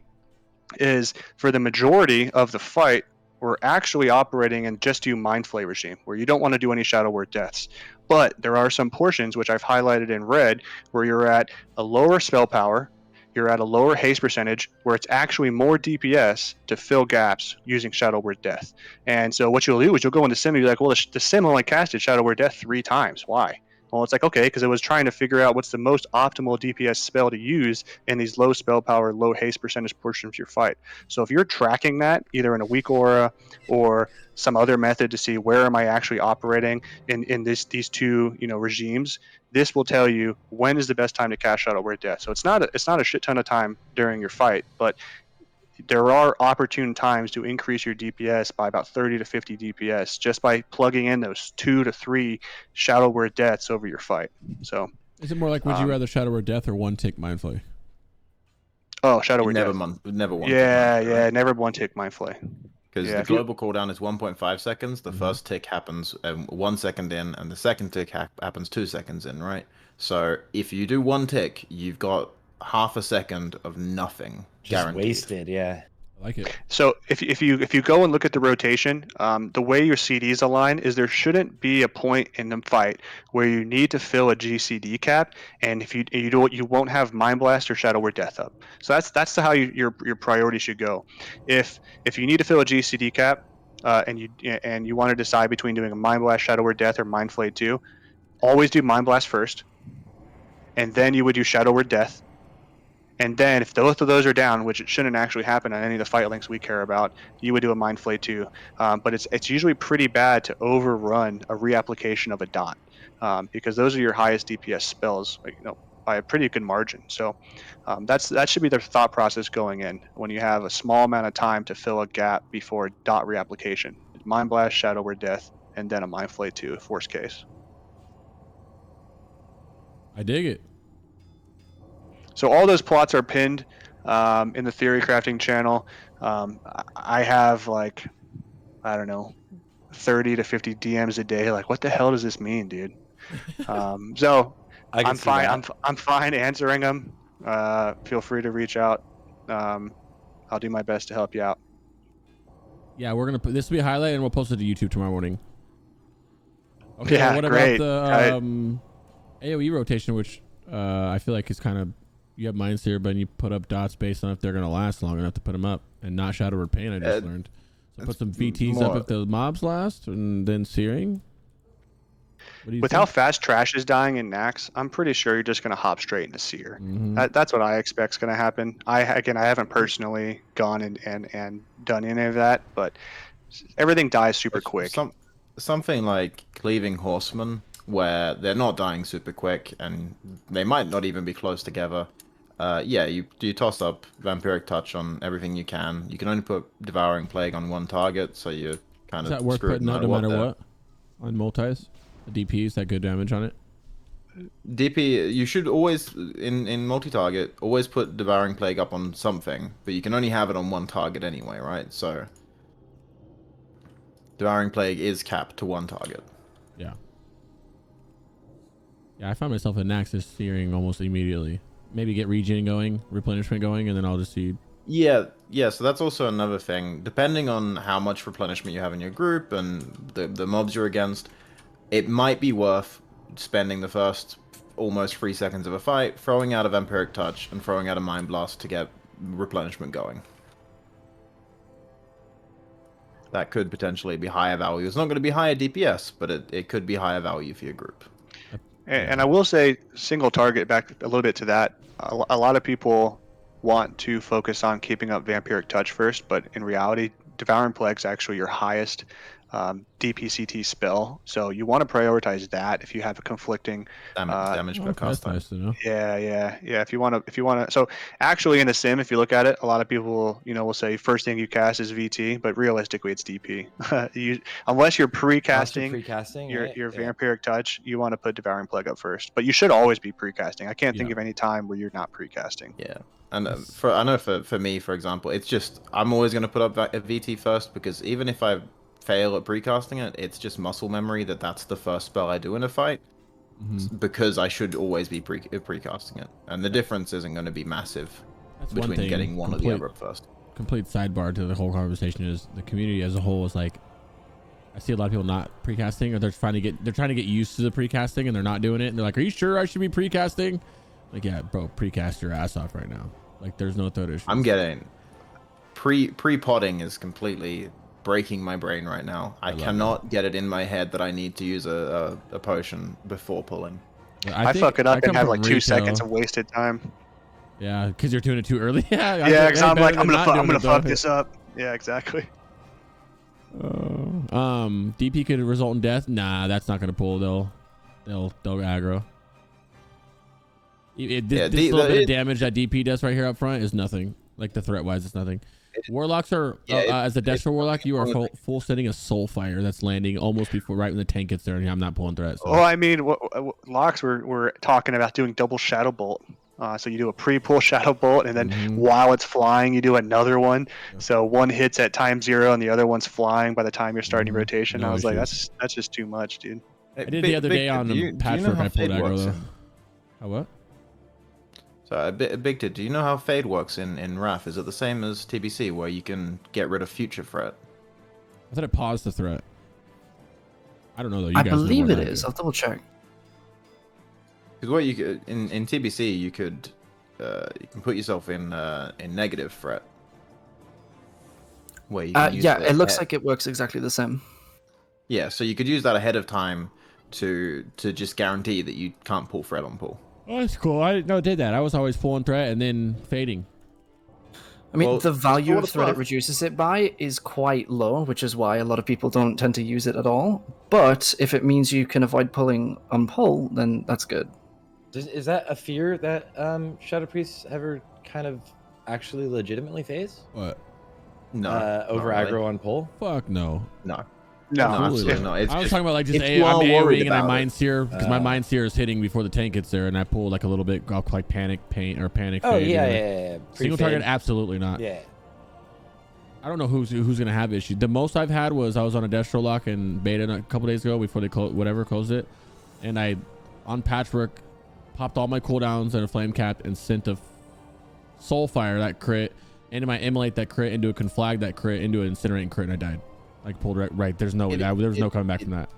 is, for the majority of the fight, we're actually operating in just do Mind Flay regime, where you don't want to do any Shadow Word Deaths. But there are some portions, which I've highlighted in red, where you're at a lower spell power, you're at a lower haste percentage, where it's actually more DPS to fill gaps using Shadow Word Death. And so what you'll do is you'll go into sim and be like, well, the sim only casted Shadow Word Death 3 times. Why? Well, it's like, okay, because it was trying to figure out what's the most optimal DPS spell to use in these low spell power, low haste percentage portions of your fight. So if you're tracking that either in a weak aura or some other method to see where am I actually operating in these 2 regimes, this will tell you when is the best time to cast Shadow Word Death. So it's not a shit ton of time during your fight, but there are opportune times to increase your DPS by about 30 to 50 DPS just by plugging in those 2 to 3 Shadow Word Deaths over your fight. So Is it more like, would you rather Shadow Word Death or 1 tick Mind Flay? Oh, Shadow Word never Death. Never one. Yeah, never 1 tick Mind Flay. Because the global cooldown is 1.5 seconds. The first tick happens 1 second in, and the second tick happens 2 seconds in, right? So if you do 1 tick, you've got half a second of nothing. Just guaranteed. wasted, yeah. I like it. So if you go and look at the rotation, the way your CDs align is there shouldn't be a point in the fight where you need to fill a GCD cap, and if you don't, you won't have Mind Blast or Shadow Word Death up. So that's how your priority should go. If you need to fill a GCD cap, and you want to decide between doing a Mind Blast, Shadow Word Death, or Mind Flay 2, always do Mind Blast first, and then you would do Shadow Word Death. And then if both of those are down, which it shouldn't actually happen on any of the fight links we care about, you would do a Mind Flay 2. But it's usually pretty bad to overrun a reapplication of a dot, because those are your highest DPS spells, by a pretty good margin. So that should be the thought process going in when you have a small amount of time to fill a gap before dot reapplication. Mind Blast, Shadow Word Death, and then a Mind Flay 2, if worst case. I dig it. So all those plots are pinned in the theory crafting channel. I have like, I don't know, 30 to 50 DMs a day. Like, what the hell does this mean, dude? So I'm fine. I'm fine answering them. Feel free to reach out. I'll do my best to help you out. Yeah, we're gonna put this will be a highlight, and we'll post it to YouTube tomorrow morning. Okay. Yeah, what great. about the AOE rotation, which I feel like is kind of, you have mines here, but you put up dots based on if they're gonna last long enough to put them up, and not Shadow Word Pain. I just learned. So put some VTs up if the mobs last, and then searing. With how fast trash is dying in Nax, I'm pretty sure you're just gonna hop straight into seer. That's what I expect's gonna happen. I haven't personally gone and done any of that, but everything dies super quick. Something like Cleaving Horsemen, where they're not dying super quick, and they might not even be close together. Yeah, you toss up Vampiric Touch on everything you can. You can only put Devouring Plague on 1 target, so you kind of. Is that worth putting up no matter what? On multis, the DP is that good damage on it? DP, you should always in multi-target always put Devouring Plague up on something, but you can only have it on 1 target anyway, right? So Devouring Plague is capped to 1 target. Yeah. Yeah, I find myself in Naxxus searing almost immediately. Maybe get regen going, replenishment going, and then I'll just see. Yeah, so that's also another thing. Depending on how much replenishment you have in your group and the mobs you're against, it might be worth spending the first almost 3 seconds of a fight throwing out a Vampiric Touch and throwing out a Mind Blast to get replenishment going. that could potentially be higher value. It's not going to be higher DPS, but it could be higher value for your group. And I will say, single target, back a little bit to that, a lot of people want to focus on keeping up Vampiric Touch first, but in reality, Devouring Plague is actually your highest DPCT spell. So you want to prioritize that if you have a conflicting Damage per Okay, cast that's time. nice to know. yeah. If you want to, so actually in the sim, if you look at it, a lot of people, will say first thing you cast is VT, but realistically it's DP. Unless you're pre-casting Precasting, your right? Vampiric Touch, you want to put Devouring Plague up first. But you should always be pre-casting. I can't think Yeah. of any time where you're not pre-casting. Yeah, and I know for me, for example, it's just I'm always going to put up a VT first, because even if I fail at precasting it, it's just muscle memory that's the first spell I do in a fight, because I should always be precasting it, and the difference isn't going to be massive That's one between thing. getting one or the other up first. Complete sidebar to the whole conversation is the community as a whole is like, I see a lot of people not precasting, or they're trying to get used to the precasting and they're not doing it, and they're like, are you sure I should be precasting? Like, yeah, bro, precast your ass off right now. Like, there's no third issue. I'm getting pre-potting is completely breaking my brain right now. I cannot get it in my head that I need to use a potion before pulling. I fuck it up and have like 2 seconds of wasted time. Yeah, because you're doing it too early. Yeah, because I'm like, I'm gonna fuck this up. Yeah, exactly. DP could result in death. Nah, that's not gonna pull. They'll aggro. This little bit of damage that DP does right here up front is nothing. Like, the threat wise, it's nothing. Warlocks are as a Destro Warlock, you are full sending a soul fire that's landing almost before right when the tank gets there, and I'm not pulling threat. So. Well, I mean, locks we're talking about doing double Shadow Bolt. So you do a pre-pull Shadow Bolt, and then while it's flying, you do another one. Yeah. So one hits at time 0, and the other one's flying by the time you're starting your rotation. I was like, that's just too much, dude. I did the other day on the Patchwork. I pulled aggro though. How what? So Bigtit, do you know how Fade works in Wrath? Is it the same as TBC, where you can get rid of future threat? I thought it paused the threat. I don't know though. I believe it is. I'll double check. Because what you could in TBC, you can put yourself in negative threat. Where you can use it looks like it works exactly the same. Yeah, so you could use that ahead of time to just guarantee that you can't pull threat on pull. Oh, that's cool. I didn't know it did that. I was always pulling threat and then fading. I mean, the value of threat it reduces it by is quite low, which is why a lot of people don't tend to use it at all. But if it means you can avoid pulling on pull, then that's good. Is that a fear that Shadow Priests ever kind of actually legitimately phase? What? No. Over aggro on pull? Fuck no. No, absolutely not. I was talking about like just I'm AoEing and I Mind Sear because my Mind Sear is hitting before the tank gets there, and I pull like a little bit, I'll like panic paint or panic. Oh fade, yeah. Single target, absolutely not. Yeah. I don't know who's gonna have issues. The most I've had was I was on a Destro Lock in beta a couple days ago before they closed it, and I on Patchwork popped all my cooldowns and a flame cap and sent a soul fire that crit into my immolate that crit into a conflag that crit into an incinerating crit, and I died. Like pulled right. There's no no coming back from that.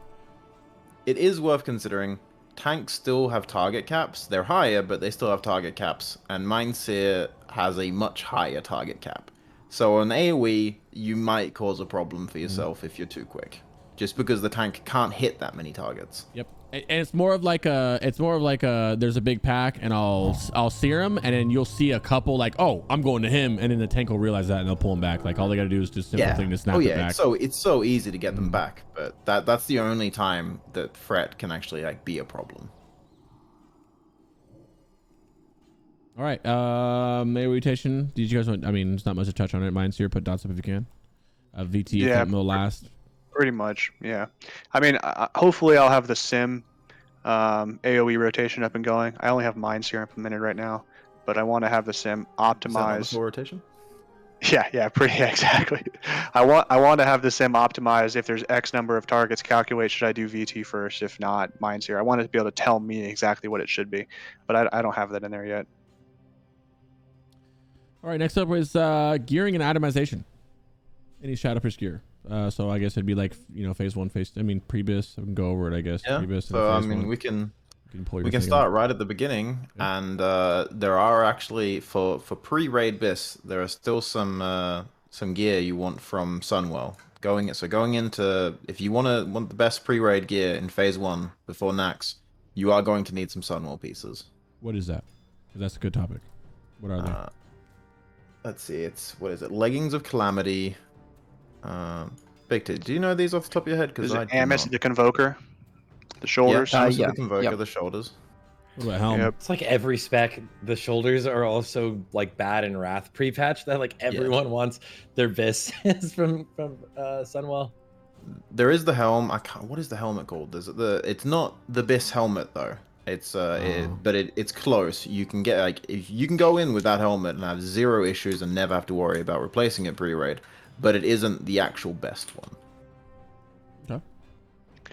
It is worth considering. Tanks still have target caps. They're higher, but they still have target caps. And Mind Sear has a much higher target cap. So on AoE, you might cause a problem for yourself if you're too quick, just because the tank can't hit that many targets. Yep. And it's more of like there's a big pack and I'll sear him, and then you'll see a couple like, oh, I'm going to him, and then the tank will realize that and they'll pull him back. Like all they gotta do is just simple thing to snap it back. So it's so easy to get them back, but that's the only time that threat can actually like be a problem. All right, melee rotation. Did you guys want? I mean, there's not much to touch on it. Mind Sear, put dots up if you can. VT if will last. Pretty much, yeah. I mean, hopefully I'll have the sim AoE rotation up and going. I only have Mind Sear implemented right now, but I want to have the sim optimized. Is that rotation? Yeah, exactly. I want to have the sim optimized. If there's X number of targets, calculate should I do VT first? If not, Mind Sear. I want it to be able to tell me exactly what it should be, but I don't have that in there yet. All right, next up is gearing and itemization. Any Shadow Priest gear. So I guess it'd be like, phase 1, pre-bis. I can go over it, I guess. Yeah. So I mean, we can start right at the beginning, and there are actually for pre-raid bis, there are still some gear you want from Sunwell. Going into, if you want the best pre-raid gear in phase 1 before Nax, you are going to need some Sunwell pieces. What is that? 'Cause that's a good topic. What are they? Let's see. What is it? Leggings of Calamity. Bigtit, do you know these off the top of your head? Because Is I it do Amos not. the Convoker? The shoulders? Yeah, Amos yeah, the Convoker, yep. the shoulders. What about helm? Yep. It's like every spec. The shoulders are also like bad in Wrath pre-patch. That like everyone wants their Vis from Sunwell. There is the helm. I can't. What is the helmet called? It's not the Biss helmet though. It's it's close. You can get if you can go in with that helmet and have 0 issues and never have to worry about replacing it pre-raid, but it isn't the actual best one. Okay.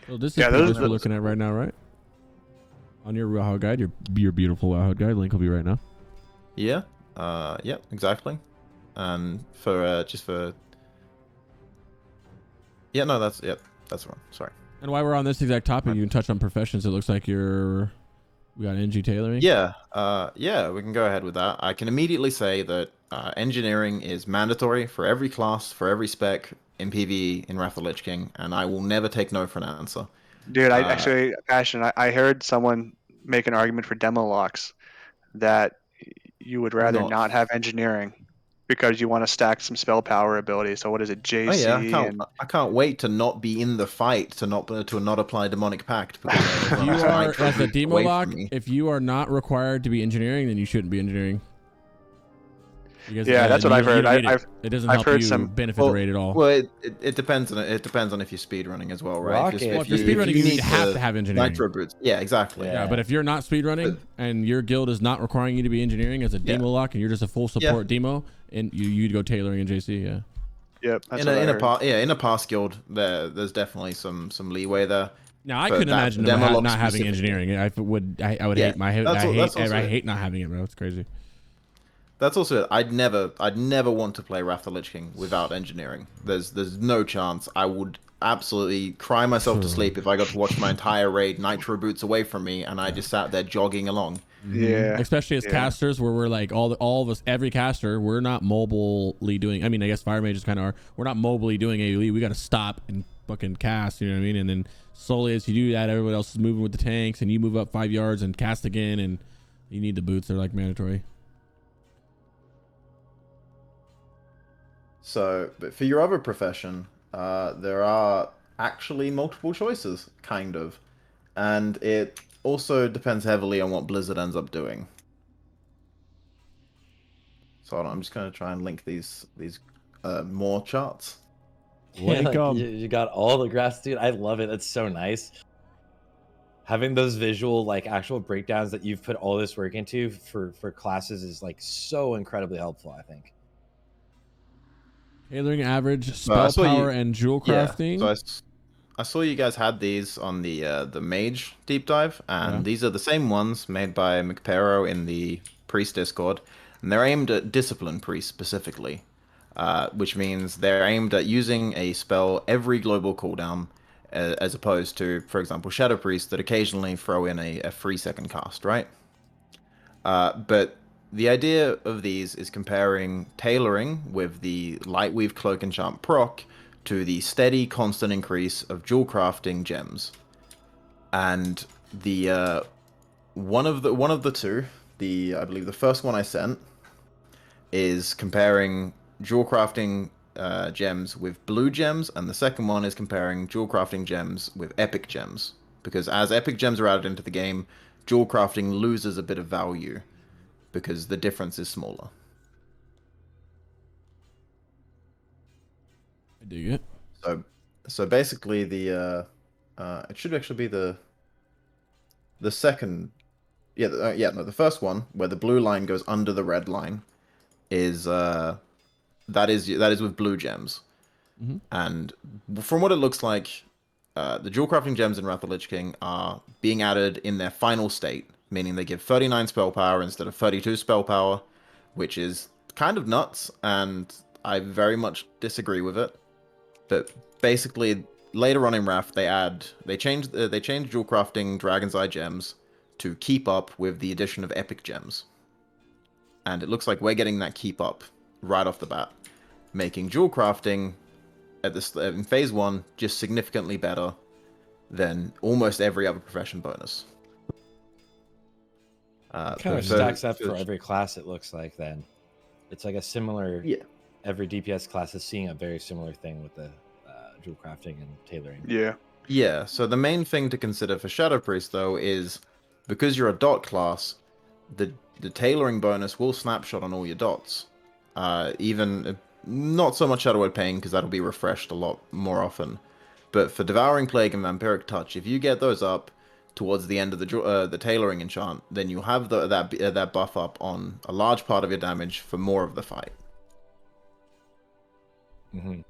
Well, this is Yeah, what those- we're looking at right now, right? On your WoWhead guide, your beautiful WoWhead guide. Link will be right now. Yeah. Yeah. Exactly. And for yeah, no, that's wrong. Sorry. And while we're on this exact topic, you can touch on professions. It looks like we got NG tailoring. Yeah, yeah, we can go ahead with that. I can immediately say that engineering is mandatory for every class, for every spec in PvE in Wrath of the Lich King, and I will never take no for an answer. Dude, I actually, Passion, I heard someone make an argument for demo locks that you would rather not have engineering because you want to stack some spell power ability. So what is it, JC? Oh yeah, I can't wait to not be in the fight to not apply demonic pact. Because If you are as a demo lock, if you are not required to be engineering, then you shouldn't be engineering. Because, yeah, that's what I've heard. It doesn't I've help heard you some benefit the raid at all. Well, it depends on if you're speedrunning as well, right? Rocket. Well, if you're speedrunning, you have to have engineering. Nitro boots. Yeah, exactly. Yeah, but if you're not speedrunning and your guild is not requiring you to be engineering as a demo lock, and you're just a full support demo, and you'd go tailoring in JC. Yeah. Yep. That's what I heard. In a past guild, there's definitely some leeway there. Now I But couldn't that imagine demo them lock not having specifically. engineering. I would Yeah, hate my that's also I it. hate not having it, bro. It's crazy. That's also it. I'd never want to play Wrath of the Lich King without engineering. There's no chance. I would absolutely cry myself to sleep if I got to watch my entire raid nitro boots away from me and I just sat there jogging along. Yeah. Especially as casters, where we're like all of us, every caster, we're not mobilely doing. I mean, I guess fire mages kind of are. We're not mobilely doing AoE. We got to stop and fucking cast. You know what I mean? And then slowly as you do that, everyone else is moving with the tanks, and you move up 5 yards and cast again, and you need the boots. They're like mandatory. So, but for your other profession, there are actually multiple choices, kind of. And it also depends heavily on what Blizzard ends up doing. So hold on, I'm just going to try and link these more charts. Welcome. You got all the graphs, dude. I love it. It's so nice. Having those visual, like actual breakdowns that you've put all this work into for classes is like so incredibly helpful, I think. Tailoring average, spell power, and jewel crafting. Yeah, so I saw you guys had these on the mage deep dive, and these are the same ones made by McPero in the priest Discord, and they're aimed at discipline priests specifically, which means they're aimed at using a spell every global cooldown, as opposed to, for example, shadow priests that occasionally throw in a 3-second cast, right? But the idea of these is comparing tailoring with the Lightweave Cloak Enchant proc to the steady, constant increase of jewel crafting gems. And the one of the two, I believe the first one I sent, is comparing jewel crafting gems with blue gems, and the second one is comparing jewel crafting gems with epic gems. Because as epic gems are added into the game, jewel crafting loses a bit of value, because the difference is smaller. I dig it. So basically the it should actually be the second, the first one where the blue line goes under the red line is that is with blue gems. Mm-hmm. And from what it looks like, the jewel crafting gems in Wrath of the Lich King are being added in their final state, meaning they give 39 spell power instead of 32 spell power, which is kind of nuts, and I very much disagree with it. But basically, later on in Wrath, they changed jewel crafting Dragon's Eye gems to keep up with the addition of epic gems, and it looks like we're getting that keep up right off the bat, making jewel crafting in phase 1 just significantly better than almost every other profession bonus. Kind of stacks up for every class, it looks like. Then it's like a similar, every DPS class is seeing a very similar thing with the jewel crafting and tailoring. Yeah, so the main thing to consider for Shadow Priest, though, is because you're a dot class, the tailoring bonus will snapshot on all your dots. Even not so much Shadowfiend Pain, because that'll be refreshed a lot more often. But for Devouring Plague and Vampiric Touch, if you get those up towards the end of the tailoring enchant, then you'll have that buff up on a large part of your damage for more of the fight. Mm-hmm.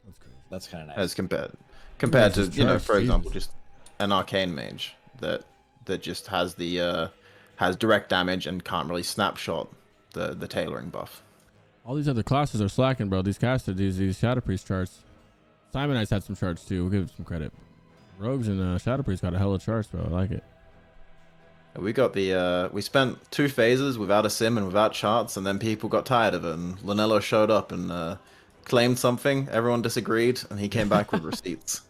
That's crazy. That's kind of nice. As compared to, you know, for example, just an arcane mage that just has has direct damage and can't really snapshot the tailoring buff. All these other classes are slacking, bro. These casters, these Shadow Priest charts. Simon Ice had some charts too. We'll give him some credit. Rogues and Shadow Priest got a hell of charts, bro. I like it. We got we spent 2 phases without a sim and without charts, and then people got tired of it, and Linelo showed up and claimed something. Everyone disagreed, and he came back with receipts.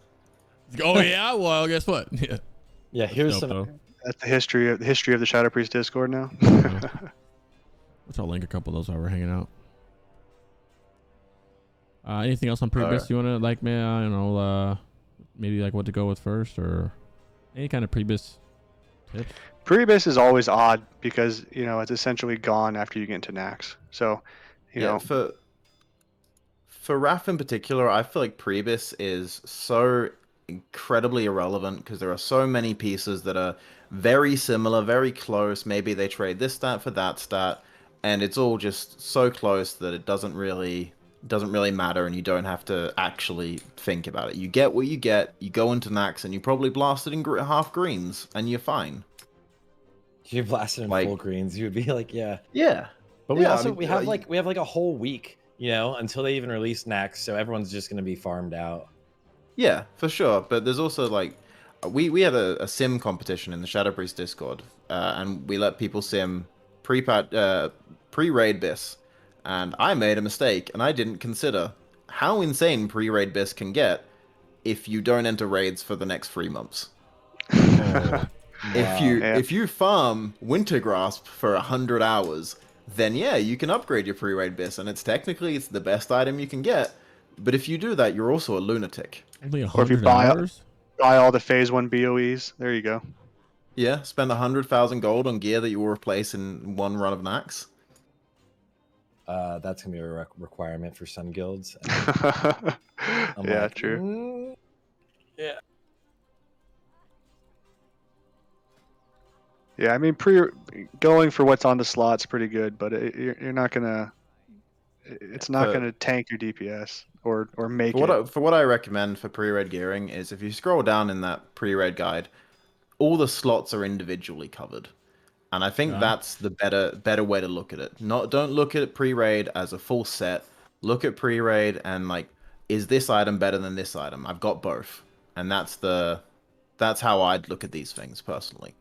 Oh yeah, well, guess what? Yeah, here's some. That's the history of the Shadow Priest Discord now. Which I'll link a couple of those while we're hanging out. Anything else on Prebis you want to like, man? I don't know, maybe like what to go with first, or any kind of Prebis tips? Prebis is always odd because, you know, it's essentially gone after you get into Nax. So, you know, for Wrath in particular, I feel like Prebis is so incredibly irrelevant because there are so many pieces that are very similar, very close. Maybe they trade this stat for that stat, and it's all just so close that it doesn't really matter, and you don't have to actually think about it. You get what you get. You go into Nax, and you probably blast it in half greens, and you're fine. If you blasted in full greens, you would be like, yeah. But we have like a whole week, you know, until they even release Nax, so everyone's just gonna be farmed out. Yeah, for sure. But there's also like, we had a sim competition in the Shadow Priest Discord, and we let people sim pre-raid bis, and I made a mistake, and I didn't consider how insane pre-raid bis can get if you don't enter raids for the next 3 months. If you farm Winter Grasp for 100 hours, then yeah, you can upgrade your pre-raid bis, and it's the best item you can get. But if you do that, you're also a lunatic. Or if you buy all the phase 1 BOEs, there you go. Yeah, spend 100,000 gold on gear that you will replace in one run of Nax. That's gonna be a requirement for some guilds. Yeah, true. Yeah. Yeah, I mean, going for what's on the slot's pretty good, but you're not gonna. It's not gonna tank your DPS or make it. For what I recommend for pre-raid gearing is if you scroll down in that pre-raid guide, all the slots are individually covered, and I think that's the better way to look at it. Don't look at pre-raid as a full set. Look at pre-raid and like, is this item better than this item? I've got both, and that's how I'd look at these things personally.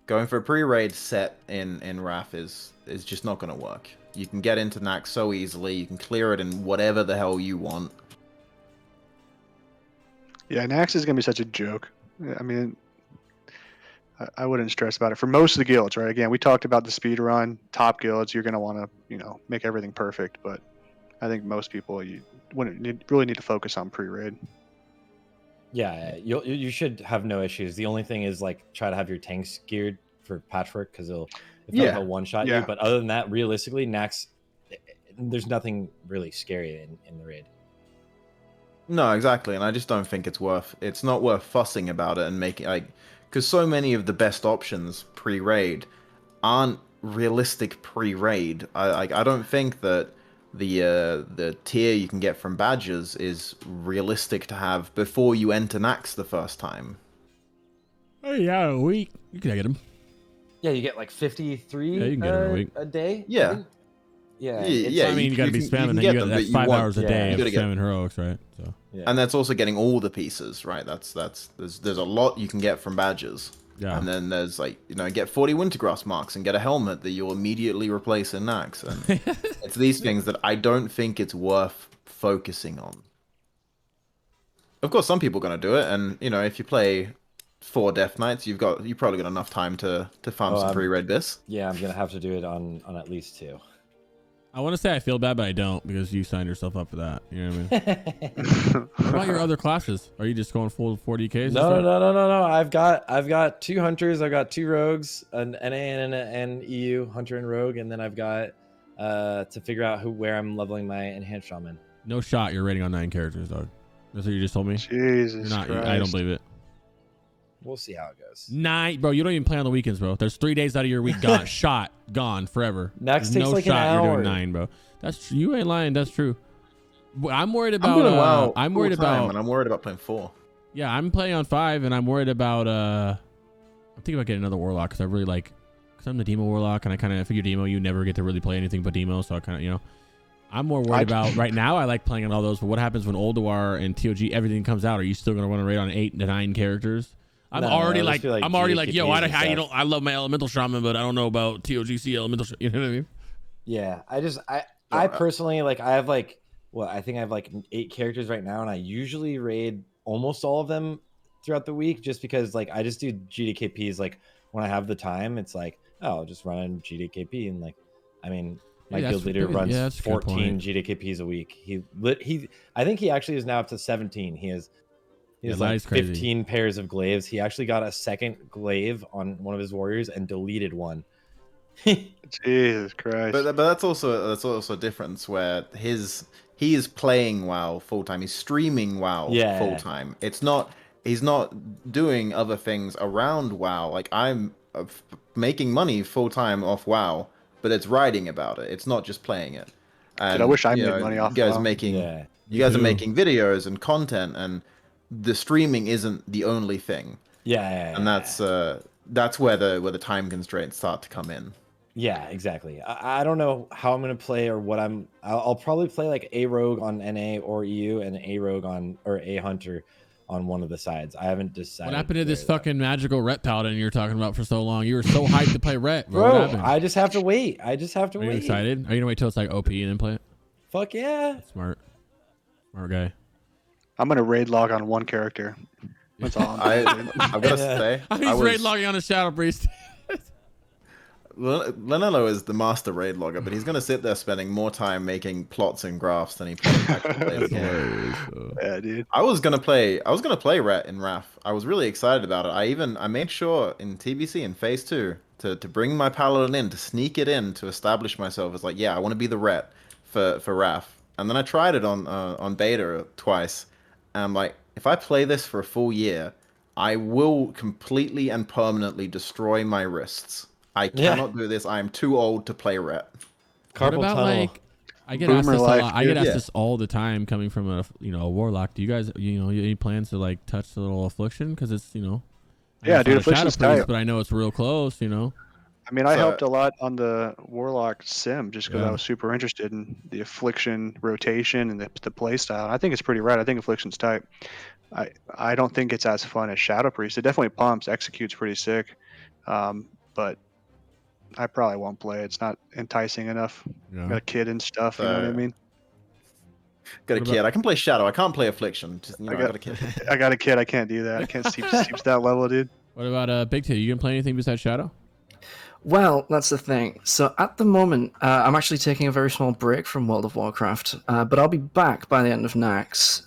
Going for a pre-raid set in Wrath is just not going to work. You can get into Nax so easily. You can clear it in whatever the hell you want. Yeah, Nax is going to be such a joke. I mean, I wouldn't stress about it. For most of the guilds, right? Again, we talked about the speed run. Top guilds, you're going to want to, you know, make everything perfect. But I think most people, you really need to focus on pre-raid. Yeah, you should have no issues. The only thing is like try to have your tanks geared for patchwork because it'll one shot you. But other than that, realistically, Nax, there's nothing really scary in the raid. No, exactly, and I just don't think it's not worth fussing about it and making because so many of the best options pre-raid aren't realistic pre-raid. I don't think that the tier you can get from badges is realistic to have before you enter Nax the first time. Oh yeah, a week you can get them. Yeah, you get like 53 you can get them a week. A day. Yeah. I mean, you got to be spamming. You get that's 5 hours a day of spamming heroics, right? So. Yeah. And that's also getting all the pieces, right? There's a lot you can get from badges. Yeah. And then there's like, you know, get 40 Wintergrass marks and get a helmet that you'll immediately replace in Nax. And it's these things that I don't think it's worth focusing on. of course, some people are gonna do it, and you know, if you play 4 Death Knights, you probably got enough time to farm some free red bis. Yeah, I'm gonna have to do it on at least 2. I want to say I feel bad, but I don't because you signed yourself up for that. You know what I mean? What about your other classes? Are you just going full 40Ks? No. I've got 2 hunters. I've got 2 rogues, an NA and an EU hunter and rogue, and then I've got to figure out where I'm leveling my enhanced shaman. No shot. You're rating on 9 characters, dog. That's what you just told me. Jesus You're not, Christ. I don't believe it. We'll see how it goes. 9, bro. You don't even play on the weekends, bro. There's 3 days out of your week gone, shot, gone forever. Next There's takes no like shot. an hour. You're doing 9, bro. That's you ain't lying. That's true. I'm worried about. I'm doing WoW I'm worried full-time, about. and I'm worried about playing 4. Yeah, I'm playing on 5, and I'm worried about. I'm thinking about getting another warlock because I really like. Because I'm the demo warlock, and I kind of figure demo you never get to really play anything but demo, so I kind of I'm more worried about right now. I like playing on all those, but what happens when Ulduar and TOG everything comes out? Are you still gonna want to rate on 8 to 9 characters? I'm already like, yo, I love my elemental shaman, but I don't know about TOGC elemental. You know what I mean? Yeah, I personally like I have like I think I have like 8 characters right now, and I usually raid almost all of them throughout the week just because like I just do GDKPs like when I have the time. It's like, oh, I'll just run GDKP, and like I mean my guild leader runs 14 GDKPs a week. I think he actually is now up to 17. He has like 15 pairs of glaives. He actually got a second glaive on one of his warriors and deleted one. Jesus Christ! But that's also a difference where he is playing WoW full time. He's streaming WoW full time. He's not doing other things around WoW. Like I'm making money full time off WoW, but it's writing about it. It's not just playing it. And, dude, I wish I made money off. You guys WoW. You guys are making videos and content, and the streaming isn't the only thing. And that's where the time constraints start to come in. Yeah, exactly. I don't know how I'm gonna play or what I'll probably play like a rogue on NA or EU and a rogue or a hunter on one of the sides. I haven't decided. What happened to this fucking magical ret paladin you were talking about for so long? You were so hyped to play ret, bro. I just have to wait. Are you excited? Are you gonna wait till it's like OP and then play it? Fuck yeah. Smart guy. I'm gonna raid log on 1 character. That's all. I'm gonna say. He's raid logging on a Shadow Priest. Linelo is the master raid logger, but he's gonna sit there spending more time making plots and graphs than he plays. Yeah, dude. I was gonna play Ret in Wrath. I was really excited about it. I made sure in TBC in Phase 2 to bring my paladin in, to sneak it in, to establish myself as like, yeah, I want to be the Ret for Wrath. And then I tried it on beta twice, and I'm like, if I play this for a full year, I will completely and permanently destroy my wrists. I cannot do this. I am too old to play Ret. What about like? I get asked this a lot. I get asked this all the time, coming from a warlock. Do you guys any plans to like touch the little affliction? Because it's yeah, dude, affliction's tight. But I know it's real close. I mean, I helped a lot on the warlock sim just because I was super interested in the affliction rotation and the play style. I think it's pretty rad. I think affliction's tight. I don't think it's as fun as Shadow Priest. It definitely pumps, executes pretty sick, but I probably won't play it. It's not enticing enough. Got a kid and stuff, you know what I mean? Got a kid. I can play Shadow. I can't play Affliction. I got a kid. I got a kid. I can't do that. I can't seep to that level, dude. What about Bigtit? You gonna play anything besides Shadow? Well, that's the thing. So at the moment, I'm actually taking a very small break from World of Warcraft, but I'll be back by the end of Nax.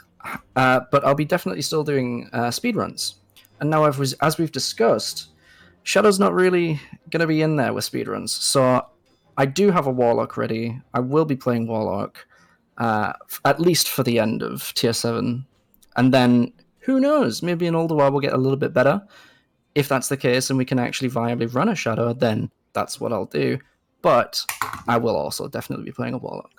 But I'll be definitely still doing speedruns. And now, as we've discussed, Shadow's not really going to be in there with speedruns. So I do have a Warlock ready. I will be playing Warlock, at least for the end of Tier 7. And then, who knows, maybe in Ulduar we'll get a little bit better. If that's the case and we can actually viably run a Shadow, then that's what I'll do. But I will also definitely be playing a Warlock.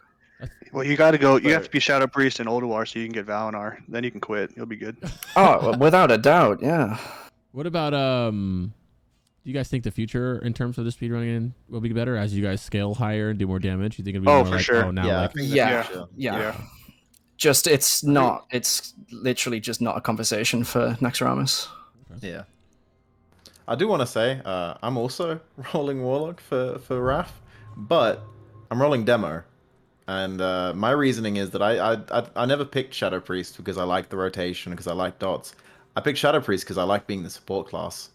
Well, you got to go. You have to be Shadow Priest and Ulduar so you can get Valinor. Then you can quit. You'll be good. Oh, without a doubt, yeah. What about do you guys think the future in terms of the speedrunning will be better as you guys scale higher and do more damage? You think it'll be more for like, sure. oh, now Yeah, like, I think Yeah. Just it's literally just not a conversation for Naxxramas. Yeah. I do want to say I'm also rolling Warlock for Wrath, but I'm rolling Demo. And my reasoning is that I never picked Shadow Priest because I like the rotation, because I like dots. I picked Shadow Priest because I like being the support class,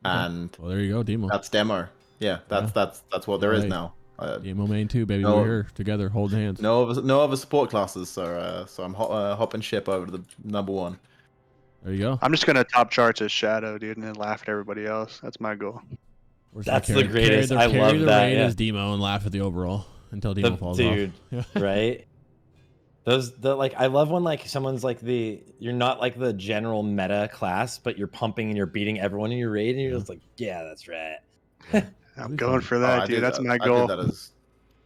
and Well, there you go, Demo. that's demo. Yeah, that's what there is now. Demo main 2, baby. no- We're here together, holding hands. No other support classes, so I'm hopping ship over to the number 1. There you go. I'm just gonna top charts as Shadow, dude, and then laugh at everybody else. That's my goal. That's the greatest. I love the that, raid yeah. as Demo and laugh at the overall until Demo falls dude, off. right? I love when like someone's like you're not like the general meta class, but you're pumping and you're beating everyone in your raid, and you're just like, yeah, that's right. I'm going for that, dude. That's my goal.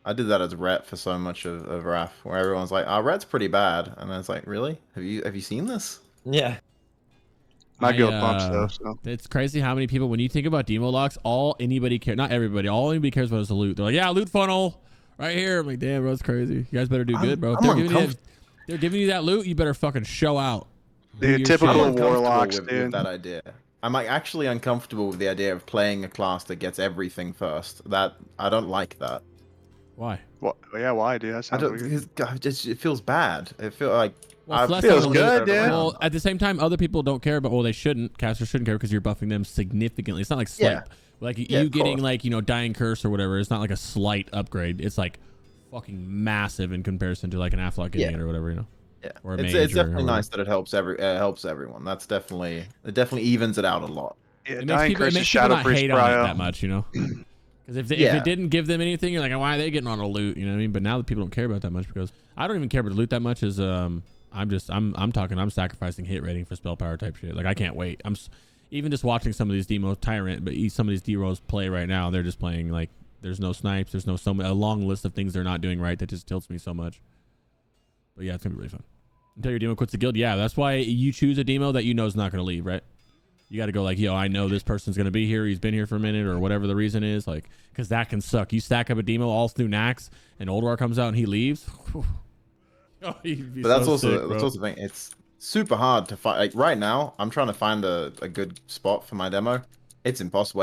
I did that as Ret for so much of Wrath, where everyone's like, "Oh, Ret's pretty bad," and I was like, "Really? Have you seen this?" Yeah. My guild pumps though. So. It's crazy how many people, when you think about demo locks, all anybody cares about is the loot. They're like, yeah, loot funnel right here. I'm like, damn, bro, that's crazy. You guys better do good, bro. If they're giving you that loot, you better fucking show out. Dude, typical I'm warlocks, dude. with that idea. I'm like actually uncomfortable with the idea of playing a class that gets everything first. That I don't like that. Why? What? Yeah, why, dude? That sounds weird. It feels bad. It feels like feels good, dude. Well, at the same time, other people don't care, but they shouldn't. Casters shouldn't care because you're buffing them significantly. It's not like slight. Yeah. Like you getting like Dying Curse or whatever. It's not like a slight upgrade. It's like fucking massive in comparison to like an Aflock getting it or whatever, Yeah, or it's definitely nice that it helps everyone. That's definitely evens it out a lot. Yeah, it Dying makes Curse people Shadow not Priest hate on it that much, Because if it didn't give them anything, you're like, why are they getting on a loot? You know what I mean? But now that people don't care about that much, because I don't even care about the loot that much. Is I'm sacrificing hit rating for spell power type shit. Like I can't wait. Even just watching some of these demos Tyrant, but some of these D-Rolls play right now. They're just playing like there's no snipes. There's a long list of things they're not doing right that just tilts me so much. But yeah, it's gonna be really fun. Until your demo quits the guild, yeah, that's why you choose a demo that you know is not gonna leave, right? You got to go like, yo, I know this person's going to be here. He's been here for a minute or whatever the reason is. Like, because that can suck. You stack up a demo all through Nax and Old War comes out and he leaves. Oh, but that's also the thing. It's super hard to find. Like right now, I'm trying to find a good spot for my demo. It's impossible.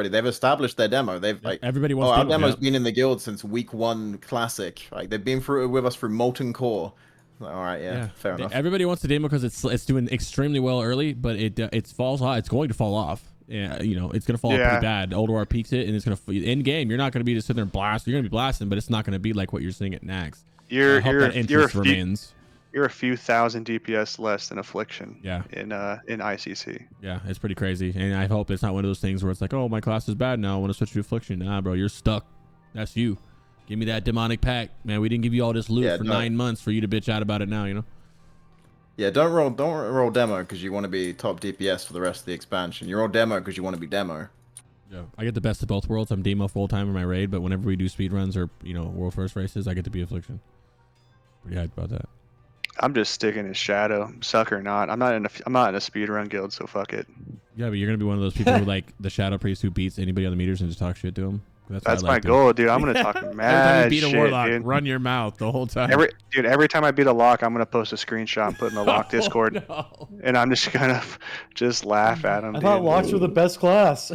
They've established their demo. Everybody wants our demo's been in the guild since week 1 classic. Like they've been through it with us through Molten Core. All right, yeah, fair enough. Everybody wants the demo because it's doing extremely well early, but it falls off. It's going to fall off. Yeah, it's going to fall off pretty bad. Old War peaks it, and it's going to in game. You're not going to be just sitting there and blast. You're going to be blasting, but it's not going to be like what you're seeing at Nax. You're a few thousand DPS less than Affliction. Yeah. In ICC. Yeah, it's pretty crazy, and I hope it's not one of those things where it's like, oh, my class is bad now. I want to switch to Affliction. Nah, bro, you're stuck. That's you. Give me that demonic pack, man. We didn't give you all this loot for 9 months for you to bitch out about it now, Yeah, don't roll demo because you want to be top DPS for the rest of the expansion. You roll demo because you want to be demo. Yeah, I get the best of both worlds. I'm demo full time in my raid, but whenever we do speed runs or world first races, I get to be Affliction. Pretty hyped about that. I'm just sticking as Shadow, suck or not. I'm not in a speedrun guild, so fuck it. Yeah, but you're gonna be one of those people who like the Shadow Priest who beats anybody on the meters and just talk shit to him. That's my goal, dude. I'm gonna talk mad every time you beat shit, a warlock, dude. run your mouth the whole time. Every time I beat a lock, I'm gonna post a screenshot and put in the lock Discord, and I'm just gonna laugh at him. I thought locks were the best class.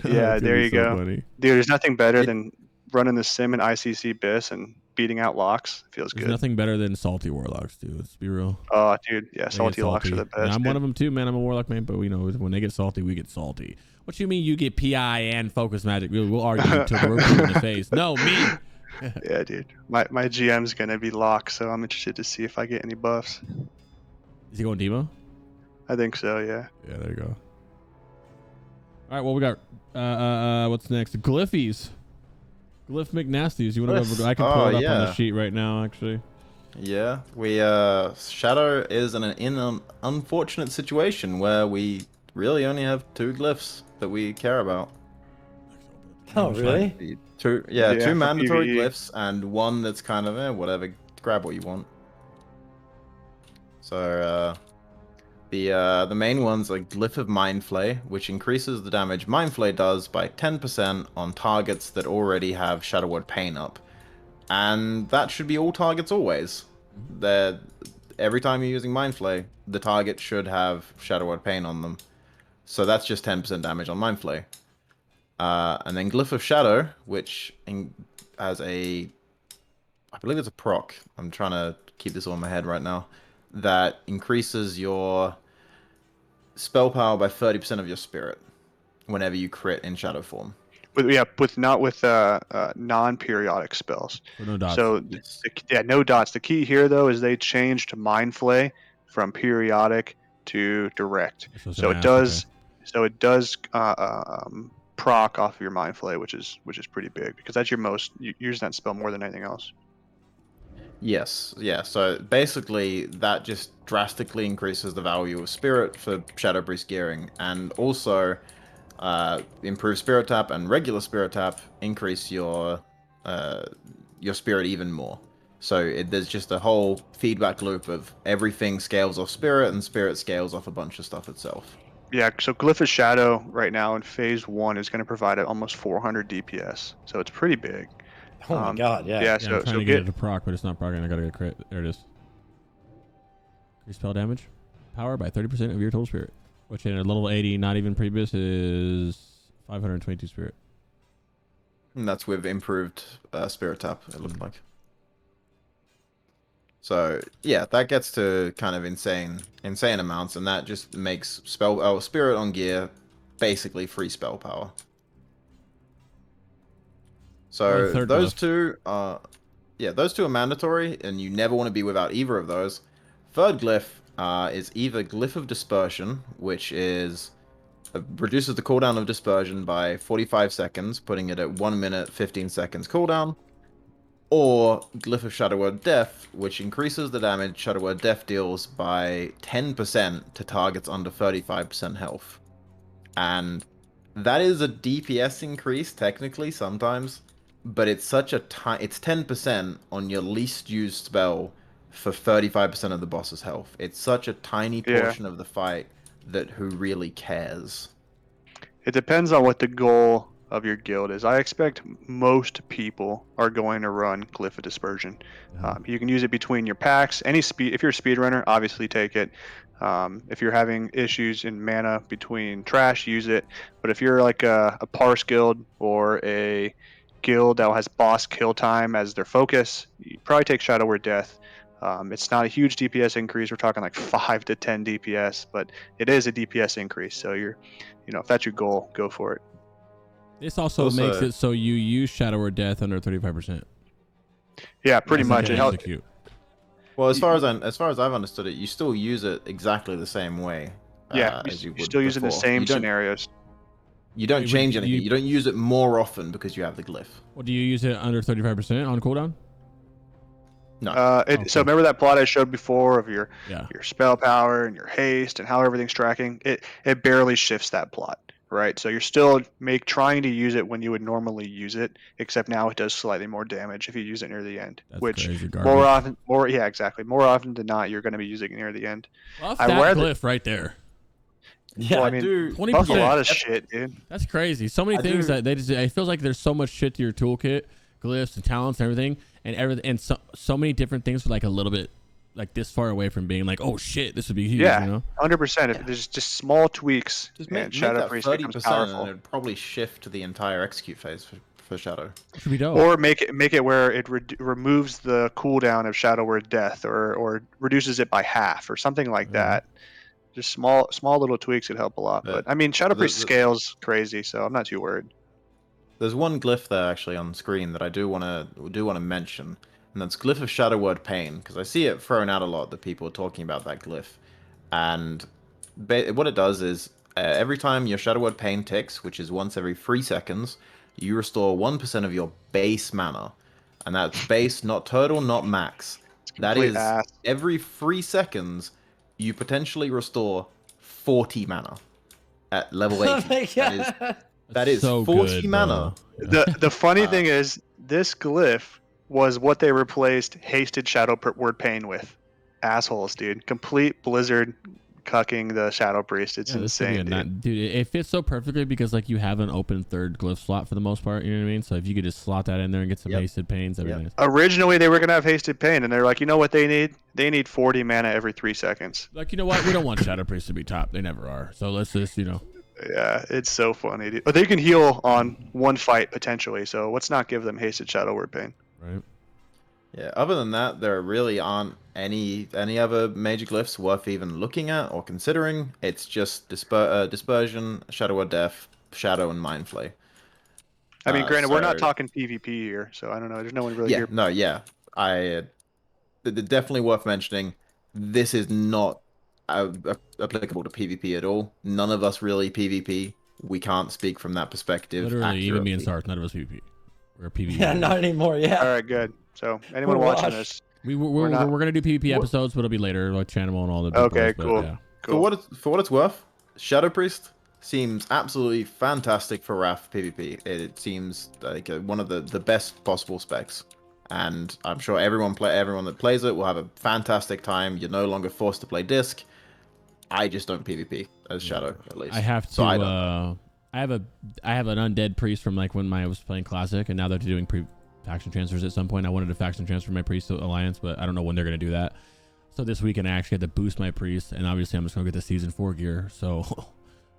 Yeah, there you go, dude. There's nothing better than running the sim in ICC BIS and beating out locks. Feels good. There's nothing better than salty warlocks, dude. Let's be real. Oh, dude, yeah, salty locks are the best. And I'm one of them too, man. I'm a warlock man, but when they get salty, we get salty. What you mean you get PI and focus magic? We'll argue until we're blue in the face. No, me. Yeah, dude. My GM's gonna be locked, so I'm interested to see if I get any buffs. Is he going demo? I think so, yeah. Yeah, there you go. All right, well we got what's next? Glyphs. Glyph McNasties. You want to go? I can pull it up on the sheet right now, actually. Yeah, we Shadow is in an unfortunate situation where we really only have 2 glyphs that we care about. Oh, really? Two mandatory glyphs and one that's kind of whatever. Grab what you want. So the main ones are Glyph of Mindflay, which increases the damage Mindflay does by 10% on targets that already have Shadow Word Pain up, and that should be all targets always. Every time you're using Mindflay, the target should have Shadow Word Pain on them. So that's just 10% damage on Mindflay. And then Glyph of Shadow, which has a I believe it's a proc. I'm trying to keep this all in my head right now. That increases your spell power by 30% of your spirit whenever you crit in shadow form. With not with non-periodic spells. For no dots. So Yes. no dots. The key here though is they changed Mind Flay from periodic to direct. That's what I was So gonna it ask, does. okay. So it does proc off of your Mind Flay, which is pretty big because that's your most you use that spell more than anything else. Yes, yeah. So basically, that just drastically increases the value of spirit for Shadow Priest gearing, and also improve spirit tap and regular spirit tap increase your spirit even more. So there's just a whole feedback loop of everything scales off spirit, and spirit scales off a bunch of stuff itself. Yeah. So Glyph of Shadow right now in phase 1 is going to provide almost 400 DPS. So it's pretty big. Oh my god, yeah. Yeah. Yeah, I'm trying to get it to proc, but it's not proccing. I gotta get crit. There it is. Increase spell damage. Power by 30% of your total spirit. Which in a level 80, not even previous, is 522 spirit. And that's with improved spirit tap, it looked like. So yeah, that gets to kind of insane amounts, and that just makes spirit on gear basically free spell power. So third those glyph. two are, yeah, those two are mandatory, and you never want to be without either of those. Third glyph is either Glyph of Dispersion, which is reduces the cooldown of Dispersion by 45 seconds, putting it at 1 minute 15 seconds cooldown, or Glyph of Shadow Word Death, which increases the damage Shadow Word Death deals by 10% to targets under 35% health. And that is a DPS increase, technically, sometimes, but it's such a it's 10% on your least used spell for 35% of the boss's health. It's such a tiny portion of the fight that who really cares? It depends on what the goal of your guild is. I expect most people are going to run Glyph of Dispersion. You can use it between your packs. If you're a speedrunner, obviously take it. If you're having issues in mana between trash, use it. But if you're like a parse guild or a guild that has boss kill time as their focus, you probably take Shadow Word Death. It's not a huge DPS increase. We're talking like 5 to 10 DPS, but it is a DPS increase. So if that's your goal, go for it. This also makes it so you use Shadow or Death under 35%. Yeah, pretty much. It helps. Well, as far as I've understood it, you still use it exactly the same way. Yeah, as you would still use it in the before. same scenarios. You don't change anything. You don't use it more often because you have the glyph. Well, do you use it under 35% on cooldown? No. So remember that plot I showed before of your Yeah. your spell power and your haste and how everything's tracking? It barely shifts that plot, right? So you're still trying to use it when you would normally use it, except now it does slightly more damage if you use it near the end. That's which crazy garbage. more often than not, you're going to be using it near the end. Well, that's that glyph right there. Yeah, well, I I mean, do. 20%. That's a lot of shit, dude. That's crazy. So many things that it feels like there's so much shit to your toolkit, glyphs and talents and everything, and so many different things for like a little bit, like this far away from being like, oh shit, this would be huge. Yeah, you know? 100%. If there's just small tweaks, Just and make Shadow that Priest 30%, becomes powerful. and it'd probably shift the entire execute phase for Shadow. Should be dope. Or make it where it removes the cooldown of Shadow Word Death, or reduces it by half, or something like that. Just small little tweaks would help a lot. But I mean, Shadow Priest scales crazy, so I'm not too worried. There's one glyph there actually on screen that I do want to mention, and that's Glyph of Shadow Word Pain, because I see it thrown out a lot that people are talking about that glyph. And what it does is every time your Shadow Word Pain ticks, which is once every 3 seconds, you restore 1% of your base mana, and that's base, not total, not max. That is every 3 seconds. You potentially restore 40 mana at level 80. Oh my God. That is so 40 mana. The funny thing is, this glyph was what they replaced Hasted Shadow Word Pain with. Assholes, dude. Complete Blizzard cucking the Shadow Priest. It's insane, dude. It fits so perfectly because like you have an open third glyph slot for the most part. You know what I mean? So if you could just slot that in there and get some hasted pains, that'd be nice. Originally, they were gonna have Hasted Pain, and they're like, you know what they need? They need 40 mana every 3 seconds. Like, you know what? We don't want Shadow Priest to be top. They never are. So let's just, Yeah, it's so funny, dude. But they can heal on one fight potentially. So let's not give them Hasted Shadow Word Pain. Right. Yeah, other than that, there really aren't any other major glyphs worth even looking at or considering. It's just Dispersion, Shadow of Death, Shadow, and Mindflay. I mean, granted, we're not So talking PvP here, so I don't know. There's no one really yeah, here. no, yeah, definitely worth mentioning. This is not applicable to PvP at all. None of us really PvP. We can't speak from that perspective. Literally, even me and accurately. Sarthe, none of us PvP. We're PvE. Yeah, not anymore. All Yeah. right, good. So anyone We're watching washed. this, We're not- gonna do PvP episodes, but it'll be later, like Channel and all the big Okay, boys, but cool. yeah. cool. For what it's worth, Shadow Priest seems absolutely fantastic for Wrath PvP. It seems like one of the best possible specs, and I'm sure everyone that plays it will have a fantastic time. You're no longer forced to play disc. I just don't PvP as Shadow, at least. I have to. So I don't. I have an undead priest from like when I was playing Classic, and now they're doing faction transfers at some point. I wanted to faction transfer my priest to Alliance, but I don't know when they're gonna do that. So this weekend I actually had to boost my priest, and obviously I'm just gonna get the season 4 gear. So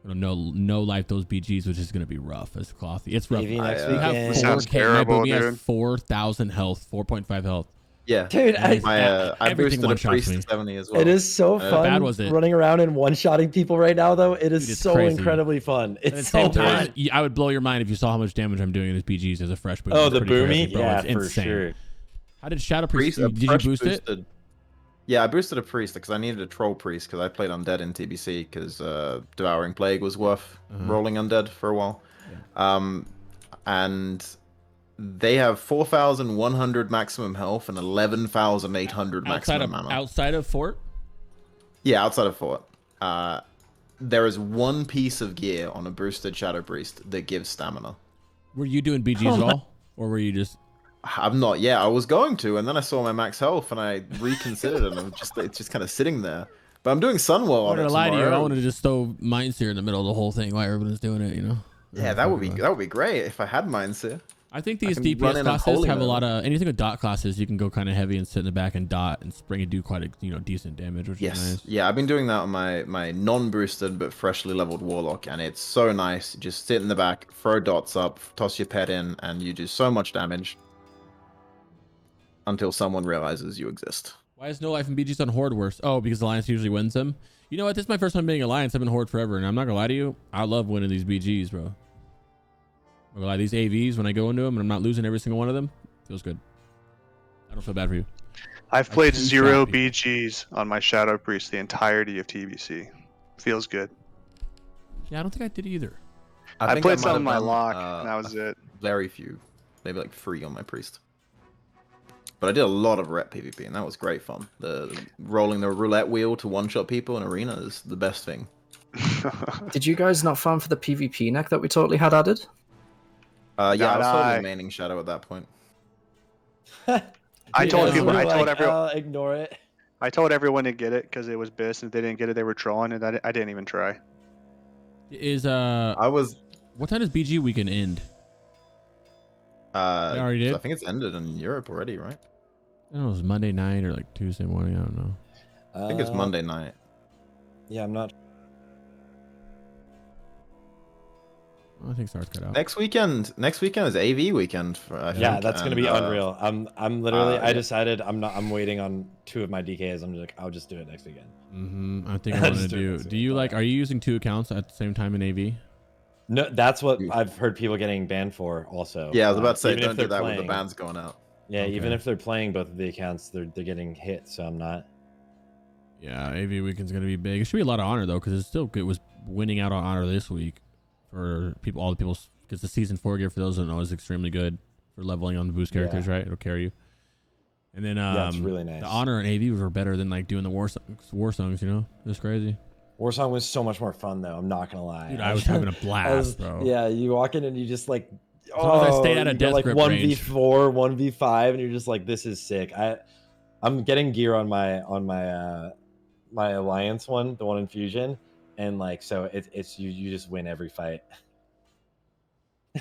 no life those BGs, which is gonna be rough as clothy. It's rough. Maybe next You have weekend. Sounds 4K. My terrible, booby has dude. 4,000 health, 4.5 health. Yeah, Dude, I I everything boosted a one-shots priest me. to 70 as well. it is so How fun bad was it? running around and one-shotting people right now, though. It is Dude, it's so crazy. incredibly fun. At the It's so same time, fun. I would blow your mind if you saw how much damage I'm doing in his BGs as a fresh boost. Oh, It's the pretty crazy, boomy? bro. Yeah, It's for insane. sure. How did Shadow Priest? A Did you fresh boost it? boosted- Yeah, I boosted a priest because I needed a troll priest because I played undead in TBC because Devouring Plague was worth rolling undead for a while. And they have 4,100 maximum health and 11,800 maximum mana. Outside of Fort? Yeah, outside of Fort. There is one piece of gear on a boosted Shadow Priest that gives stamina. Were you doing BGs at all? Or were you just... I'm not. Yeah, I was going to, and then I saw my max health, and I reconsidered, and it's just kind of sitting there. But I'm doing Sunwell I on it wanted to lie to you. I tomorrow. wanted to just throw Mindseer in the middle of the whole thing while everyone's doing it, you know? Yeah, that would be great if I had Mindseer. I think these can run DPS in classes Holy have a Mode. lot of... Anything with dot classes, you can go kind of heavy and sit in the back and dot and spring and do quite a decent damage, which Yes. is nice. Yeah, I've been doing that on my non-boosted but freshly leveled Warlock, and it's so nice. Just sit in the back, throw dots up, toss your pet in, and you do so much damage until someone realizes you exist. Why is no life in BGs on Horde worse? Oh, because Alliance usually wins them. You know what? This is my first time being Alliance. I've been Horde forever, and I'm not gonna lie to you. I love winning these BGs, bro. I'm gonna lie, these AVs, when I go into them and I'm not losing every single one of them, feels good. I don't feel bad for you. I've played too 0 sloppy. BGs on my Shadow Priest the entirety of TBC. Feels good. Yeah, I don't think I did either. I think played might some on have my done, lock, and that was it. Very few. Maybe like 3 on my priest. But I did a lot of rep PvP, and that was great fun. The rolling the roulette wheel to one-shot people in arena is the best thing. Did you guys not farm for the PvP neck that we totally had added? Yeah, I was Not totally I. maining Shadow at that point. I told Yeah, people, we're I told like, everyone, ignore it. I told everyone to get it because it was BIS, and if they didn't get it, they were trolling, and I didn't even try. Is I was. what time does BG weekend end? They already did? I think it's ended in Europe already, right? I don't know, it was Monday night or like Tuesday morning. I don't know. I think it's Monday night. Yeah, I'm not. I think Sarthe cut out. Next weekend is AV weekend. I Yeah, think, that's gonna be and, unreal. I'm literally. I yeah. decided I'm waiting on 2 of my DKs. I'm just like, I'll just do it next weekend. I think I want to Just do it do. next Do you weekend. are you using 2 accounts at the same time in AV? No, that's what I've heard people getting banned for. Also. Yeah, I was about to say, Even if don't do they're that when playing. the ban's going out. Yeah, even Okay. if they're playing both of the accounts, they're getting hit. So I'm not. Yeah, AV weekend's gonna be big. It should be a lot of honor though, because it was winning out on honor this week for people, all the people, because the season 4 gear, for those who don't know, is extremely good for leveling on the boost characters, right? It'll carry you. And then Yeah, it's really nice. the honor and AV were better than like doing the war songs, you know? It's crazy. Warsong was so much more fun though. I'm not gonna lie. Dude, I was having a blast, bro. Yeah, you walk in and you just like. long as I stayed out of you go, death like grip 1v4, 1v5, and you're just like, this is sick. I'm getting gear on my my alliance one, the one in fusion, and like so it's you just win every fight.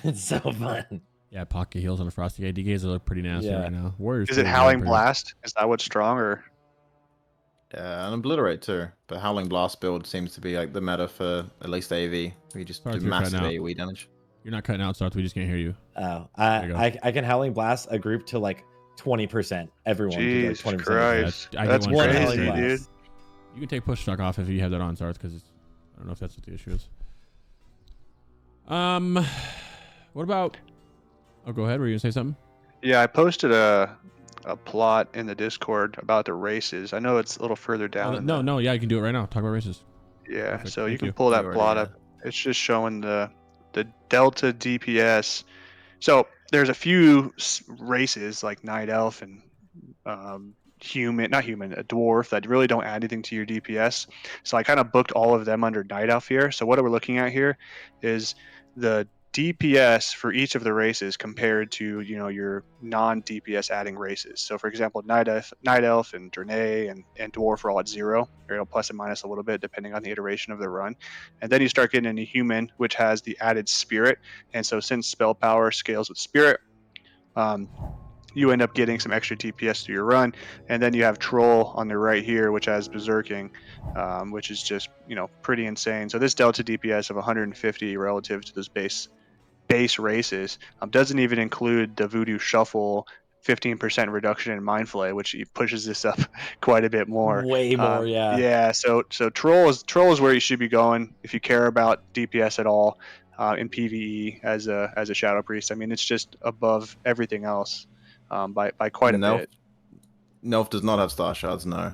It's so fun. Yeah, pocket heals on the Frosty guy. DKs look pretty nasty Yeah. right now. Warriors. Is it still Howling pretty- Blast? Is that what's strong, or? Yeah, and Obliterate too. But Howling Blast build seems to be like the meta for at least AV. We just Sorry, do you're cutting massive out. AoE damage. You're not cutting out, Sarthe. We just can't hear you. Oh, There you go. I can howling blast a group to like 20%. Everyone did like Jesus 20%. Christ. I That's get one crazy, shot. dude. You can take push stock off if you have that on, Sarthe, because I don't know if that's what the issue is. What about? Oh, go ahead. Were you gonna say something? Yeah, I posted a plot in the Discord about the races. I know it's a little further down. No, yeah, you can do it right now. Talk about races. Yeah, Perfect. so you Thank can you. pull that You plot already, up. It's just showing the delta DPS. So there's a few races like Night Elf and not human, a dwarf that really don't add anything to your DPS. So I kind of booked all of them under Night Elf here. So what we're looking at here is the DPS for each of the races compared to your non-DPS adding races. So for example, Night Elf and Draenei and Dwarf are all at 0, or plus and minus a little bit depending on the iteration of the run. And then you start getting into Human, which has the added Spirit. And so since spell power scales with Spirit, you end up getting some extra DPS to your run. And then you have Troll on the right here, which has Berserking, which is just pretty insane. So this delta DPS of 150 relative to those base races doesn't even include the Voodoo Shuffle 15% reduction in Mind Flay, which pushes this up quite a bit more. Way more, yeah. Yeah, so troll is where you should be going if you care about DPS at all in PvE as a Shadow Priest. I mean, it's just above everything else by quite a bit. Nelf does not have star shards. No,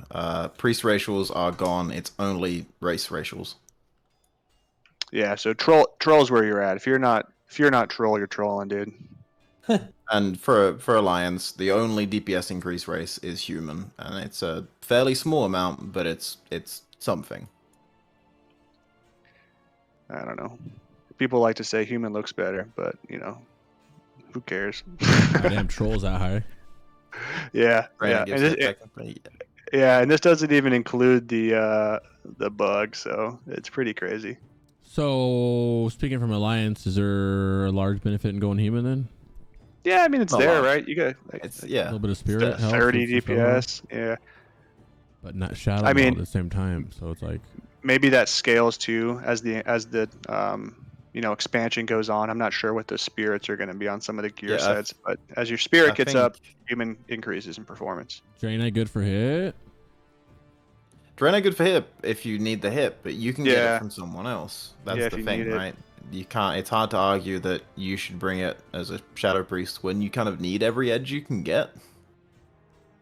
priest racials are gone. It's only race racials. Yeah, so troll is where you're at. If you're not troll, you're trolling, dude. And for Alliance, the only DPS increase race is human, and it's a fairly small amount, but it's something. I don't know. People like to say human looks better, but who cares? Damn, trolls that high. Yeah, Granted, yeah. gives it technically- Yeah, and this doesn't even include the bug, so it's pretty crazy. So speaking from Alliance, is there a large benefit in going human then? Yeah, I mean it's Not there, large. right? You got It's A yeah. little bit of spirit helps. 30 with some stuff, DPS. Yeah, but not shadow I mean- at the same time. So it's like maybe that scales too as the expansion goes on. I'm not sure what the spirits are going to be on some of the gear Yeah, sets, but as your spirit I gets think- up, human increases in performance. Draenei good for hit. Draenei good for hit if you need the hit, but you can get Yeah. it from someone else. That's Yeah, if the you thing, need it. right? You can't. It's hard to argue that you should bring it as a Shadow Priest when you kind of need every edge you can get.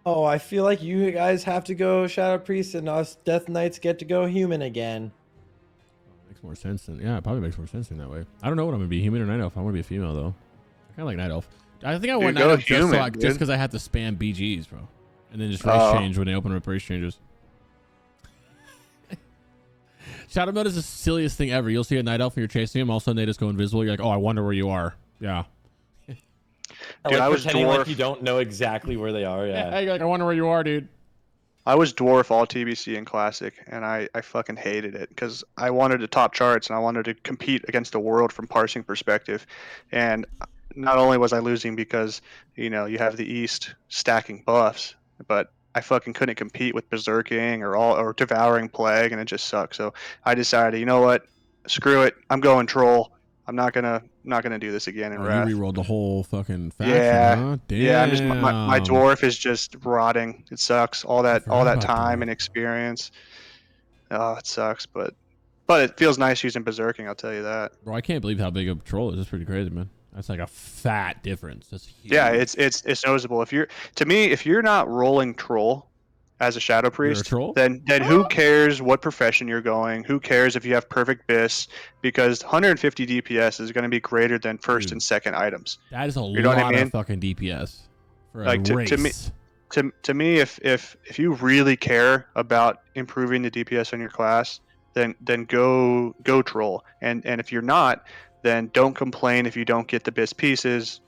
Oh, I feel like you guys have to go Shadow Priest and us Death Knights get to go human again. Makes more sense than it probably makes more sense in that way. I don't know what I'm gonna be, human or night elf. I want to be a female though. I kind of like night elf. I think I want Dude, night go elf human, just dude. because I have to spam BGs, bro, and then just race Oh. change when they open up race changes. Shadow mode is the silliest thing ever. You'll see a night elf and you're chasing him. All of a sudden they just go invisible. You're like, oh, I wonder where you are. Yeah. Dude, Like I was pretending dwarf. like you don't know exactly where they are. Yeah. You're like, I wonder where you are, dude. I was dwarf all TBC and classic, and I fucking hated it because I wanted to top charts and I wanted to compete against the world from parsing perspective, and not only was I losing because you have the East stacking buffs, but I fucking couldn't compete with Berserking or Devouring Plague, and it just sucked. So I decided, you know what, screw it, I'm going troll. I'm not gonna do this again in Oh, Wrath. you rerolled the whole fucking faction, Yeah. huh? Damn. Yeah, I'm just my dwarf is just rotting. It sucks. All that forgot about time dwarf. and experience. Oh, it sucks, but it feels nice using Berserking. I'll tell you that. Bro, I can't believe how big a troll is. That's pretty crazy, man. That's like a fat difference. That's huge. Yeah, it's noticeable. If you're not rolling troll as a Shadow Priest, troll? then who cares what profession you're going? Who cares if you have perfect bis? Because 150 DPS is going to be greater than first Dude. and second items. That is a You know what I lot mean? of fucking DPS for a Like, race. to me, if you really care about improving the DPS on your class, then go troll. And if you're not, then don't complain if you don't get the best pieces.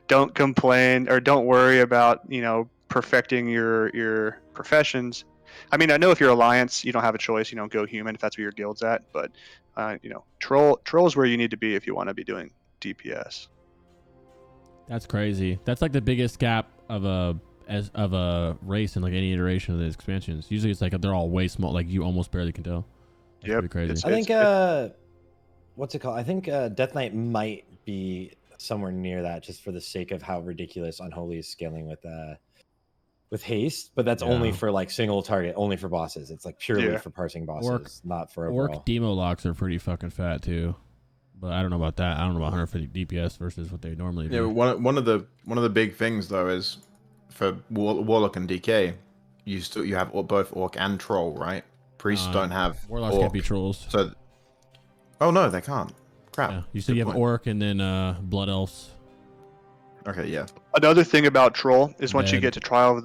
Don't complain or don't worry about perfecting your professions. I mean, I know if you're Alliance, you don't have a choice. Go human if that's where your guild's at. But troll is where you need to be if you want to be doing DPS. That's crazy. That's like the biggest gap of a race in like any iteration of the expansions. Usually it's like they're all way small. Like you almost barely can tell. That's Yep, pretty crazy. it's- I think what's it called? I think Death Knight might be somewhere near that, just for the sake of how ridiculous Unholy is scaling with haste. But that's only for like single target, only for bosses. It's like purely for parsing bosses, not for overall. Orc demo locks are pretty fucking fat too, but I don't know about that. I don't know about 150 DPS versus what they normally do. Yeah, one of the big things though is for Warlock and DK, you have both Orc and Troll, right? Priests don't have Warlocks Orc, can't be trolls. So, oh no, they can't. Crap. Yeah. You said you have Orc and then Blood Elves. Okay, yeah. Another thing about Troll is once you Dead. get to Trial of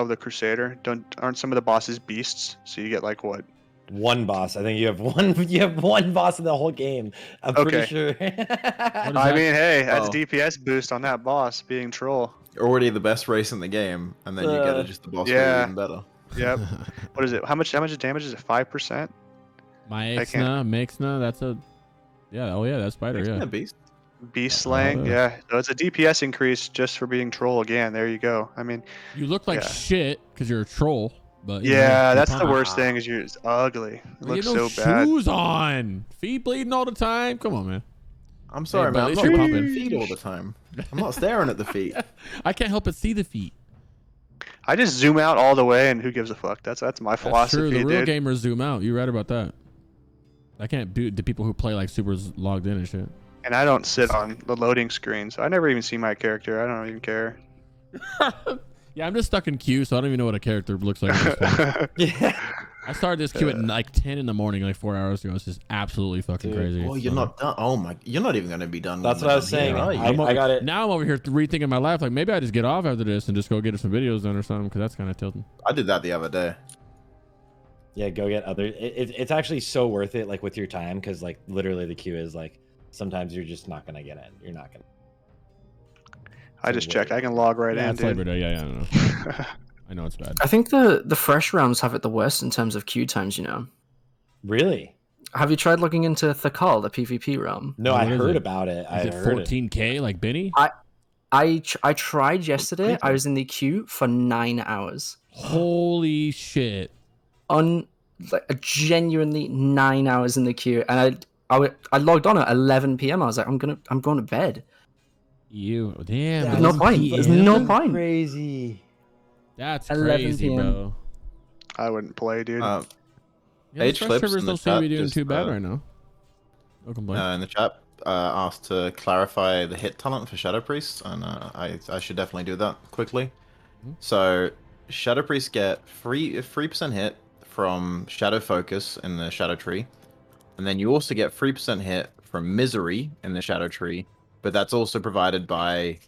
the Crusader, aren't some of the bosses beasts? So you get like what? One boss. I think you have one. You have one boss in the whole game. I'm pretty sure. I mean, hey, that's DPS boost on that boss being Troll. Already the best race in the game, and then you get just the boss even better. Yep. What is it? How much damage is it? 5%? Mixna, that's a that's spider, yeah. Beast slaying, yeah. So it's a DPS increase just for being Troll again. There you go. I mean, you look like shit because you're a troll, but that's the worst thing is it's ugly. It looks so bad. Shoes on, feet bleeding all the time. Come on, man. I'm sorry, man. I'm not pumping feet all the time. I'm not staring at the feet. I can't help but see the feet. I just zoom out all the way, and who gives a fuck? That's my philosophy. That's true. The real dude. gamers zoom out. You're right about that. I can't do the people who play like super logged in and shit. And I don't sit on the loading screen, so I never even see my character. I don't even care. Yeah, I'm just stuck in queue, so I don't even know what a character looks like. Yeah. I started this queue at like 10 in the morning, like 4 hours ago. It's just absolutely fucking crazy. Well, you're not done. Oh my, you're not even gonna be done. That's what I was saying. I got it. Now I'm over here rethinking my life. Like maybe I just get off after this and just go get some videos done or something, because that's kind of tilting. I did that the other day. Yeah, go get other. It's actually so worth it, like with your time, because like literally the queue is like sometimes you're just not gonna get in. You're not gonna. I just checked. I can log right in. It's Labor Day. Yeah, I don't know. I know it's bad. I think the fresh realms have it the worst in terms of queue times, you know. Really? Have you tried logging into Thakal, the PvP realm? No, I heard about it. Is it 14K like Benny? I tried yesterday. I was in the queue for 9 hours. Holy shit. Genuinely 9 hours in the queue, and I logged on at 11 p.m. I was like, I'm going to bed. Damn. There's no point. There's no point. Crazy. That's crazy, bro. I wouldn't play, dude. Age Clips in the don't seem to be chat doing just, too bad right now. No complaint. in the chat asked to clarify the hit talent for Shadow Priest, and I should definitely do that quickly. So Shadow Priests get 3% hit from Shadow Focus in the Shadow Tree, and then you also get 3% hit from Misery in the Shadow Tree, but that's also provided by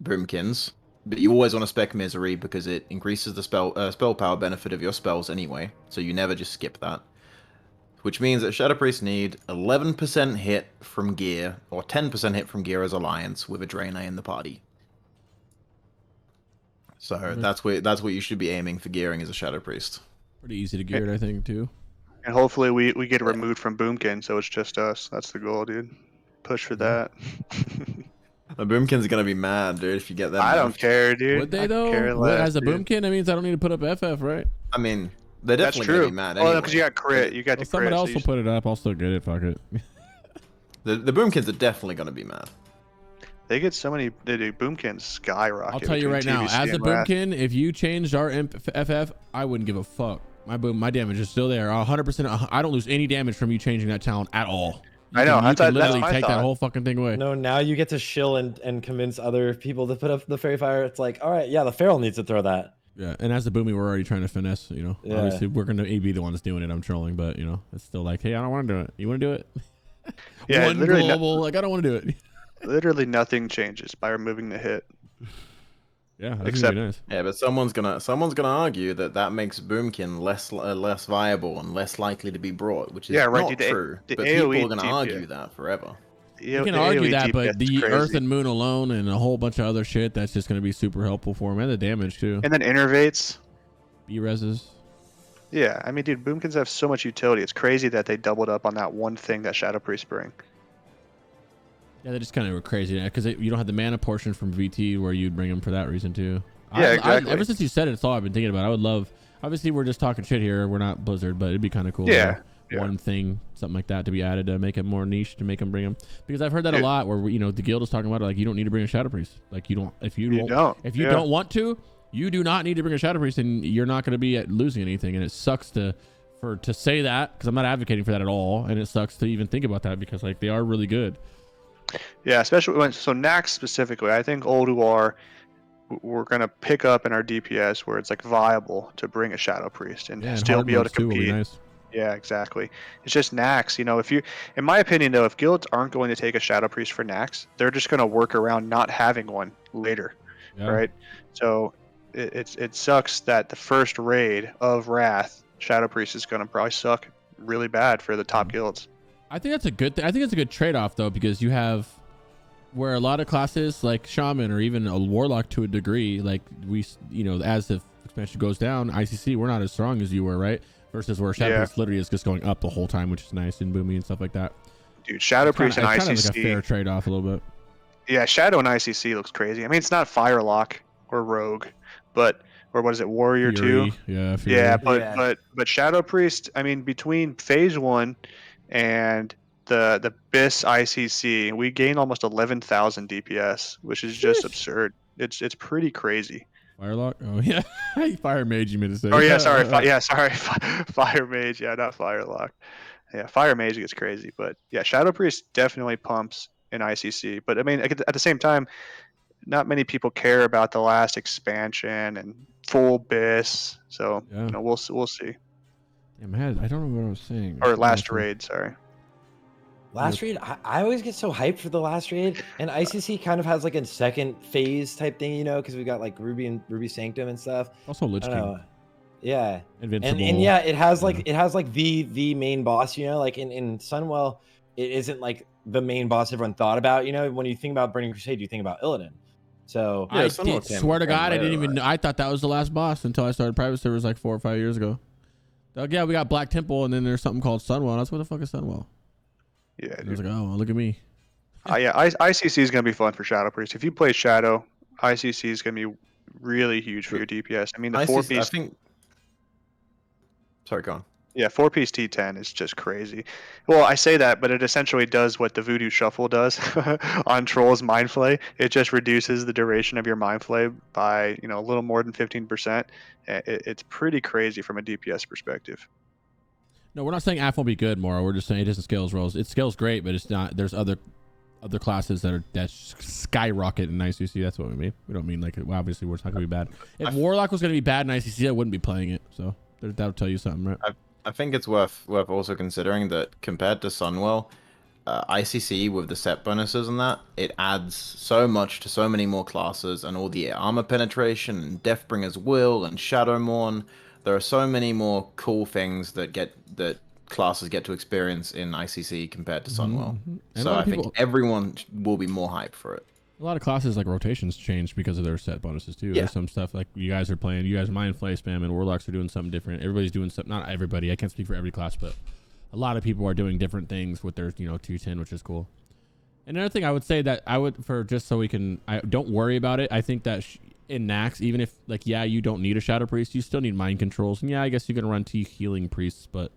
Boomkins. But you always want to spec Misery because it increases the spell power benefit of your spells anyway, so you never just skip that. Which means that Shadow Priests need 11% hit from gear, or 10% hit from gear as Alliance with a Draenei in the party. So that's what you should be aiming for gearing as a Shadow Priest. Pretty easy to gear it, I think, too. And hopefully we get removed from Boomkin, so it's just us. That's the goal, dude. Push for that. The Boomkin's gonna be mad, dude, if you get that. I don't care, dude. Would they though? As a Boomkin, that means I don't need to put up FF, right? I mean, they're definitely gonna be mad. Anyway. Oh, because you got crit. You got the crit. Someone else will put it up. I'll still get it. Fuck it. The Boomkins are definitely gonna be mad. They get so many. They do Boomkins skyrocket. I'll tell you right now, as a Boomkin, if you changed our FF, I wouldn't give a fuck. My damage is still there. 100%. I don't lose any damage from you changing that talent at all. I know. You can literally take that whole fucking thing away. No, now you get to shill and convince other people to put up the Fairy Fire. It's like, all right, yeah, the Feral needs to throw that. Yeah, and as a Boomy, we're already trying to finesse, you know. Yeah. Obviously, we're going to be the ones doing it. I'm trolling, but, you know, it's still like, hey, I don't want to do it. You want to do it? Yeah, one literally global, like, I don't want to do it. Literally nothing changes by removing the hit. Yeah, that's gonna be nice. Yeah, but someone's gonna argue that makes Boomkin less viable and less likely to be brought, which is not true. But people are gonna argue that forever. You can argue that, but the Earth and Moon alone and a whole bunch of other shit, that's just gonna be super helpful for him, and the damage too. And then innervates. B-reses. Yeah, I mean, dude, Boomkins have so much utility. It's crazy that they doubled up on that one thing that Shadow Priest bring. Yeah, they just kind of were crazy because you don't have the mana portion from VT where you'd bring them for that reason too. Yeah, exactly. Ever since you said it, it's all I've been thinking about. I would love. Obviously, we're just talking shit here. We're not Blizzard, but it'd be kind of cool. Yeah. one thing, something like that, to be added to make it more niche, to make them bring them. Because I've heard that a lot, where the guild is talking about it, like you don't need to bring a Shadow Priest. Like you don't don't want to, you do not need to bring a Shadow Priest, and you're not going to be losing anything. And it sucks to say that, because I'm not advocating for that at all, and it sucks to even think about that, because like they are really good. Yeah, especially so Nax specifically, I think Ulduar we're gonna pick up in our DPS where it's like viable to bring a Shadow Priest and still be able to compete. Too, nice. Yeah, exactly. It's just Nax. If you, in my opinion, though, if guilds aren't going to take a Shadow Priest for Nax, they're just going to work around not having one later, right? So it sucks that the first raid of Wrath, Shadow Priest is going to probably suck really bad for the top guilds. I think that's a good I think it's a good trade-off, though, because you have where a lot of classes like Shaman or even a Warlock to a degree, like we, as the expansion goes down, ICC, we're not as strong as you were, right? Versus where Shadow Priest literally is just going up the whole time, which is nice and boomy and stuff like that. Dude, Shadow Priest and ICC. Kind of like a fair trade-off a little bit. Yeah, Shadow and ICC looks crazy. I mean, it's not Firelock or Rogue, or what is it, Warrior Fury. 2? Yeah, Fury. Yeah, but Shadow Priest, I mean, between Phase 1 and the BIS ICC, we gain almost 11,000 DPS, which is just absurd. It's pretty crazy. Firelock? Oh yeah, Fire Mage. You meant to say? Oh yeah, sorry. Fire Mage. Yeah, not Firelock. Yeah, Fire Mage gets crazy, but yeah, Shadow Priest definitely pumps in ICC. But I mean, at the same time, not many people care about the last expansion and full BIS. So we'll see. Yeah, man, I don't know what I was saying. Or last raid, sorry. Last raid, I always get so hyped for the last raid, and ICC kind of has like a second phase type thing, because we got like Ruby Sanctum and stuff. Also Lich King. Yeah, Invincible. And yeah, it has like the main boss, like in Sunwell, it isn't like the main boss everyone thought about. When you think about Burning Crusade, you think about Illidan. So I swear to God, I didn't even know. I thought that was the last boss until I started private servers like 4 or 5 years ago. Like, yeah, we got Black Temple, and then there's something called Sunwell. And I was, what the fuck is Sunwell? Yeah, I was like, oh, look at me. ICC is gonna be fun for Shadow Priest. If you play Shadow, ICC is gonna be really huge for your DPS. I mean, the 4-piece. I think. Sorry, go on. Yeah, 4-piece T10 is just crazy. Well, I say that, but it essentially does what the Voodoo Shuffle does on Troll's Mind Flay. It just reduces the duration of your Mind Flay by a little more than 15%. It's pretty crazy from a DPS perspective. No, we're not saying AF won't be good, Mora. We're just saying it doesn't scale as well. It scales great, but it's not. There's other classes that skyrocket in ICC. That's what we mean. We don't mean like obviously it's not gonna be bad. If Warlock was gonna be bad in ICC, I wouldn't be playing it. So that'll tell you something, right? I think it's worth also considering that compared to Sunwell, ICC with the set bonuses and that, it adds so much to so many more classes and all the armor penetration and Deathbringer's Will and Shadowmourne. There are so many more cool things that classes get to experience in ICC compared to Sunwell. So I think everyone will be more hyped for it. A lot of classes like rotations changed because of their set bonuses too. There's some stuff like you guys are playing. You guys Mind Flay spam and Warlocks are doing something different. Everybody's doing something. Not everybody. I can't speak for every class, but a lot of people are doing different things with their 210, which is cool. And another thing I would say that I would just so we can don't worry about it. I think that in Nax, even if you don't need a Shadow Priest, you still need mind controls. And I guess you're gonna run 2 healing priests, but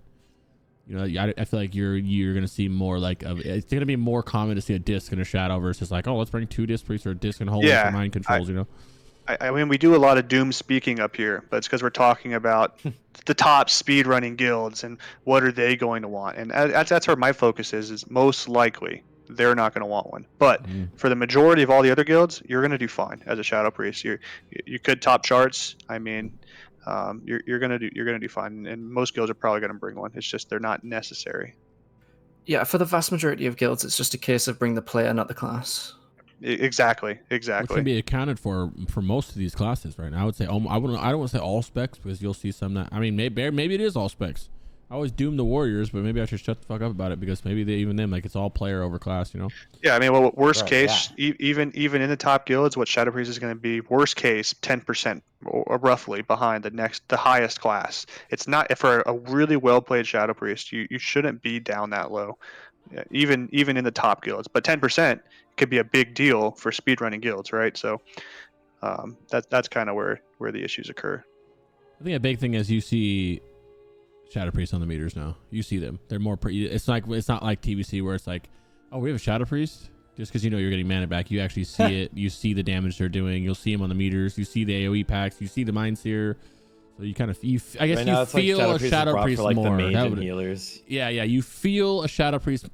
I feel like you're gonna see more it's gonna be more common to see a disc and a shadow versus let's bring 2 disc priests or a disc and hold for mind controls. I mean, we do a lot of doom speaking up here, but it's because we're talking about the top speed running guilds and what are they going to want, and that's where my focus is most likely they're not going to want one. But for the majority of all the other guilds, you're going to do fine as a Shadow Priest. You could top charts. I mean, you're gonna do fine, and most guilds are probably gonna bring one. It's just they're not necessary. Yeah, for the vast majority of guilds, it's just a case of bring the player, not the class. Exactly. Which can be accounted for most of these classes right now. I would say I don't want to say all specs because you'll see some that maybe it is all specs. I always doom the Warriors, but maybe I should shut the fuck up about it because maybe even them it's all player over class, Yeah, I mean, well, worst case, even in the top guilds, what Shadow Priest is going to be worst case 10% or roughly behind the highest class. It's not for a really well played Shadow Priest. You shouldn't be down that low, even in the top guilds. But 10% could be a big deal for speedrunning guilds, right? So that's kind of where the issues occur. I think a big thing is you see Shadow Priest on the meters now. You see them. They're more. It's not like TBC where it's like, oh, we have a Shadow Priest. Just because you know you're getting mana back, you actually see it. You see the damage they're doing. You'll see them on the meters. You see the AOE packs. You see the Mind Seer. So you kind of, I guess you feel a Shadow Priest for, more. The mage and healers. Yeah. You feel a Shadow Priest.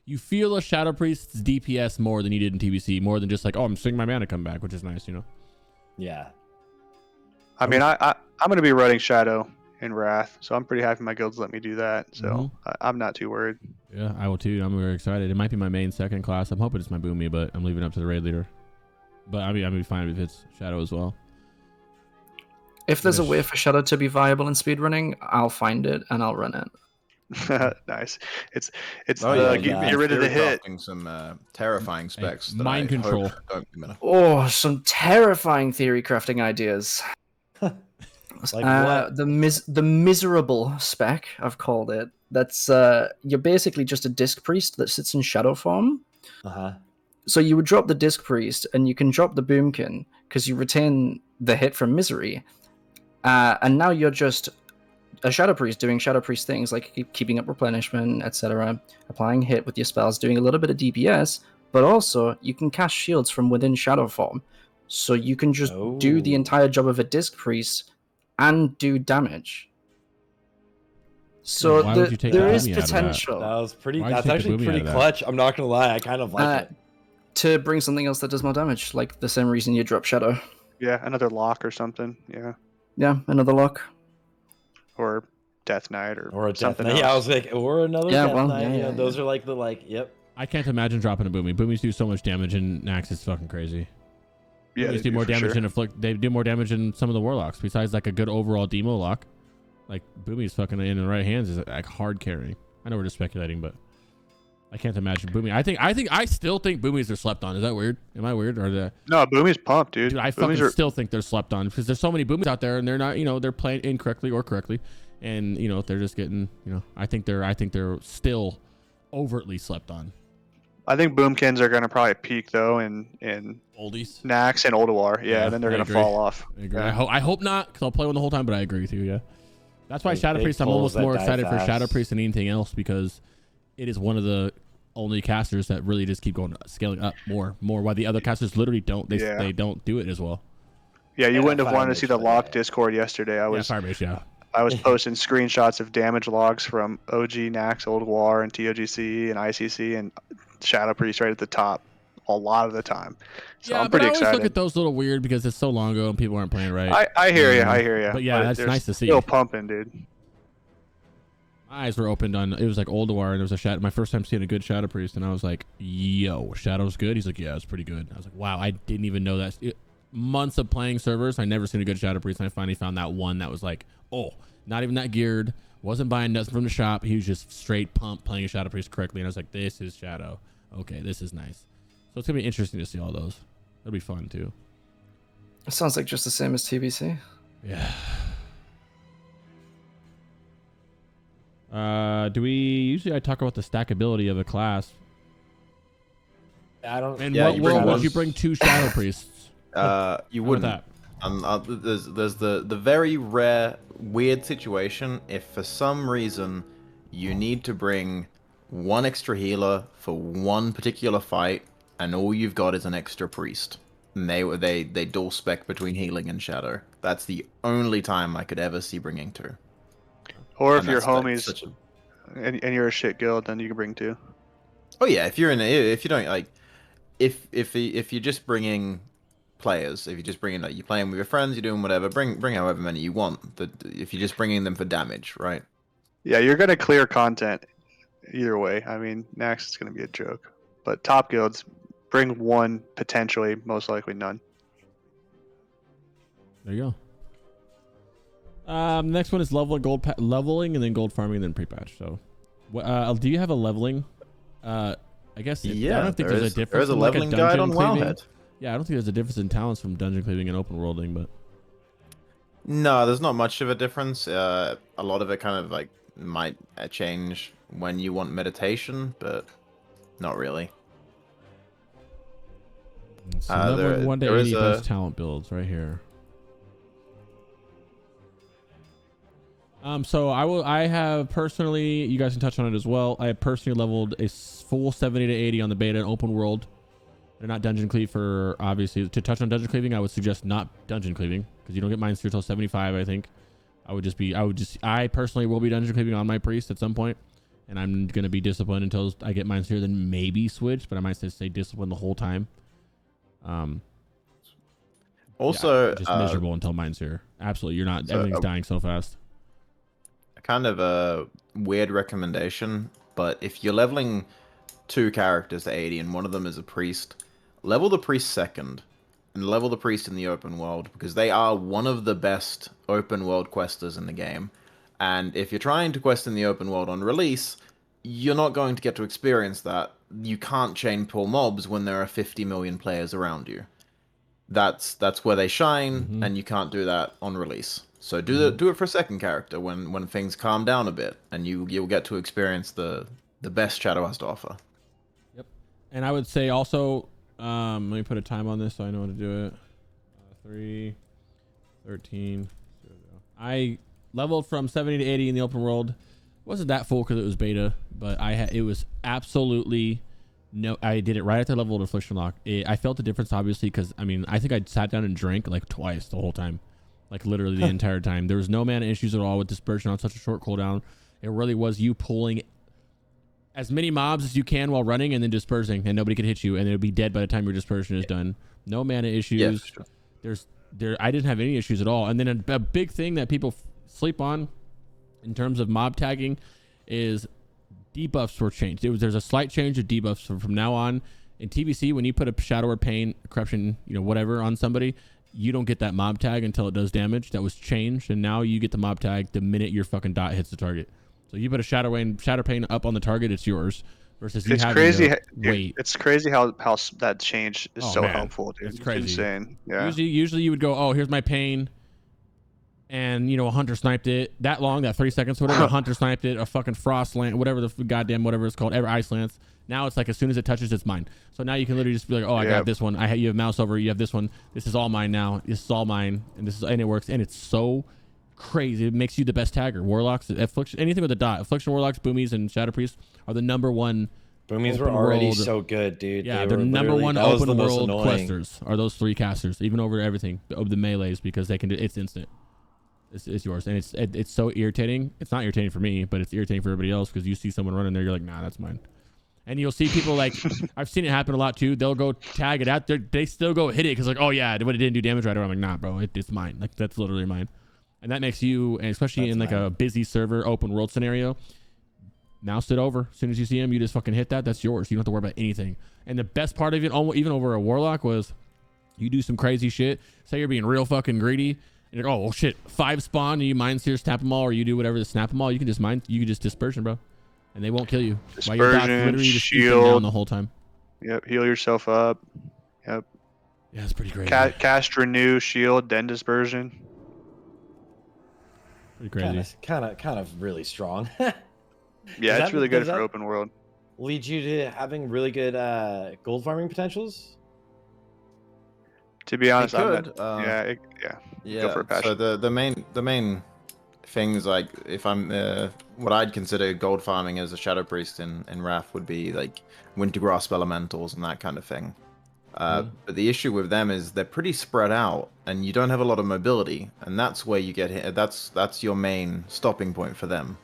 You feel a Shadow Priest's DPS more than you did in TBC. More than just like, oh, I'm seeing my mana come back, which is nice, you know. Yeah. I mean, I'm going to be running Shadow in Wrath, so I'm pretty happy my guilds let me do that. So I'm not too worried. Yeah, I will too. I'm very excited. It might be my main second class. I'm hoping it's my Boomy, but I'm leaving it up to the raid leader. But I mean, I'm be fine if it's Shadow as well. If there's a way for Shadow to be viable in speedrunning, I'll find it and I'll run it. Nice. It's get rid of the hit. Some terrifying specs. That mind control. Oh, some terrifying theory crafting ideas. Like what? The miserable spec, I've called it. That's you're basically just a disc priest that sits in shadow form. So you would drop the disc priest and you can drop the boomkin because you retain the hit from misery, and now you're just a shadow priest doing shadow priest things like keeping up replenishment, etc., applying hit with your spells, doing a little bit of DPS, but also you can cast shields from within shadow form, so you can just do the entire job of a disc priest and do damage. So there is potential. That's actually pretty clutch. I'm not gonna lie, I kind of like it. To bring something else that does more damage, like the same reason you drop Shadow. Yeah, another lock or something. Yeah, another lock. Or Death Knight or a something Death Knight. else. Yeah, I was like, or another Death Knight. Those are like yep. I can't imagine dropping a Boomy. Boomies do so much damage in Nax, it's fucking crazy. Yeah, they do more damage in They do more damage than some of the Warlocks. Besides like a good overall demo lock, like Boomy's fucking in the right hands is like hard carrying. I know we're just speculating, but I can't imagine Boomy. I still think Boomies are slept on. Is that weird? Am I weird? No, Boomy's pumped, dude. I fucking still think they're slept on because there's so many Boomies out there and they're not, they're playing incorrectly or correctly, and they're just getting, I think they're still overtly slept on. I think Boomkins are going to probably peak though in Oldies, Nax and Oldawar. Yeah, and then they're going to fall off. I agree. I hope not, because I'll play one the whole time. But I agree with you. Yeah, that's why Shadow Priest. I'm almost more excited for Shadow Priest than anything else because it is one of the only casters that really just keep going scaling up more. While the other casters literally don't. They don't do it as well. Yeah, you wouldn't have wanted to see the lock Discord yesterday. I was posting screenshots of damage logs from OG Nax, Oldawar, and TOGC and ICC and Shadow Priest right at the top a lot of the time. So I'm pretty excited. I always look at those little weird because it's so long ago and people aren't playing right. I hear you. But yeah, that's nice to see. Still pumping, dude. My eyes were opened on, it was like Oldawar and there was a Shadow, my first time seeing a good Shadow Priest, and I was like, yo, Shadow's good? He's like, yeah, it's pretty good. I was like, wow, I didn't even know that. Months of playing servers, I never seen a good Shadow Priest, and I finally found that one that was like, oh, not even that geared, wasn't buying nuts from the shop, he was just straight pump playing a Shadow Priest correctly, and I was like, this is Shadow. Okay, this is nice. So it's gonna be interesting to see all those. It'll be fun too. It sounds like just the same as TBC. Yeah. I talk about the stackability of a class. I don't. And would you bring two Shadow Priests? You wouldn't. There's the very rare weird situation if for some reason you need to bring one extra healer for one particular fight, and all you've got is an extra priest. And they dual spec between healing and shadow. That's the only time I could ever see bringing two. Or if you're homies and you're a shit guild, then you can bring two. Oh yeah, if you're just bringing players, if you're just bringing you're playing with your friends, you're doing whatever, bring however many you want. If you're just bringing them for damage, right? Yeah, you're gonna clear content either way. I mean, Nax is gonna be a joke, but top guilds bring one, potentially, most likely none. There you go. Next one is leveling and then gold farming and then pre-patch. So, do you have a leveling? I guess. Yeah, I don't think there's a difference. There's a leveling guide on WoWhead. Yeah, I don't think there's a difference in talents from dungeon cleaving and open worlding, but. No, there's not much of a difference. A lot of it kind of might change when you want meditation, but not really. So leveling 1 to 80 best talent builds right here. So I have personally, you guys can touch on it as well. I have personally leveled a full 70 to 80 on the beta in open world. They're not dungeon cleave for, obviously, to touch on dungeon cleaving. I would suggest not dungeon cleaving because you don't get mines through until 75, I think. I personally will be dungeon cleaving on my priest at some point, and I'm going to be disciplined until I get mines here, then maybe switch, but I might stay disciplined the whole time. Also, yeah, just miserable until mines here. Absolutely. You're not, everything's dying so fast. Kind of a weird recommendation, but if you're leveling 2 characters to 80 and one of them is a priest, level the priest second and level the priest in the open world, because they are one of the best open world questers in the game. And if you're trying to quest in the open world on release, you're not going to get to experience that. You can't chain pull mobs when there are 50 million players around you. That's where they shine, and you can't do that on release. So do it for a second character when things calm down a bit, and you'll get to experience the best Shadow has to offer. Yep. And I would say also, let me put a time on this so I know how to do it. 3, 13. I leveled from 70 to 80 in the open world. Wasn't that full because it was beta, but it was absolutely no. I did it right at the level of Affliction Lock. I felt the difference obviously because I mean I think I sat down and drank like twice the whole time. Like literally the entire time. There was no mana issues at all with dispersion on such a short cooldown. It really was you pulling as many mobs as you can while running and then dispersing, and nobody could hit you, and it would be dead by the time your dispersion is done. No mana issues. Yeah, I didn't have any issues at all. And then a big thing that people sleep on in terms of mob tagging is debuffs were changed. There's a slight change of debuffs from now on. In TBC, when you put a Shadow or Pain, Corruption, whatever on somebody, you don't get that mob tag until it does damage. That was changed, and now you get the mob tag the minute your fucking dot hits the target. So you put a Shadow Pain up on the target, it's yours. Versus you having to wait. It's crazy how that change is so helpful, dude. It's crazy. It's insane. Yeah. Usually you would go, oh, here's my pain, and a hunter sniped it that long, that 30 seconds, whatever. A hunter sniped it, a fucking frost lance, whatever it's called, ice lance. Now it's like as soon as it touches, it's mine. So now you can literally just be like, oh, I got this one. You have mouse over. You have this one. This is all mine now. This is all mine, and it works. And it's so crazy. It makes you the best tagger. Warlocks, Affliction, anything with a dot. Affliction, Warlocks, Boomies, and Shadow Priests are the #1. Boomies were already so good, dude. Yeah, they're #1 open world questers. Are those 3 casters, even over everything, over the melees, because they can do. It's instant. It's yours, and it's so irritating. It's not irritating for me, but it's irritating for everybody else because you see someone running there, you're like, nah, that's mine. And you'll see people like, I've seen it happen a lot too. They'll go tag it out there. They still go hit it because like, oh yeah, but it didn't do damage right away. I'm like, nah, bro, it's mine. Like that's literally mine. And that makes you, and especially in like a busy server open world scenario, mouse it over. As soon as you see him, you just fucking hit that. That's yours. You don't have to worry about anything. And the best part of it, even over a Warlock, was you do some crazy shit. Say you're being real fucking greedy. And you're like, oh well, shit, 5 spawn, and you mind sear, snap them all, or you do whatever to snap them all. You can just dispersion, bro. And they won't kill you. Dispersion, shield down the whole time. Yep, heal yourself up. Yep. Yeah, it's pretty great. Cast renew, shield, then dispersion. Pretty crazy. Kind of really strong. Yeah, it's really good for open world. Lead you to having really good gold farming potentials? To be honest, yeah. Go for a patch. So the main things, like if I'm what I'd consider gold farming as a Shadow Priest in Wrath would be like Wintergrasp elementals and that kind of thing. But the issue with them is they're pretty spread out, and you don't have a lot of mobility, and that's where you get hit. That's your main stopping point for them.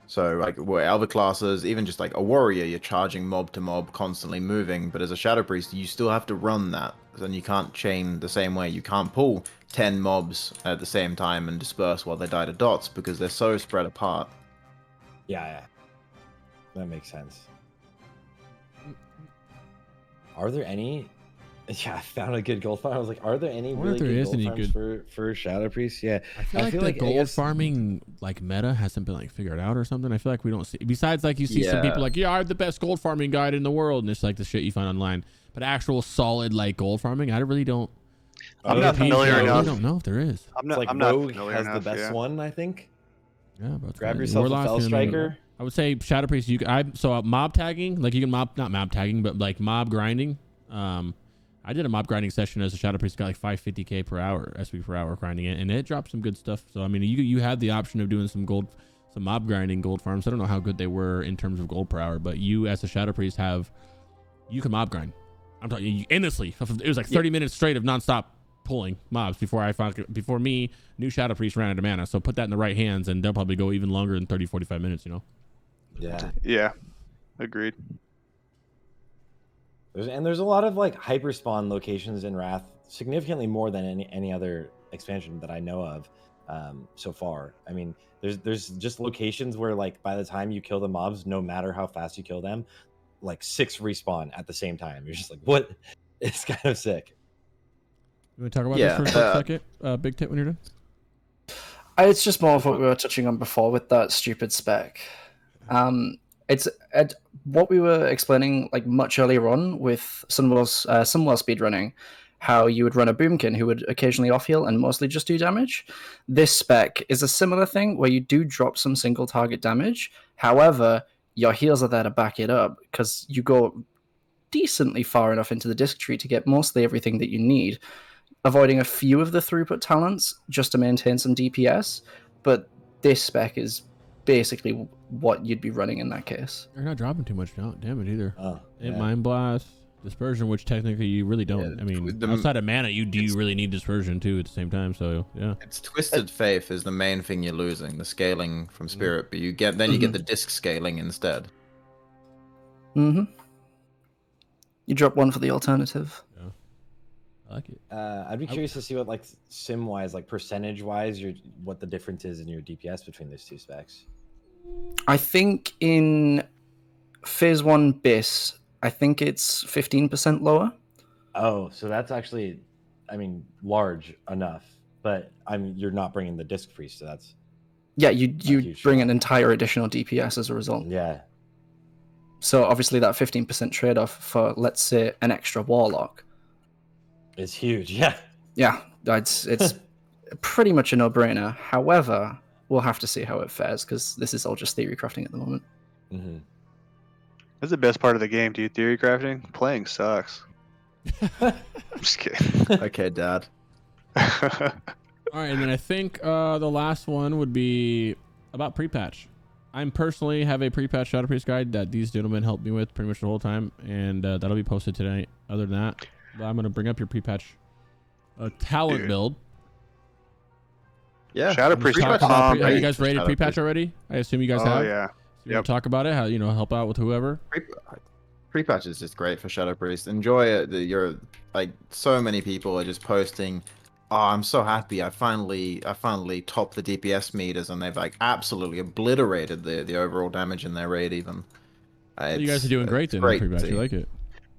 So like where other classes, even just like a warrior, you're charging mob to mob, constantly moving. But as a Shadow Priest, you still have to run that, and you can't chain the same way. You can't pull 10 mobs at the same time and disperse while they die to dots because they're so spread apart. Yeah, that makes sense. Are there any? Yeah, I found a good gold farm. I was like, are there any really good gold farms for Shadow Priest? Yeah, I feel like gold farming like meta hasn't been like figured out or something. I feel like we don't see. Besides, like you see some people like, yeah, I have the best gold farming guide in the world, and it's like the shit you find online. But actual solid like gold farming, I really don't. I'm not familiar enough. I don't know if there is. I'm not Rogue has the best one, I think. Yeah, but grab yourself a Fell Striker. I would say Shadow Priest. Mob tagging, like you can not mob tagging, but like mob grinding. I did a mob grinding session as a Shadow Priest, got like 550k per hour, SP per hour grinding it, and it dropped some good stuff. So I mean, you had the option of doing some mob grinding gold farms. I don't know how good they were in terms of gold per hour, but you as a Shadow Priest you can mob grind. I'm talking you endlessly. It was like 30 minutes straight of nonstop pulling mobs before me, new Shadow Priest ran out of mana. So put that in the right hands, and they'll probably go even longer than 30-45 minutes. You know. Yeah. Yeah. Agreed. There's a lot of like hyper spawn locations in Wrath, significantly more than any other expansion that I know of so far. I mean, there's just locations where like by the time you kill the mobs, no matter how fast you kill them, like 6 respawn at the same time. You're just like, what? It's kind of sick. You want to talk about this for a second, Bigtit, when you're done? It's just more of what we were touching on before with that stupid spec. It's what we were explaining like much earlier on with Sunwell speedrunning, how you would run a boomkin who would occasionally off heal and mostly just do damage. This spec is a similar thing where you do drop some single target damage. However, your heals are there to back it up because you go decently far enough into the disc tree to get mostly everything that you need, avoiding a few of the throughput talents just to maintain some DPS. But this spec is basically what you'd be running in that case. You're not dropping too much damage either. Yeah. Mind Blast, Dispersion, which technically you really don't. Yeah, I mean, outside of mana, you really need Dispersion too at the same time. So yeah, it's Twisted Faith is the main thing you're losing, the scaling from Spirit, but you get the disc scaling instead. You drop 1 for the alternative. Yeah, I like it. I'd be curious to see what like sim wise, like percentage wise, what the difference is in your DPS between those two specs. I think in Phase 1 BIS, I think it's 15% lower. Oh, so that's actually, I mean, large enough. But I mean, you're not bringing the disc priest, so that's you bring an entire additional DPS as a result. Yeah. So obviously that 15% trade-off for, let's say, an extra warlock is huge. Yeah. Yeah, it's pretty much a no-brainer. However, we'll have to see how it fares because this is all just theory crafting at the moment. Mm-hmm. That's the best part of the game, dude. Theory crafting. Playing sucks. I'm just kidding. Okay, Dad. All right, and then I think the last one would be about Prepatch. I personally have a Prepatch Shadow Priest guide that these gentlemen helped me with pretty much the whole time, and that'll be posted tonight. Other than that, I'm going to bring up your Prepatch talent build. Yeah, Shadow Priest. Have you guys rated Prepatch already? I assume you guys have. Oh yeah. Yep. Talk about it. How help out with whoever. Prepatch is just great for Shadow Priest. Enjoy it. You're like so many people are just posting. Oh, I'm so happy! I finally topped the DPS meters, and they've like absolutely obliterated the overall damage in their raid. Even you guys are doing great then. Prepatch, you like it?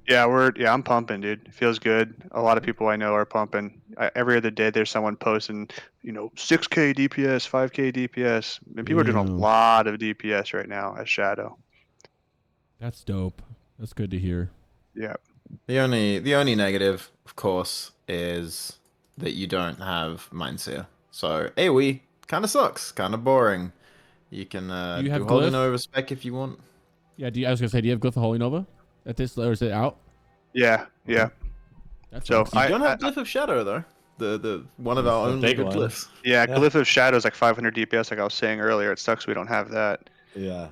Yeah, I'm pumping, dude. It feels good. A lot of people I know are pumping. Every other day there's someone posting, 6K DPS, 5K DPS. And people are doing a lot of DPS right now as Shadow. That's dope. That's good to hear. Yeah. The only negative, of course, is that you don't have Mindseer. So AoE kind of sucks, kind of boring. You can do Holy Nova spec if you want. Yeah, I was gonna say, do you have Glyph of Holy Nova at this, or is it out? Yeah. That's so you don't have Glyph of Shadow though. The one of our only good glyphs. Yeah, Glyph of Shadow is like 500 DPS, like I was saying earlier. It sucks we don't have that. Yeah.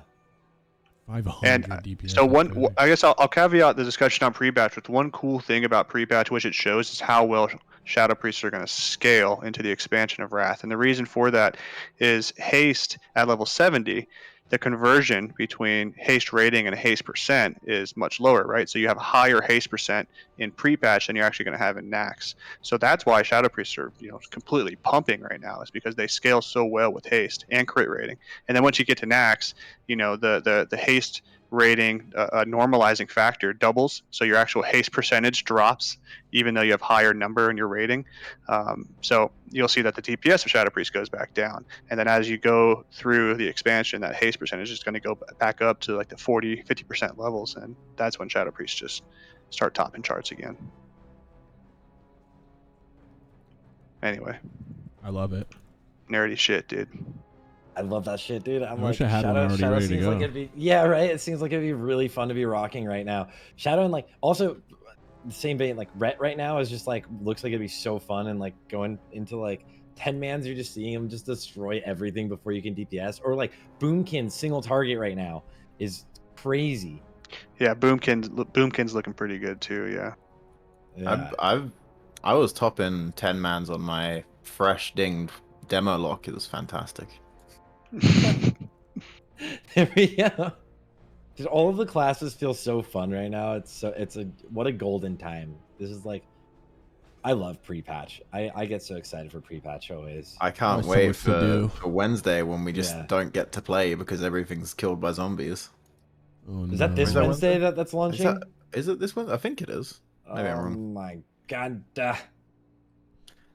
500 DPS. So I guess I'll caveat the discussion on Prepatch with one cool thing about Prepatch, which it shows is how well Shadow Priests are going to scale into the expansion of Wrath. And the reason for that is haste at level 70. The conversion between haste rating and haste percent is much lower, right? So you have a higher haste percent in Prepatch than you're actually going to have in Nax. So that's why Shadow Priests are, completely pumping right now, is because they scale so well with haste and crit rating. And then once you get to Nax, the haste rating normalizing factor doubles, so your actual haste percentage drops even though you have higher number in your rating. So you'll see that the DPS of Shadow Priest goes back down, and then as you go through the expansion, that haste percentage is going to go back up to like the 40-50% levels, and that's when Shadow Priests just start topping charts again. Anyway, I love it. Nerdy shit, dude. I love that shit, dude. I wish I had one already ready to go. Like yeah, right. It seems like it'd be really fun to be rocking right now. Shadow, and like also the same vein, like Ret right now is just like looks like it'd be so fun, and like going into like 10 mans, you're just seeing him just destroy everything before you can DPS, or like Boomkin single target right now is crazy. Yeah, Boomkin's looking pretty good too. Yeah. Yeah. I was topping 10 mans on my fresh dinged demo lock. It was fantastic. There we go. Just all of the classes feel so fun right now. What a golden time. This is like, I love pre-patch. I get so excited for pre-patch always. I can't so wait much to do. for Wednesday when we just Yeah. don't get to play because everything's killed by zombies. Oh, Is that this Is that Wednesday Wednesday? that's launching? Is it this one? I think it is. Maybe I'm Oh wrong. my god. Yeah,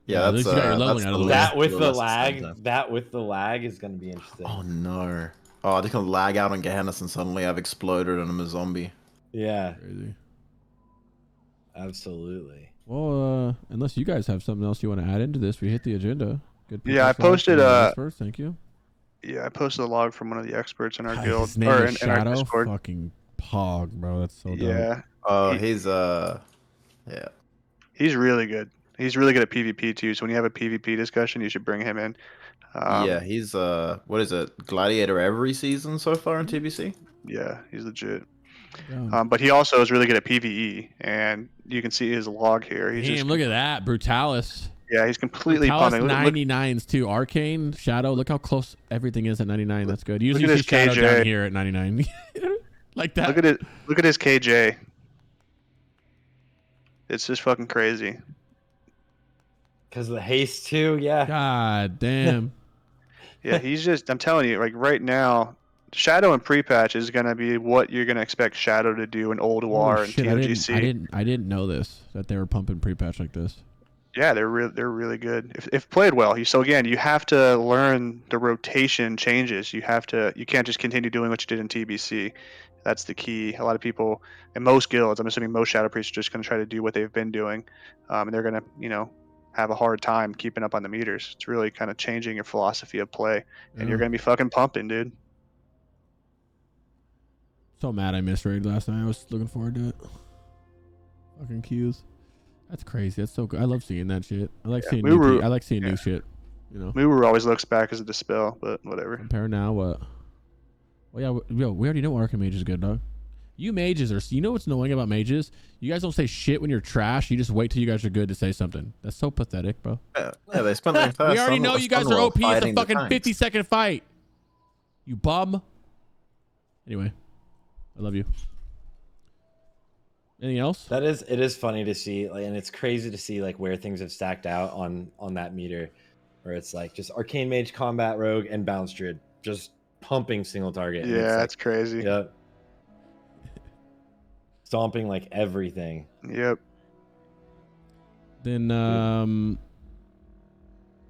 Yeah, at that's least you got your leveling that's out of the way. That with the less lag, incentive. that with the lag is gonna be interesting. Oh no. Oh, I just gonna lag out on Gehenna and suddenly I've exploded and I'm a zombie. Yeah, Crazy. absolutely. Well, unless you guys have something else you want to add into this, we hit the agenda. Good. Yeah, I Prepatch log. posted, Ladies first. Thank you. Yeah, I posted a log from one of the experts in our guild His name or is in our Shadow. Discord. Fucking pog, bro. That's so dope. Yeah, Oh, He- he's yeah. he's really good. He's really good at PvP too. So when you have a PvP discussion, you should bring him in. Yeah, he's what is it? Gladiator every season so far in TBC? Yeah, he's legit. Yeah. But he also is really good at PvE, and you can see his log here. He's Damn, just look at that. Brutalis. yeah, he's completely Brutalis pumping. Look, 99s too. Arcane, Shadow. Look how close everything is at 99. That's good. Usually at you his see Shadow KJ. down here at 99. Like that. look at it. Look at his KJ. It's just fucking crazy. Because of the haste too, yeah. God damn. Yeah, he's just. I'm telling you, like right now, Shadow and Prepatch is gonna be what you're gonna expect Shadow to do in Old War Holy and shit, TOGC. I didn't know this, that they were pumping pre-patch like this. Yeah, they're really good if played well. So again, you have to learn the rotation changes. You can't just continue doing what you did in TBC. That's the key. A lot of people in most guilds, I'm assuming most Shadow Priests, are just going to try to do what they've been doing, and they're going to have a hard time keeping up on the meters. It's really kind of changing your philosophy of play, and you're Yeah. going to be fucking pumping, dude. So mad I missed raid last night. I was looking forward to it. Fucking queues. That's crazy. That's so good. I love seeing that shit. I like seeing I like seeing new shit. You know. Muru always looks back as a dispel, but whatever. Compare now what? Well, yeah, we already know Archmage is good, dog. You mages are. You know what's annoying about mages? You guys don't say shit when you're trash. You just wait till you guys are good to say something. That's so pathetic, bro. Yeah, they spent the entire We already know you guys are OP. It's a fighting the fucking tanks. 50-second fight. You bum. Anyway, I love you. Anything else? It is funny to see, like, and it's crazy to see like where things have stacked out on that meter, where it's like just Arcane Mage, Combat Rogue, and Bounce Druid just pumping single target. and it's Yeah, like, that's crazy. Yep. Stomping like everything. Yep. Then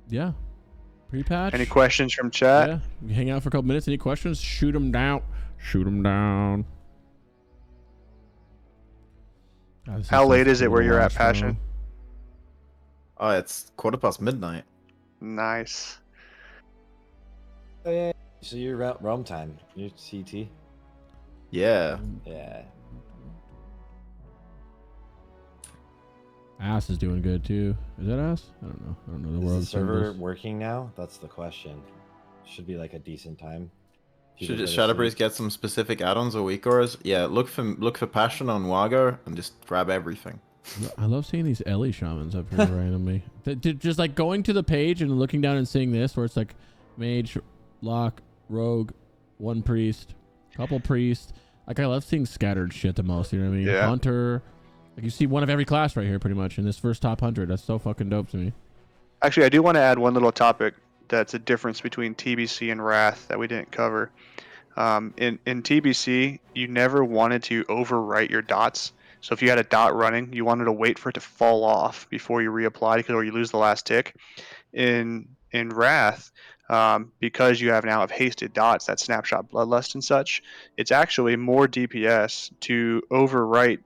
yeah. Pre-patch. Any questions from chat? Yeah. We hang out for a couple minutes. Any questions? Shoot them down. Shoot them down. God, this How so late is it cool where to you're at, watch, bro. Passion? Oh, it's midnight. Nice. Oh, yeah. So you're realm time. You're CT. Yeah. Yeah. Ass is doing good too. Is that Ass? I don't know. I don't know the Is world the server symbols. working now? That's the question. Should be like a decent time. Should People just go to Shadow Breeze sleep. get some specific add-ons or weak auras? Yeah, look for Passion on Wago and just grab everything. I love seeing these Ellie shamans up here randomly. Just like going to the page and looking down and seeing this, where it's like mage, lock, rogue, one priest, couple priest. Like I love seeing scattered shit the most. You know what I mean? Yeah. Hunter. Like you see one of every class right here, pretty much in this first top 100. That's so fucking dope to me. Actually, I do want to add one little topic that's a difference between TBC and Wrath that we didn't cover. In TBC, you never wanted to overwrite your dots. So if you had a dot running, you wanted to wait for it to fall off before you reapply, or you lose the last tick. In Wrath, because you have hasted dots, that snapshot bloodlust and such, it's actually more DPS to overwrite.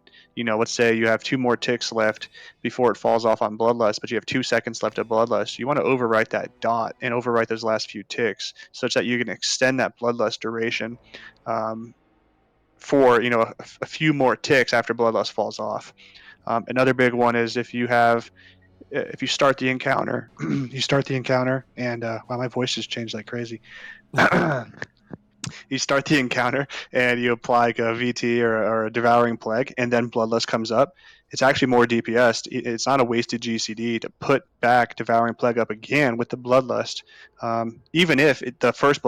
Let's say you have 2 more ticks left before it falls off on bloodlust, but you have 2 seconds left of bloodlust. You want to overwrite that dot and overwrite those last few ticks, such that you can extend that bloodlust duration for a few more ticks after bloodlust falls off. Another big one is if you start the encounter, and wow, my voice just changed like crazy. You start the encounter and you apply like a VT or a Devouring Plague, and then Bloodlust comes up. It's actually more DPS. It's not a wasted GCD to put back Devouring Plague up again with the Bloodlust, even if the first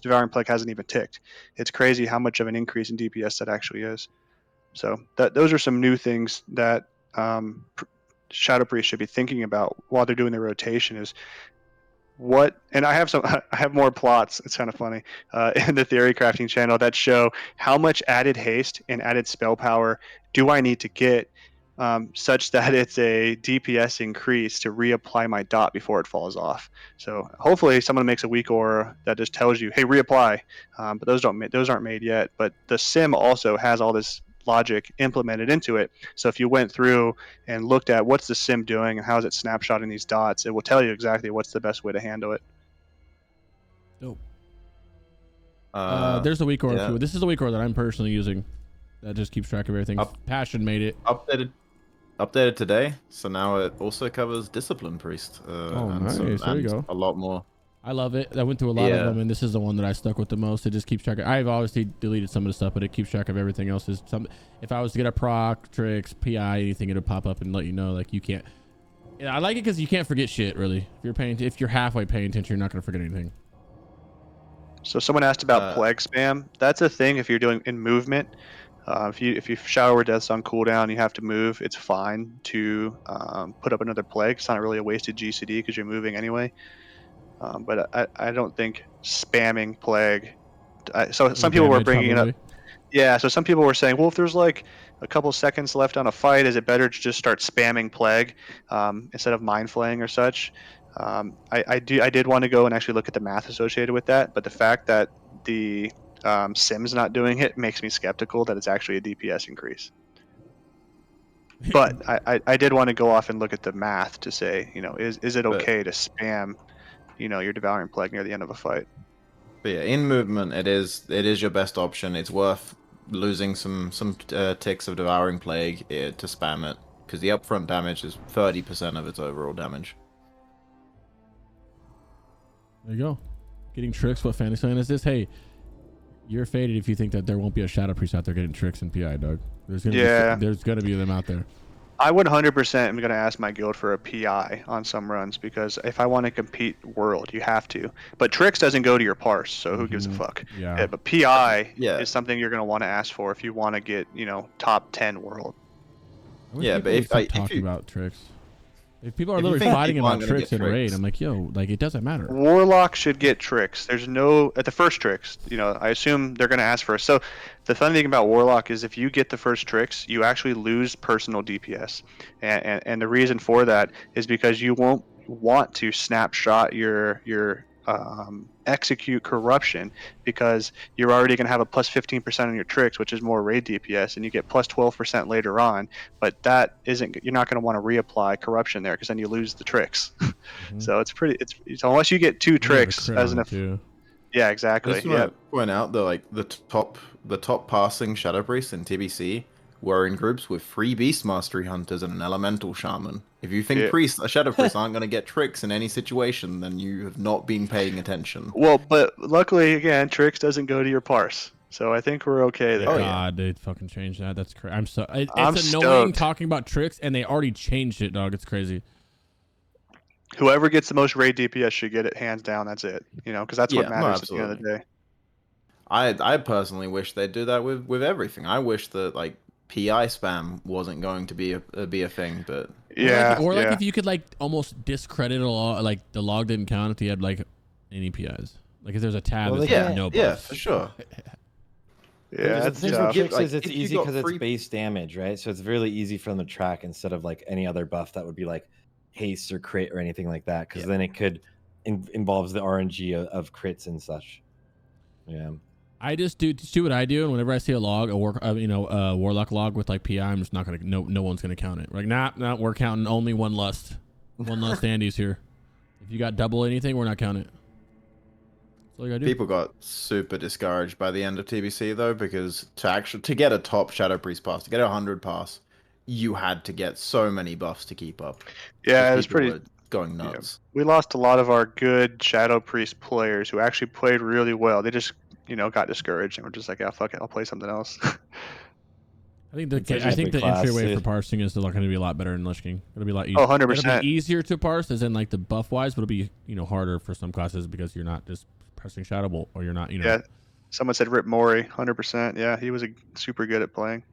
Devouring Plague hasn't even ticked. It's crazy how much of an increase in DPS that actually is. So those are some new things that Shadow Priest should be thinking about while they're doing the rotation. Is and I have more plots. It's kind of funny in the theory crafting channel that show how much added haste and added spell power do I need to get, such that it's a DPS increase to reapply my dot before it falls off. So hopefully someone makes a weak aura that just tells you, hey, reapply. But those aren't made yet. But the sim also has all this logic implemented into it. So if you went through and looked at what's the sim doing and how is it snapshotting these dots, it will tell you exactly what's the best way to handle it. Dope. Uh, There's a weak aura. yeah. This is a weak aura that I'm personally using. That just keeps track of everything. Passion made it. Updated today, so now it also covers Discipline Priest. Nice. There you go. A lot more. I love it. I went through a lot of them, and this is the one that I stuck with the most. It just keeps track of. I've obviously deleted some of the stuff, but it keeps track of everything else. If I was to get a proc, tricks, PI, anything, it'll pop up and let you know. Like you can't. Yeah, I like it because you can't forget shit. Really, if you're halfway paying attention, you're not gonna forget anything. So someone asked about plague spam. That's a thing if you're doing in movement. If you shower deaths on cooldown, you have to move. It's fine to put up another plague. It's not really a wasted GCD because you're moving anyway. But I don't think spamming plague. So some people were bringing it up. Yeah, so some people were saying, well, if there's like a couple seconds left on a fight, is it better to just start spamming plague instead of mind flaying or such? I did want to go and actually look at the math associated with that, but the fact that the sim's not doing it makes me skeptical that it's actually a DPS increase. But I did want to go off and look at the math to say, is it okay to spam, your Devouring Plague near the end of a fight? But yeah, in movement, it is your best option. It's worth losing some ticks of Devouring Plague to spam it, because the upfront damage is 30% of its overall damage. There you go. Getting tricks. What fantasy land is this? Hey, you're faded if you think that there won't be a Shadow Priest out there getting tricks and PI, Doug. There's gonna be them out there. I 100% am going to ask my guild for a PI on some runs, because if I want to compete world, you have to. But tricks doesn't go to your parse, so who gives a fuck? Yeah. But PI is something you're going to want to ask for if you want to get, top 10 world. Yeah, but if talking about tricks, if people are literally fighting about tricks in raid, I'm like, yo, like it doesn't matter. Warlock should get tricks. There's no at the first tricks. I assume they're going to ask for. So the fun thing about Warlock is if you get the first tricks, you actually lose personal DPS, and the reason for that is because you won't want to snapshot your execute corruption, because you're already going to have a plus 15% on your tricks, which is more raid DPS, and you get plus 12% later on. But that isn't, you're not going to want to reapply corruption there, because then you lose the tricks. So it's unless you get two tricks as an yeah, exactly. I just want to point out that like the top passing Shadow Priests in TBC were in groups with 3 Beast Mastery Hunters and an Elemental Shaman. If you think Shadow Priests aren't going to get tricks in any situation, then you have not been paying attention. Well, but luckily, again, tricks doesn't go to your parse. So I think we're okay there. Oh, God, they fucking changed that. That's crazy. It's annoying talking about tricks, and they already changed it, dog. It's crazy. Whoever gets the most raid DPS should get it, hands down. That's it. Because that's what matters at the end of the day. I personally wish they'd do that with everything. I wish that like PI spam wasn't going to be a thing, but or if you could like almost discredit a log, like the log didn't count if you had like any PIs. Like if there's a tab, no buffs. Yeah, for sure. Yeah, the thing with tricks is it's easy because it's base damage, right? So it's really easy for them to track instead of like any other buff that would be like haste or crit or anything like that, because then it could involves the RNG of crits and such. Yeah. I just do what I do, and whenever I see a log, a warlock log with like PI, I'm just not gonna. No one's gonna count it. Like, not we're counting only one lust Andy's here. If you got double anything, we're not counting it. That's all you gotta do. People got super discouraged by the end of TBC though, because to get a top Shadow Priest pass, to get a 100 pass, you had to get so many buffs to keep up. Yeah, it was People pretty. were going nuts. We lost a lot of our good Shadow Priest players who actually played really well. They just, got discouraged and were just like, "Yeah, fuck it, I'll play something else." I think It's such I a think big the class, entryway for dude. parsing is going to be a lot better in Lich King. It'll be a lot easier. Oh, 100%. It'll be easier to parse, as in like the buff wise, but it'll be harder for some classes because you're not just pressing Shadow Bolt, or you're not Yeah, someone said Rip Mori, 100%. Yeah, he was super good at playing.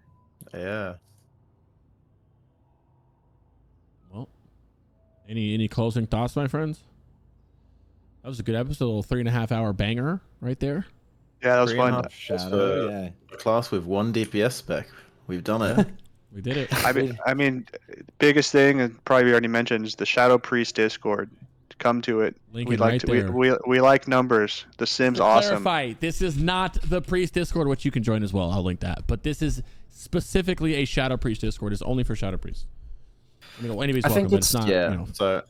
Yeah. Well, any closing thoughts, my friends? That was a good episode, a little 3.5 hour banger right there. Yeah, that was fun. 3.5 Shadow, yeah. A class with 1 DPS spec. We've done it. We did it. I mean, biggest thing, and probably already mentioned, is the Shadow Priest Discord. Come to it. Link We it like right to, there. we like numbers. The Sim's To awesome. clarify, this is not the Priest Discord, which you can join as well. I'll link that. But this is specifically a Shadow Priest Discord. It's only for Shadow Priest. I mean, anybody's I welcome, think but it's it's- not. Yeah. So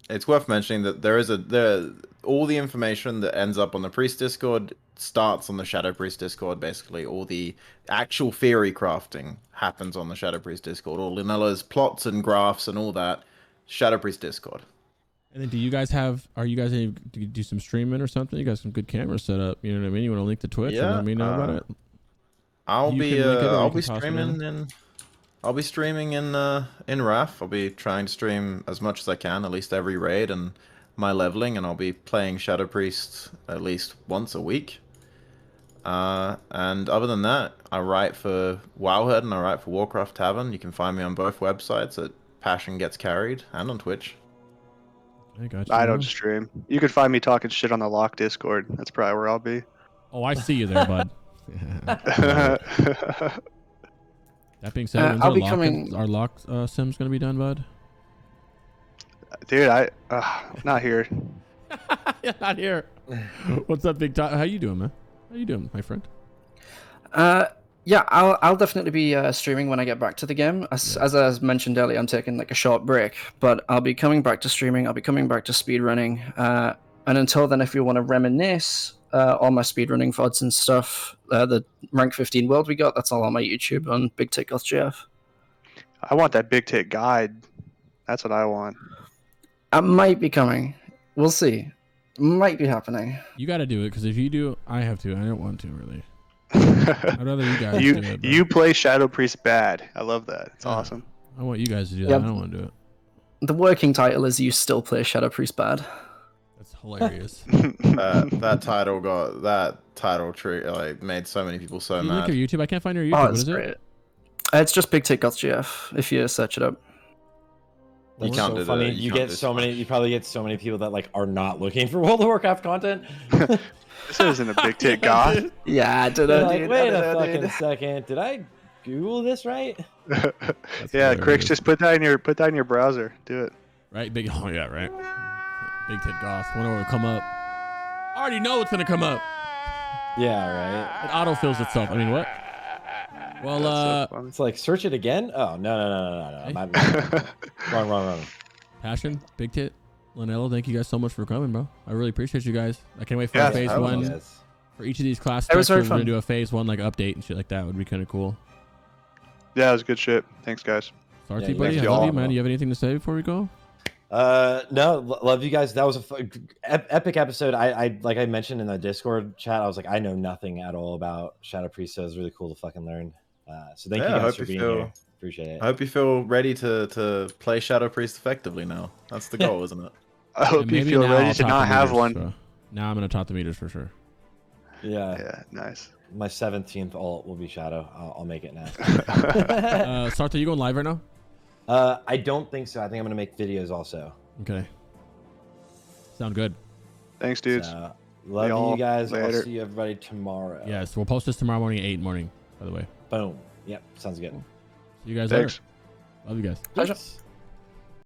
it's worth mentioning that all the information that ends up on the Priest Discord starts on the Shadow Priest Discord. Basically, all the actual theory crafting happens on the Shadow Priest Discord. All Linelo's plots and graphs and all that, Shadow Priest Discord. And then, are you guys able to do some streaming or something? You got some good cameras set up. You know what I mean? You want to link to Twitch and let me know about it? I'll You be can link it or you I'll can be toss it streaming in. I'll be streaming in RAF. I'll be trying to stream as much as I can, at least every raid and my leveling, and I'll be playing Shadow Priest at least once a week. And other than that, I write for WoWhead and I write for Warcraft Tavern. You can find me on both websites at Passion Gets Carried and on Twitch. I got you. I man. don't stream. You can find me talking shit on the Lock Discord. That's probably where I'll be. Oh, I see you there, bud. That being said, when's I'll our be lock, coming- our lock sim's gonna be done, bud? Dude, not here. Yeah, not here. What's up, Big Top? How you doing, man? How you doing, my friend? Yeah, I'll definitely be streaming when I get back to the game. As I mentioned earlier, I'm taking like a short break, but I'll be coming back to streaming. I'll be coming back to speedrunning. And until then, if you want to reminisce all my speedrunning VODs and stuff, the rank 15 world we got, that's all on my YouTube on Bigtitgothgf. I want that Bigtit guide. That's what I want. I might be coming. We'll see. Might be happening. You got to do it, because if you do, I have to. I don't want to really. I'd rather you guys do it. But You play Shadow Priest bad. I love that. It's awesome. I want you guys to do that. Yeah. I don't want to do it. The working title is "You Still Play Shadow Priest Bad." That's hilarious. That title tree like made so many people so Can you link mad. your YouTube? I can't find your YouTube. Oh, What it's is great. it? It's just Bigtitgothgf if you search it up. You That's can't so do funny. that. You can't get do so that. many. You probably get so many people that like are not looking for World of Warcraft content. This isn't a Bigtit goth. Yeah, I did They're it. like, wait a fucking second. Did I Google this right? Yeah, hilarious. Crix, just put that in your browser. Do it. Right? Big. Oh, yeah, right. Big Tit Goth. Wonder what will come up. I already know it's going to come up. Yeah, It autofills itself. I mean, what? Well, That's so right. funny. It's like search it again. Oh no. Hey. Wrong. Passion, Big Tit, Linelo, thank you guys so much for coming, bro. I really appreciate you guys. I can't wait for Yeah, phase that was one. Yes. For each of these class It was specs, very we're going fun. to do a phase one like update and shit like that. Would be kind of cool. Yeah, it was good shit. Thanks, guys. Sarthe, Yeah, you buddy, guys I do love all you, man. well. You have anything to say before we go? No, love you guys. That was a epic episode. I like I mentioned in the Discord chat. I was like, I know nothing at all about Shadow Priest, so it was really cool to fucking learn. So thank you Yeah, I guys hope for you being feel- here. Appreciate it. I hope you feel ready to play Shadow Priest effectively now. That's the goal, isn't it? I hope And you maybe feel now ready I'll to top not the have meters, one. so now I'm going to top the meters for sure. Yeah, Yeah, nice. my 17th alt will be Shadow. I'll make it now. Sarthe, you going live right now? I don't think so. I think I'm gonna make videos also. Okay. Sound good. Thanks, dudes. So, love Y'all you guys. later. I'll see you everybody tomorrow. Yes, we'll post this tomorrow morning at 8 in the morning, by the way. Boom. Yep. Sounds good. See you guys Thanks. later. Love you guys. Pleasure. Peace.